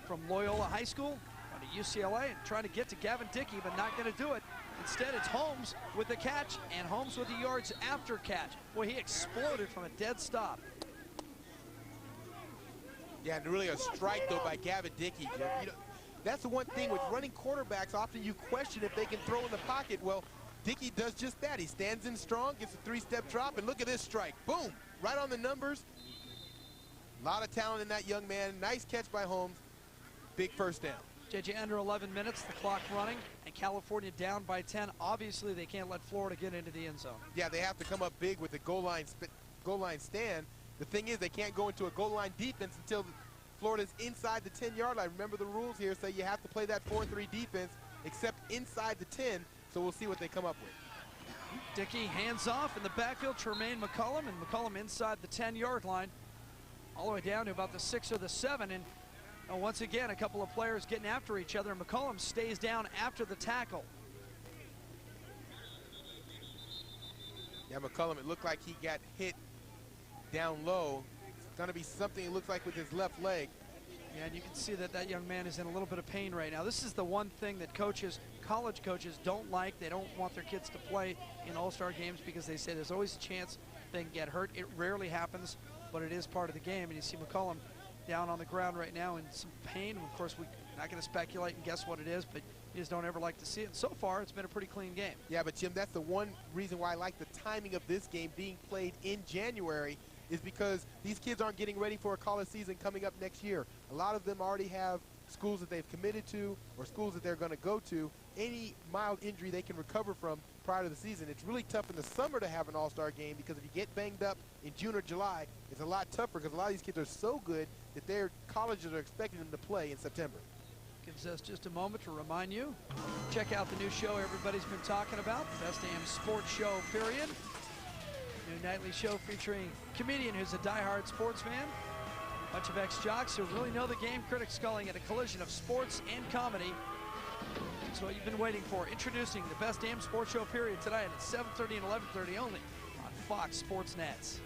from Loyola High School, going to UCLA and trying to get to Gavin Dickey, but not going to do it. Instead, it's Holmes with the catch and Holmes with the yards after catch. Boy, he exploded from a dead stop. Yeah, and really a strike, though, by Gavin Dickey. You know, that's the one thing with running quarterbacks. Often you question if they can throw in the pocket. Well, Dickey does just that. He stands in strong, gets a 3-step drop, and look at this strike. Boom, right on the numbers. A lot of talent in that young man. Nice catch by Holmes. Big first down. JJ, under 11 minutes, the clock running, and California down by 10. Obviously, they can't let Florida get into the end zone. Yeah, they have to come up big with the goal line stand. The thing is, they can't go into a goal line defense until Florida's inside the 10-yard line. Remember, the rules here say you have to play that 4-3 defense, except inside the 10. So we'll see what they come up with. Dickey hands off in the backfield, Tremaine McCullum, and McCullum inside the 10-yard line, all the way down to about the 6 or the 7. And And once again, a couple of players getting after each other. McCollum stays down after the tackle. Yeah, McCollum, it looked like he got hit down low. It's going to be something it looks like with his left leg. Yeah, and you can see that that young man is in a little bit of pain right now. This is the one thing that coaches, college coaches, don't like. They don't want their kids to play in all-star games because they say there's always a chance they can get hurt. It rarely happens, but it is part of the game. And you see McCollum down on the ground right now in some pain. Of course, we're not going to speculate and guess what it is, but you just don't ever like to see it. And so far, it's been a pretty clean game. Yeah, but Jim, that's the one reason why I like the timing of this game being played in January, is because these kids aren't getting ready for a college season coming up next year. A lot of them already have schools that they've committed to or schools that they're going to go to. Any mild injury they can recover from prior to the season. It's really tough in the summer to have an all-star game because if you get banged up in June or July, it's a lot tougher because a lot of these kids are so good that their colleges are expecting them to play in September. Gives us just a moment to remind you, check out the new show everybody's been talking about, the Best Damn Sports Show, period. New nightly show featuring a comedian who's a diehard sports fan, a bunch of ex-jocks who really know the game, critics calling it a collision of sports and comedy. That's what you've been waiting for. Introducing the Best Damn Sports Show, period, tonight at 7:30 and 11:30 only on Fox Sports Nets.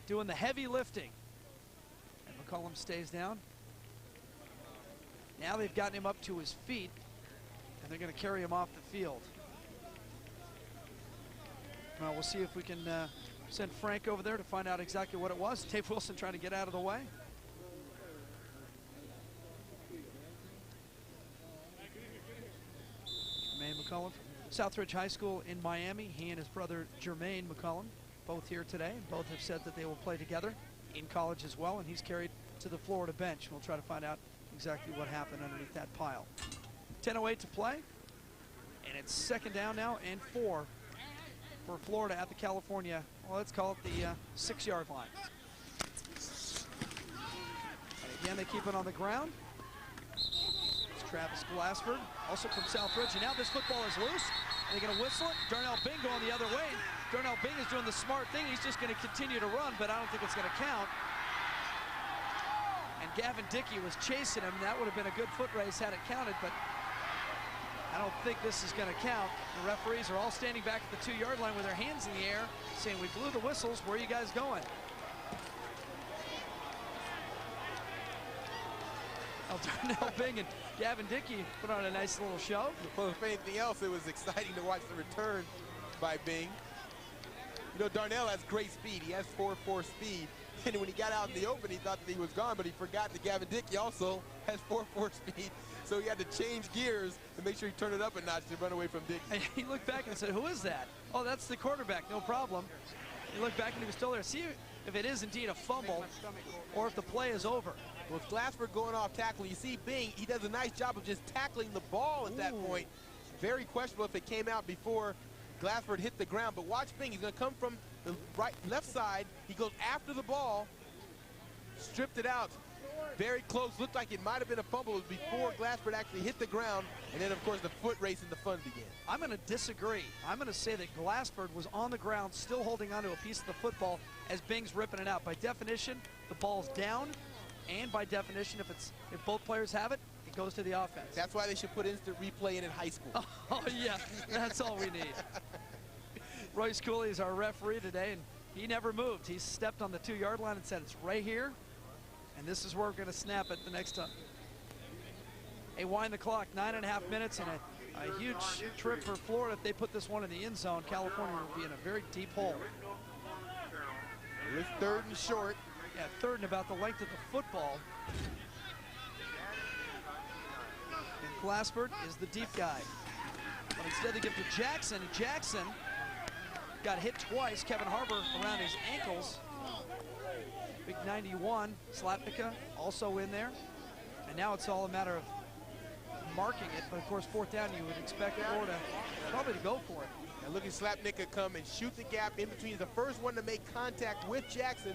Doing the heavy lifting. And McCollum stays down. Now they've gotten him up to his feet, and they're going to carry him off the field. Well, we'll see if we can send Frank over there to find out exactly what it was. Dave Wilson trying to get out of the way. Jermaine McCollum, Southridge High School in Miami. He and his brother Jermaine McCollum, both here today. Both have said that they will play together in college as well, and he's carried to the Florida bench. We'll try to find out exactly what happened underneath that pile. 10:08 to play, and it's second down now and 4 for Florida at the California, well, let's call it the 6-yard line. And again, they keep it on the ground. It's Travis Glassford, also from Southridge, and now this football is loose. They're going to whistle it. Darnell Bing going the other way. Darnell Bing is doing the smart thing. He's just going to continue to run, but I don't think it's going to count. And Gavin Dickey was chasing him. That would have been a good foot race had it counted, but I don't think this is going to count. The referees are all standing back at the 2-yard line with their hands in the air, saying, we blew the whistles. Where are you guys going? Well, Darnell Bing and Gavin Dickey put on a nice little show. Well, if anything else, it was exciting to watch the return by Bing. You know, Darnell has great speed. He has 4.4 speed. And when he got out in the open, he thought that he was gone, but he forgot that Gavin Dickey also has 4.4 speed. So he had to change gears to make sure he turned it up a notch to run away from Dickey. And he looked back and said, who is that? Oh, that's the quarterback, no problem. He looked back and he was still there. See if it is indeed a fumble or if the play is over. Well, with Glassford going off tackle, you see Bing, he does a nice job of just tackling the ball at that point. Very questionable if it came out before Glassford hit the ground, but watch Bing, he's going to come from the left side. He goes after the ball, stripped it out. Very close, looked like it might have been a fumble. It was before Glassford actually hit the ground, and then, of course, the foot race and the fun began. I'm going to disagree. I'm going to say that Glassford was on the ground still holding onto a piece of the football as Bing's ripping it out. By definition, the ball's down, and by definition, if both players have it, it goes to the offense. That's why they should put instant replay in high school. Oh, yeah, that's all we need. Royce Cooley is our referee today, and he never moved. He stepped on the 2-yard line and said, it's right here, and this is where we're going to snap it the next time. Hey, wind the clock, 9.5 minutes, and a huge trip for Florida. If they put this one in the end zone, California will be in a very deep hole. It's 3rd and short. Yeah, 3rd and about the length of the football. And Glassford is the deep guy. But instead they give to Jackson. Jackson got hit twice. Kevin Harbour around his ankles. Big 91. Slapnica also in there. And now it's all a matter of marking it. But of course, 4th down, you would expect Florida probably to go for it. And look at Slapnica come and shoot the gap in between. He's the first one to make contact with Jackson.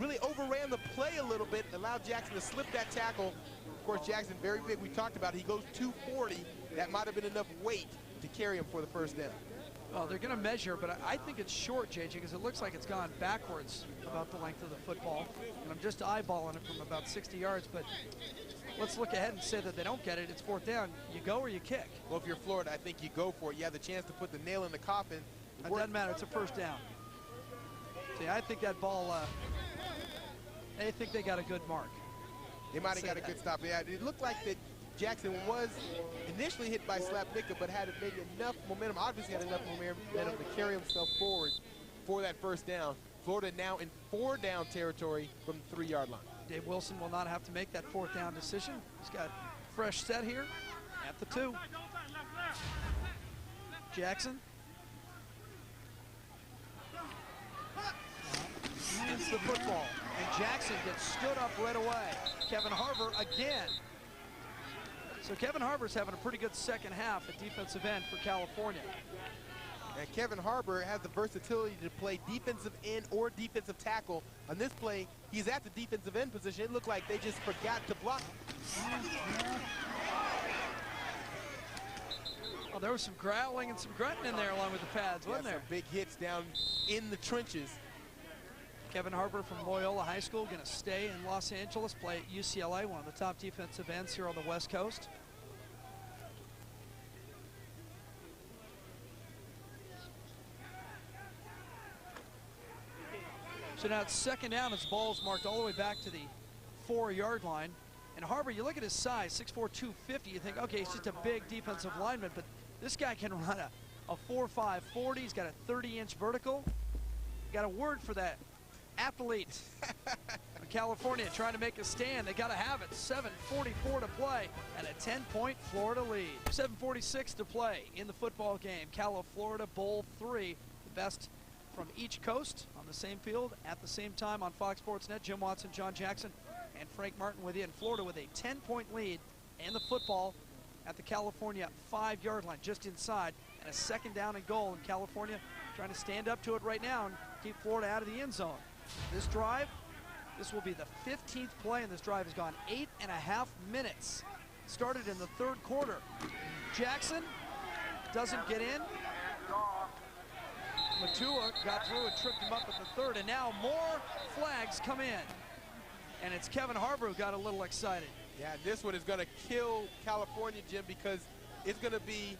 Really overran the play a little bit, allowed Jackson to slip that tackle. Of course, Jackson, very big, we talked about it. He goes 240. That might have been enough weight to carry him for the 1st down. Well, they're going to measure, but I think it's short, JJ, because it looks like it's gone backwards about the length of the football. And I'm just eyeballing it from about 60 yards, but let's look ahead and say that they don't get it. It's fourth down. You go or you kick. Well, if you're Florida, I think you go for it. You have the chance to put the nail in the coffin. It doesn't matter. It's a first down. See, I think that ball, I think they got a good mark. They might have got a good stop. Yeah, it looked like that Jackson was initially hit by Slapnicka, but had maybe enough momentum, obviously had enough momentum to carry himself forward for that first down. Florida now in 4-down territory from the 3-yard line. Dave Wilson will not have to make that fourth down decision. He's got a fresh set here at the 2. Jackson. Hands the football, and Jackson gets stood up right away. Kevin Harbour again. So Kevin Harbour's having a pretty good second half at defensive end for California. And Kevin Harbour has the versatility to play defensive end or defensive tackle. On this play, he's at the defensive end position. It looked like they just forgot to block. Oh, there was some growling and some grunting in there along with the pads, wasn't there? Some big hits down in the trenches. Kevin Harbour from Loyola High School going to stay in Los Angeles, play at UCLA, one of the top defensive ends here on the West Coast. So now it's second down as the ball's marked all the way back to the 4-yard line. And Harbour, you look at his size, 6'4", 250, you think, okay, he's just a big defensive lineman, but this guy can run a 4.5 40. He's got a 30-inch vertical. Got a word for that. Athlete. California trying to make a stand. They got to have it. 7:44 to play and a 10-point Florida lead. 7:46 to play in the football game. CaliFlorida Bowl III. The best from each coast on the same field at the same time on Fox Sports Net. Jim Watson, John Jackson, and Frank Martin with you in Florida with a 10-point lead and the football at the California 5-yard line just inside, and a second down and goal. And California trying to stand up to it right now and keep Florida out of the end zone. This drive, this will be the 15th play, and this drive has gone 8.5 minutes. Started in the 3rd quarter. Jackson doesn't get in. MATUA got through and tripped him up at the 3rd, and now more flags come in. And it's Kevin Harbour who got a little excited. Yeah, this one is going to kill California, Jim, because it's going to be...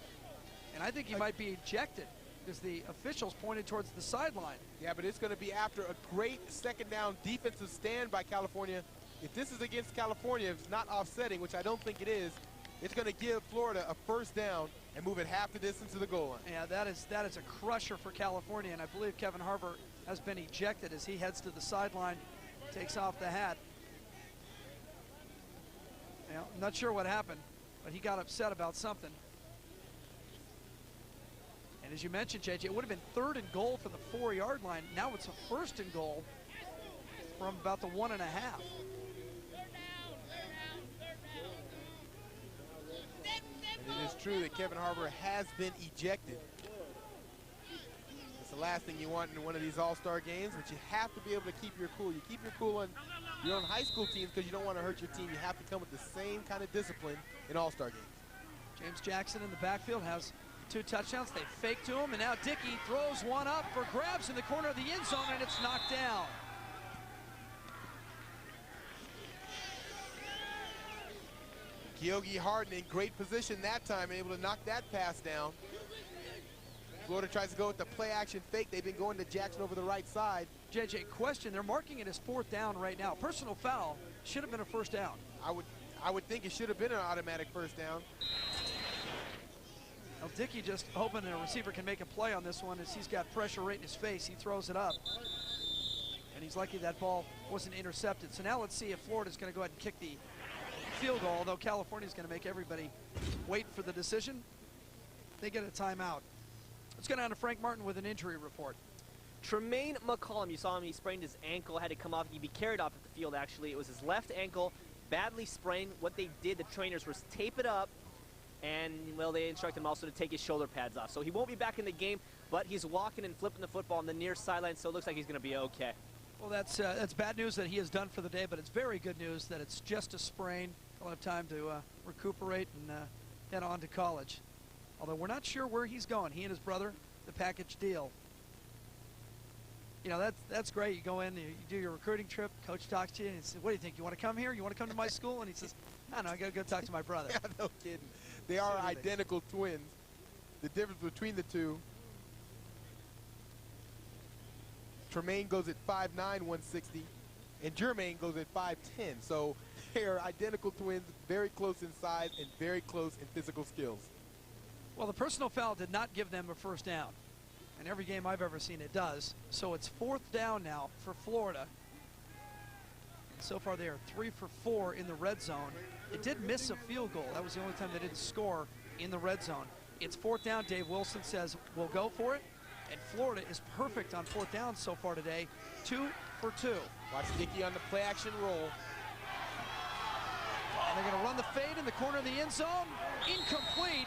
And I think he might be ejected, because the officials pointed towards the sideline. Yeah, but it's going to be after a great second down defensive stand by California. If this is against California, if it's not offsetting, which I don't think it is, it's going to give Florida a first down and move it half the distance to the goal line. Yeah, that is a crusher for California, and I believe Kevin Harbour has been ejected as he heads to the sideline, takes off the hat. You know, I'm not sure what happened, but he got upset about something. And as you mentioned, JJ, it would have been 3rd and goal for the 4-yard line. Now it's a 1st and goal from about the 1.5. And it is true that Kevin Harbour has been ejected. It's the last thing you want in one of these all-star games, but you have to be able to keep your cool. You keep your cool on your own high school teams because you don't want to hurt your team. You have to come with the same kind of discipline in all-star games. James Jackson in the backfield has 2 touchdowns. They fake to him, and now Dickey throws one up for grabs in the corner of the end zone, and it's knocked down. Kyogi Harden in great position that time, able to knock that pass down. Florida tries to go with the play-action fake. They've been going to Jackson over the right side. JJ, question, they're marking it as 4th down right now. Personal foul should have been a first down. I would think it should have been an automatic first down. Well, Dickey just hoping a receiver can make a play on this one as he's got pressure right in his face. He throws it up. And he's lucky that ball wasn't intercepted. So now let's see if Florida's going to go ahead and kick the field goal, although California's going to make everybody wait for the decision. They get a timeout. Let's go down to Frank Martin with an injury report. Tremaine McCollum, you saw him, he sprained his ankle, had to come off. He'd be carried off at the field, actually. It was his left ankle, badly sprained. What they did, the trainers, was tape it up, and, well, they instructed him also to take his shoulder pads off. So he won't be back in the game, but he's walking and flipping the football on the near sideline, so it looks like he's going to be okay. Well, that's bad news that he is done for the day, but it's very good news that it's just a sprain. He'll have time to recuperate and head on to college. Although we're not sure where he's going. He and his brother the package deal. You know, that's great. You go in, you do your recruiting trip, coach talks to you, and he says, what do you think? You want to come here? You want to come to my school? And he says, I don't know, I got to go talk to my brother. Yeah, no kidding. They are identical twins. The difference between the two, Tremaine goes at 5'9", 160, and Jermaine goes at 5'10". So they are identical twins, very close in size and very close in physical skills. Well, the personal foul did not give them a first down. In every game I've ever seen, it does. So it's 4th down now for Florida. So far they are 3 for 4 in the red zone. It did miss a field goal. That was the only time they didn't score in the red zone. It's 4th down. Dave Wilson says we'll go for it. And Florida is perfect on 4th down so far today. 2 for 2. Watch Dickey on the play action roll. And they're going to run the fade in the corner of the end zone. Incomplete.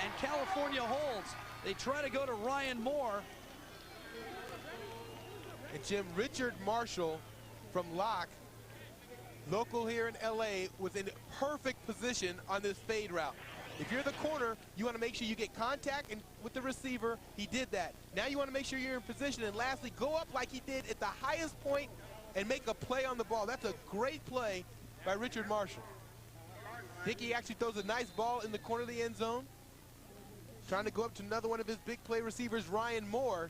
And California holds. They try to go to Ryan Moore. And Jim, Richard Marshall from Locke, local here in LA, was in perfect position on this fade route. If you're the corner, you want to make sure you get contact with the receiver. He did that. Now you want to make sure you're in position. And lastly, go up like he did at the highest point and make a play on the ball. That's a great play by Richard Marshall. Dickey actually throws a nice ball in the corner of the end zone, trying to go up to another one of his big play receivers, Ryan Moore,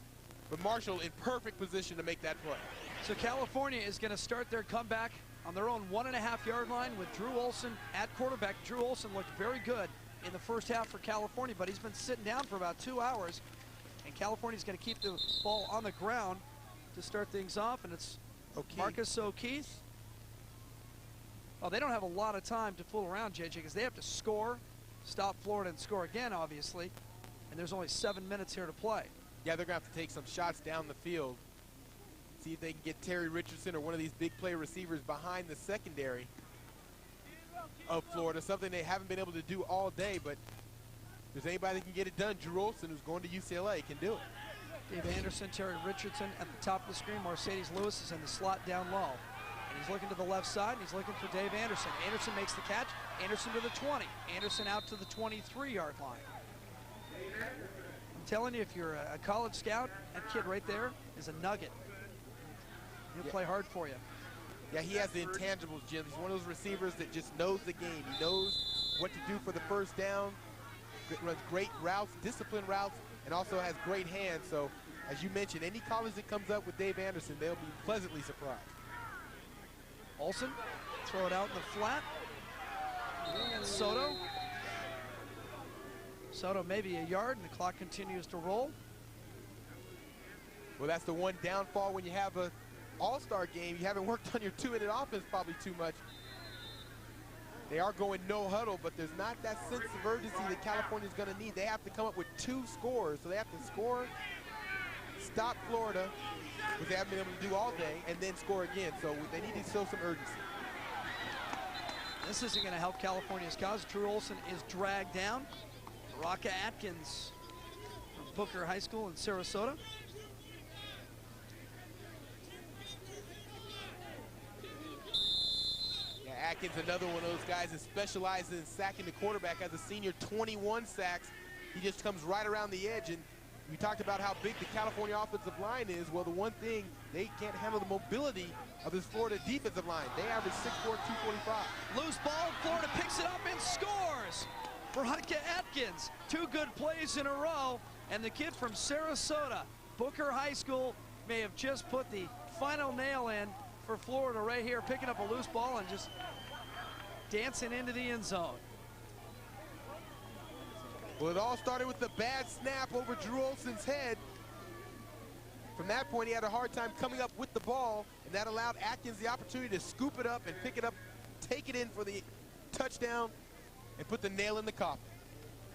but Marshall in perfect position to make that play. So California is going to start their comeback on their own 1.5-yard line with Drew Olson at quarterback. Drew Olson looked very good in the first half for California, but he's been sitting down for about 2 hours, and California's going to keep the ball on the ground to start things off, and it's Marcus O'Keefe. Well, they don't have a lot of time to fool around, JJ, because they have to score, stop Florida, and score again, obviously, and there's only 7 minutes here to play. Yeah, they're going to have to take some shots down the field, see if they can get Terry Richardson or one of these big play receivers behind the secondary of Florida, something they haven't been able to do all day, but if there's anybody that can get it done, Drew Olson, who's going to UCLA, can do it. Dave Anderson, Terry Richardson at the top of the screen. Mercedes Lewis is in the slot down low. And he's looking to the left side, and he's looking for Dave Anderson. Anderson makes the catch. Anderson to the 20. Anderson out to the 23-yard line. I'm telling you, if you're a college scout, that kid right there is a nugget. He'll play hard for you. Yeah, he has the intangibles, Jim. He's one of those receivers that just knows the game. He knows what to do for the first down, runs great routes, disciplined routes, and also has great hands. So, as you mentioned, any college that comes up with Dave Anderson, they'll be pleasantly surprised. Olson, throw it out in the flat. Soto. Soto maybe a yard, and the clock continues to roll. Well, that's the one downfall when you have a all-star game. You haven't worked on your two-minute offense probably too much. They are going no huddle, but there's not that sense of urgency that California's going to need. They have to come up with 2 scores, so they have to score, stop Florida, which they haven't been able to do all day, and then score again. So they need to show some urgency. This isn't going to help California's cause. Drew Olson is dragged down. Raka Atkins from Booker High School in Sarasota. Atkins, another one of those guys that specializes in sacking the quarterback. As a senior, 21 sacks. He just comes right around the edge. And we talked about how big the California offensive line is. Well, the one thing, they can't handle the mobility of this Florida defensive line. They average 6'4", 245. Loose ball, Florida picks it up and scores. Veronica Atkins, 2 good plays in a row. And the kid from Sarasota, Booker High School, may have just put the final nail in for Florida right here, picking up a loose ball and just dancing into the end zone. Well, it all started with the bad snap over Drew Olson's head. From that point, he had a hard time coming up with the ball, and that allowed Atkins the opportunity to scoop it up and pick it up, take it in for the touchdown, and put the nail in the coffin.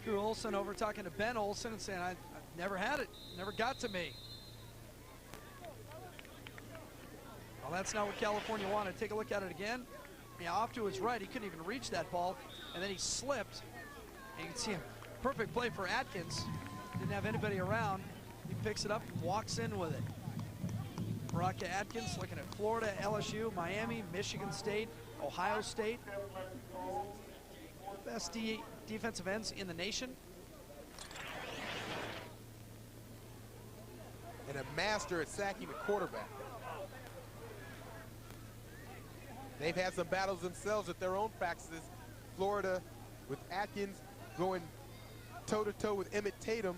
Drew Olson over talking to Ben Olson and saying, I never had it, never got to me. Well, that's not what California wanted. Take a look at it again. Yeah, off to his right, he couldn't even reach that ball, and then he slipped. And you can see a perfect play for Atkins. Didn't have anybody around. He picks it up and walks in with it. Baraka Atkins looking at Florida, LSU, Miami, Michigan State, Ohio State. Best defensive ends in the nation. and a master at sacking the quarterback. They've had some battles themselves at their own practices. Florida with Atkins going toe-to-toe with Emmett Tatum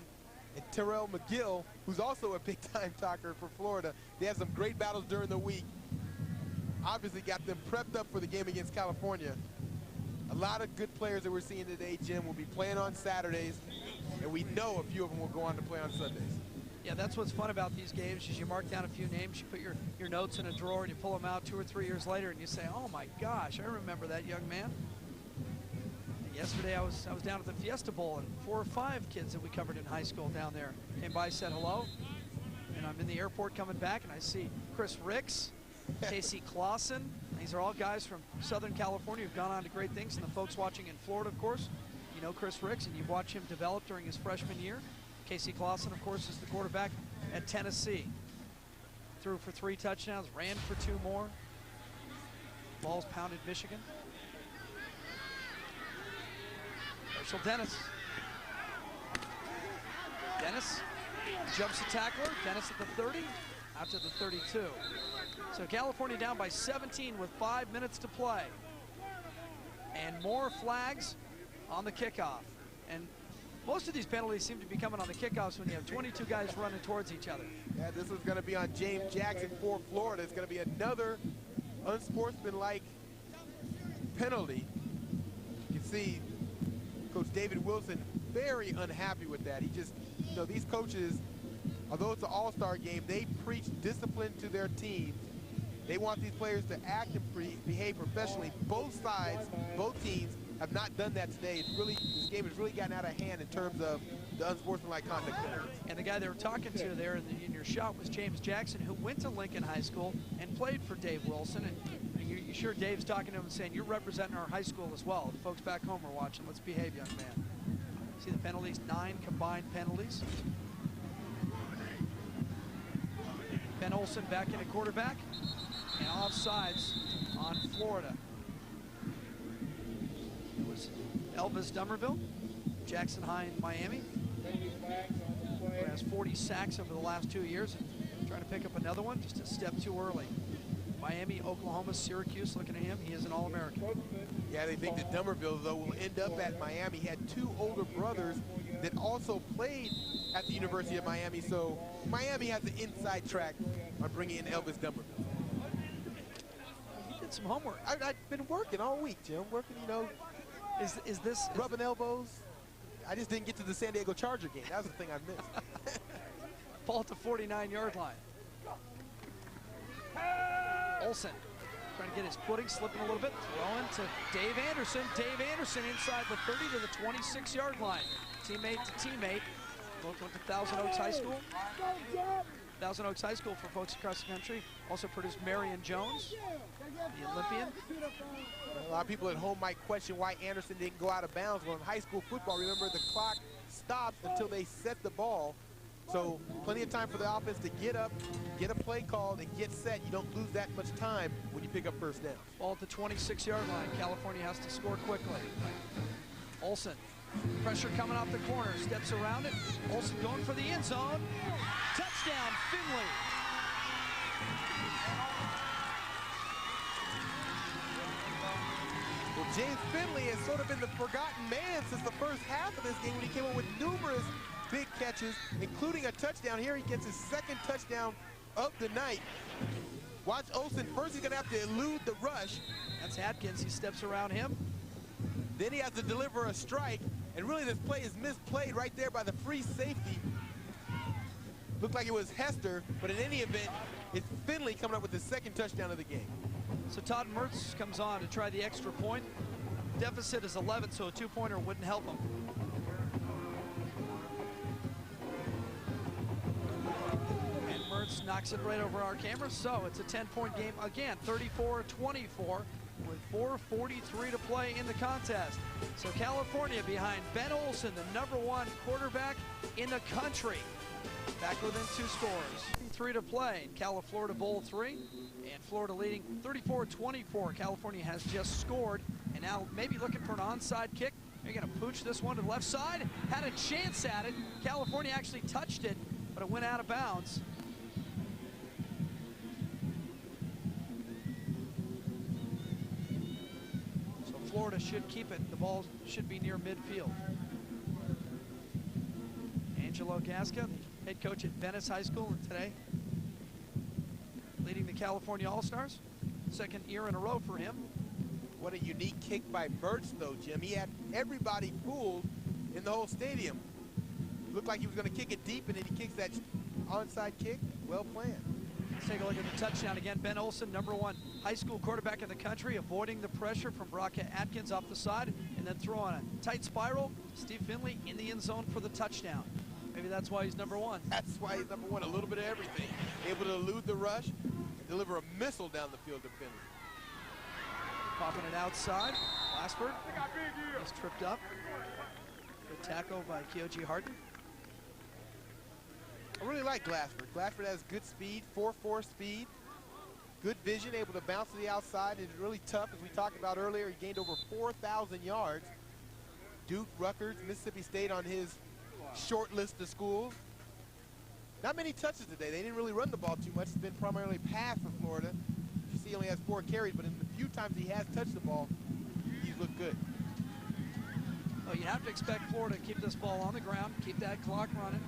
and Terrell McGill, who's also a big-time talker for Florida. They had some great battles during the week. Obviously got them prepped up for the game against California. A lot of good players that we're seeing today, Jim, will be playing on Saturdays, and we know a few of them will go on to play on Sundays. Yeah, that's what's fun about these games is you mark down a few names, you put your notes in a drawer, and you pull them out 2 or 3 years later, and you say, oh my gosh, I remember that young man. And yesterday I was down at the Fiesta Bowl, and 4 or 5 kids that we covered in high school down there came by, said hello, and I'm in the airport coming back, and I see Chris Ricks, Casey Clausen. These are all guys from Southern California who've gone on to great things, and the folks watching in Florida, of course, you know Chris Ricks, and you watch him develop during his freshman year. Casey Clausen, of course, is the quarterback at Tennessee. Threw for 3 touchdowns, ran for 2 more. Balls pounded Michigan. Herschel Dennis. Dennis jumps the tackler. Dennis at the 30, out to the 32. So California down by 17 with 5 minutes to play. And more flags on the kickoff. And most of these penalties seem to be coming on the kickoffs when you have 22 guys running towards each other. Yeah, this is going to be on James Jackson for Florida. It's going to be another unsportsmanlike penalty. You can see Coach David Wilson very unhappy with that. He just, you know, these coaches, although it's an all-star game, they preach discipline to their teams. They want these players to act and behave professionally. Both sides, both teams, have not done that today. It's really, this game has really gotten out of hand in terms of the unsportsmanlike conduct. And the guy they were talking to there in your shot was James Jackson, who went to Lincoln High School and played for Dave Wilson. And you sure Dave's talking to him and saying, you're representing our high school as well. The folks back home are watching. Let's behave, young man. See the penalties, 9 combined penalties. Ben Olsen back in at quarterback, and offsides on Florida. It was Elvis Dummerville, Jackson High in Miami, who has 40 sacks over the last 2 years, and trying to pick up another one, just a step too early. Miami, Oklahoma, Syracuse, looking at him, he is an All-American. Yeah, they think that Dummerville, though, will end up at Miami. He had 2 older brothers that also played at the University of Miami, so Miami has the inside track on bringing in Elvis Dummerville. He did some homework. I've been working all week, Jim, working, you know, Is this rubbing elbows. I just didn't get to the San Diego Charger game. That was the thing I missed. ball at the 49-yard line? Olsen trying to get his footing, slipping a little bit, throwing to Dave Anderson. Dave Anderson inside the 30 to the 26-yard line. Teammate to teammate. Both went to Thousand Oaks High School. Thousand Oaks High School, for folks across the country, also produced Marion Jones, the Olympian. A lot of people at home might question why Anderson didn't go out of bounds. Well, in high school football, remember, the clock stops until they set the ball. So plenty of time for the offense to get up, get a play called, and get set. You don't lose that much time when you pick up first down. Ball at the 26-yard line. California has to score quickly. Olsen, pressure coming off the corner, steps around it. Olsen going for the end zone. Touchdown, Finley. Well, James Finley has sort of been the forgotten man since the first half of this game when he came up with numerous big catches, including a touchdown. Here he gets his 2nd touchdown of the night. Watch Olsen. First he's going to have to elude the rush. That's Atkins. He steps around him. Then he has to deliver a strike. And really this play is misplayed right there by the free safety. Looked like it was Hester, but in any event, it's Finley coming up with his 2nd touchdown of the game. So Todd Mertz comes on to try the extra point. Deficit is 11, so a 2-pointer wouldn't help him. And Mertz knocks it right over our camera, so it's a 10-point game again, 34-24. With 4:43 to play in the contest. So California behind Ben Olsen, the #1 quarterback in the country. Back within 2 scores. 3 to play in CaliFlorida Bowl III. And Florida leading 34-24. California has just scored. And now maybe looking for an onside kick. They're going to pooch this one to the left side. Had a chance at it. California actually touched it, but it went out of bounds. Florida should keep it. The ball should be near midfield. Angelo Gasca, the head coach at Venice High School, and today leading the California All-Stars. Second year in a row for him. What a unique kick by Burt's, though, Jim. He had everybody fooled in the whole stadium. Looked like he was going to kick it deep, and then he kicks that onside kick. Well planned. Let's take a look at the touchdown again. Ben Olsen, #1 high school quarterback in the country, avoiding the pressure from Brock Atkins off the side, and then throwing a tight spiral. Steve Finley in the end zone for the touchdown. Maybe that's why he's #1. That's why he's #1. A little bit of everything. Able to elude the rush and deliver a missile down the field to Finley. Popping it outside. Glassford is tripped up. Good tackle by Kyoji Harden. I really like Glassford. Glassford has good speed, 4.4 speed, good vision, able to bounce to the outside. It's really tough, as we talked about earlier. He gained over 4,000 yards. Duke, Rutgers, Mississippi State on his short list of schools. Not many touches today. They didn't really run the ball too much. It's been primarily pass for Florida. You see he only has 4 carries, but in the few times he has touched the ball, he's looked good. Well, you have to expect Florida to keep this ball on the ground, keep that clock running.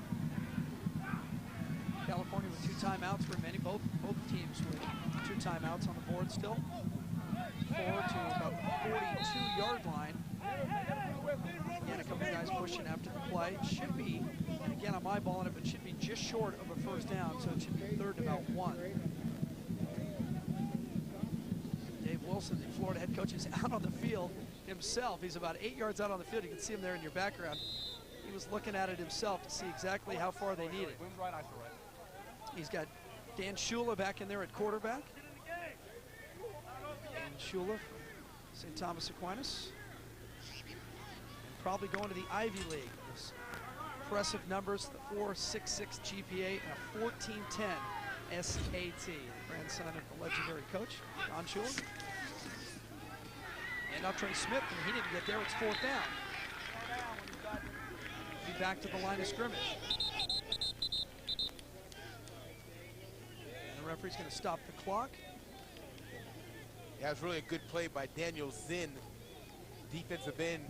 California with 2 timeouts for both teams with 2 timeouts on the board still. Forward to about the 42-yard line. Again, a couple of guys pushing after the play. It should be, and again, I'm eyeballing it, but it should be just short of a first down, so it should be 3rd and about 1. Dave Wilson, the Florida head coach, is out on the field himself. He's about 8 yards out on the field. You can see him there in your background. He was looking at it himself to see exactly how far they need it. He's got Dan SHULA back in there at quarterback. And SHULA from St. Thomas Aquinas. And probably going to the Ivy League. This impressive numbers, the 4.66 GPA and a 14.10 SAT. The grandson of the legendary coach, Don SHULA. And now Trey Smith, and he didn't get there. It's 4th down. Be back to the line of scrimmage. The referee's going to stop the clock. Yeah, it was really a good play by Daniel Zinn, defensive end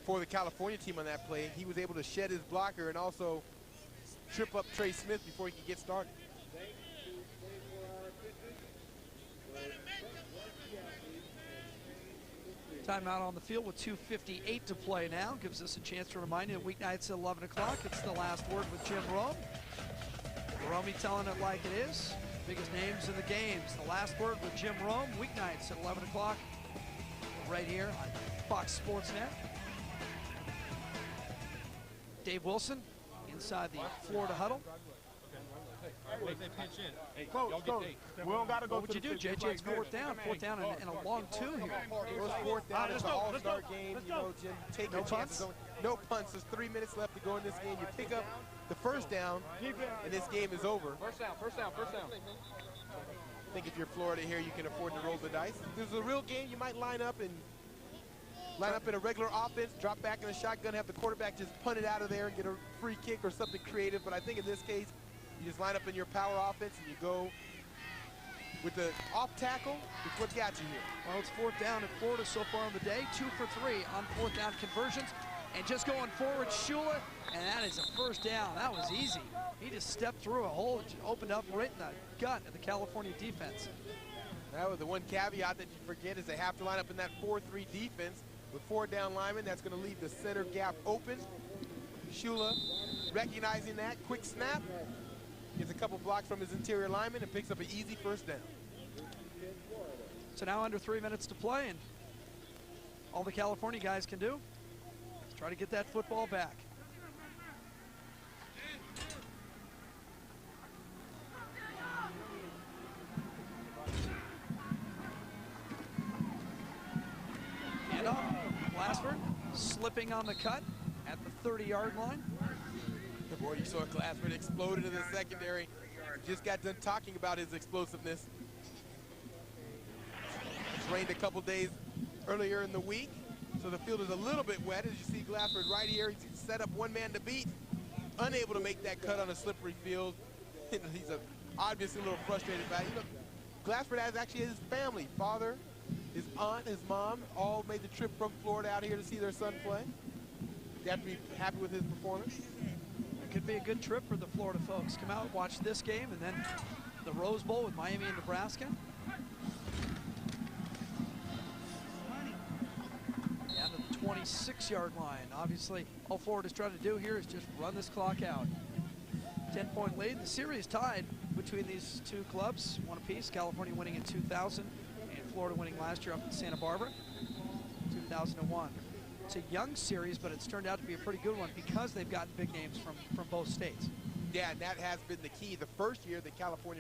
for the California team on that play. He was able to shed his blocker and also trip up Trey Smith before he could get started. Timeout on the field with 2:58 to play now. Gives us a chance to remind you that weeknights at 11 o'clock. It's the last word with Jim Rome. Romy telling it like it is. Biggest names in the games. The last word with Jim Rome. Weeknights at 11 o'clock. Right here on Fox Sports Net. Dave Wilson inside the Florida huddle. They pinch in. Hey, Coach, we don't got to go. What would you do, JJ? It's 4th down and a long 2 here. It was 4th down. It's an all-star game. You know, Jim, take your chances. No punts. There's 3 minutes left to go in this game. You pick up the first down, and this game is over. First down. I think if you're Florida here, you can afford to roll the dice. If this is a real game, you might line up in a regular offense, drop back in the shotgun, have the quarterback just punt it out of there and get a free kick or something creative. But I think in this case, you just line up in your power offense and you go with the off tackle. It's what got you here. Well, it's 4th down in Florida so far on the day. 2 for 3 on 4th down conversions. And just going forward, SHULA, and that is a first down. That was easy. He just stepped through a hole that opened up right in the gut of the California defense. That was the one caveat that you forget is they have to line up in that 4-3 defense with 4 down linemen. That's going to leave the center gap open. SHULA recognizing that, quick snap, gets a couple blocks from his interior lineman and picks up an easy first down. So now under 3 minutes to play, and all the California guys can do is try to get that football back. And off, Glassford slipping on the cut at the 30-yard line. Boy, you saw Glassford explode into the secondary. Just got done talking about his explosiveness. It's rained a couple days earlier in the week, so the field is a little bit wet. As you see Glassford right here, he's set up one man to beat, unable to make that cut on a slippery field. He's obviously a little frustrated by it. You know, Glassford has actually his family, father, His aunt, his mom, all made the trip from Florida out here to see their son play. They have to be happy with his performance. It could be a good trip for the Florida folks. Come out, watch this game, and then the Rose Bowl with Miami and Nebraska. Down to the 26-yard line. Obviously, all Florida's trying to do here is just run this clock out. 10-point lead. The series tied between these two clubs, one apiece. California winning in 2000 and Florida winning last year up in Santa Barbara, 2001. It's a young series, but it's turned out to be a pretty good one because they've gotten big names from both states. Yeah, and that has been the key. The first year that California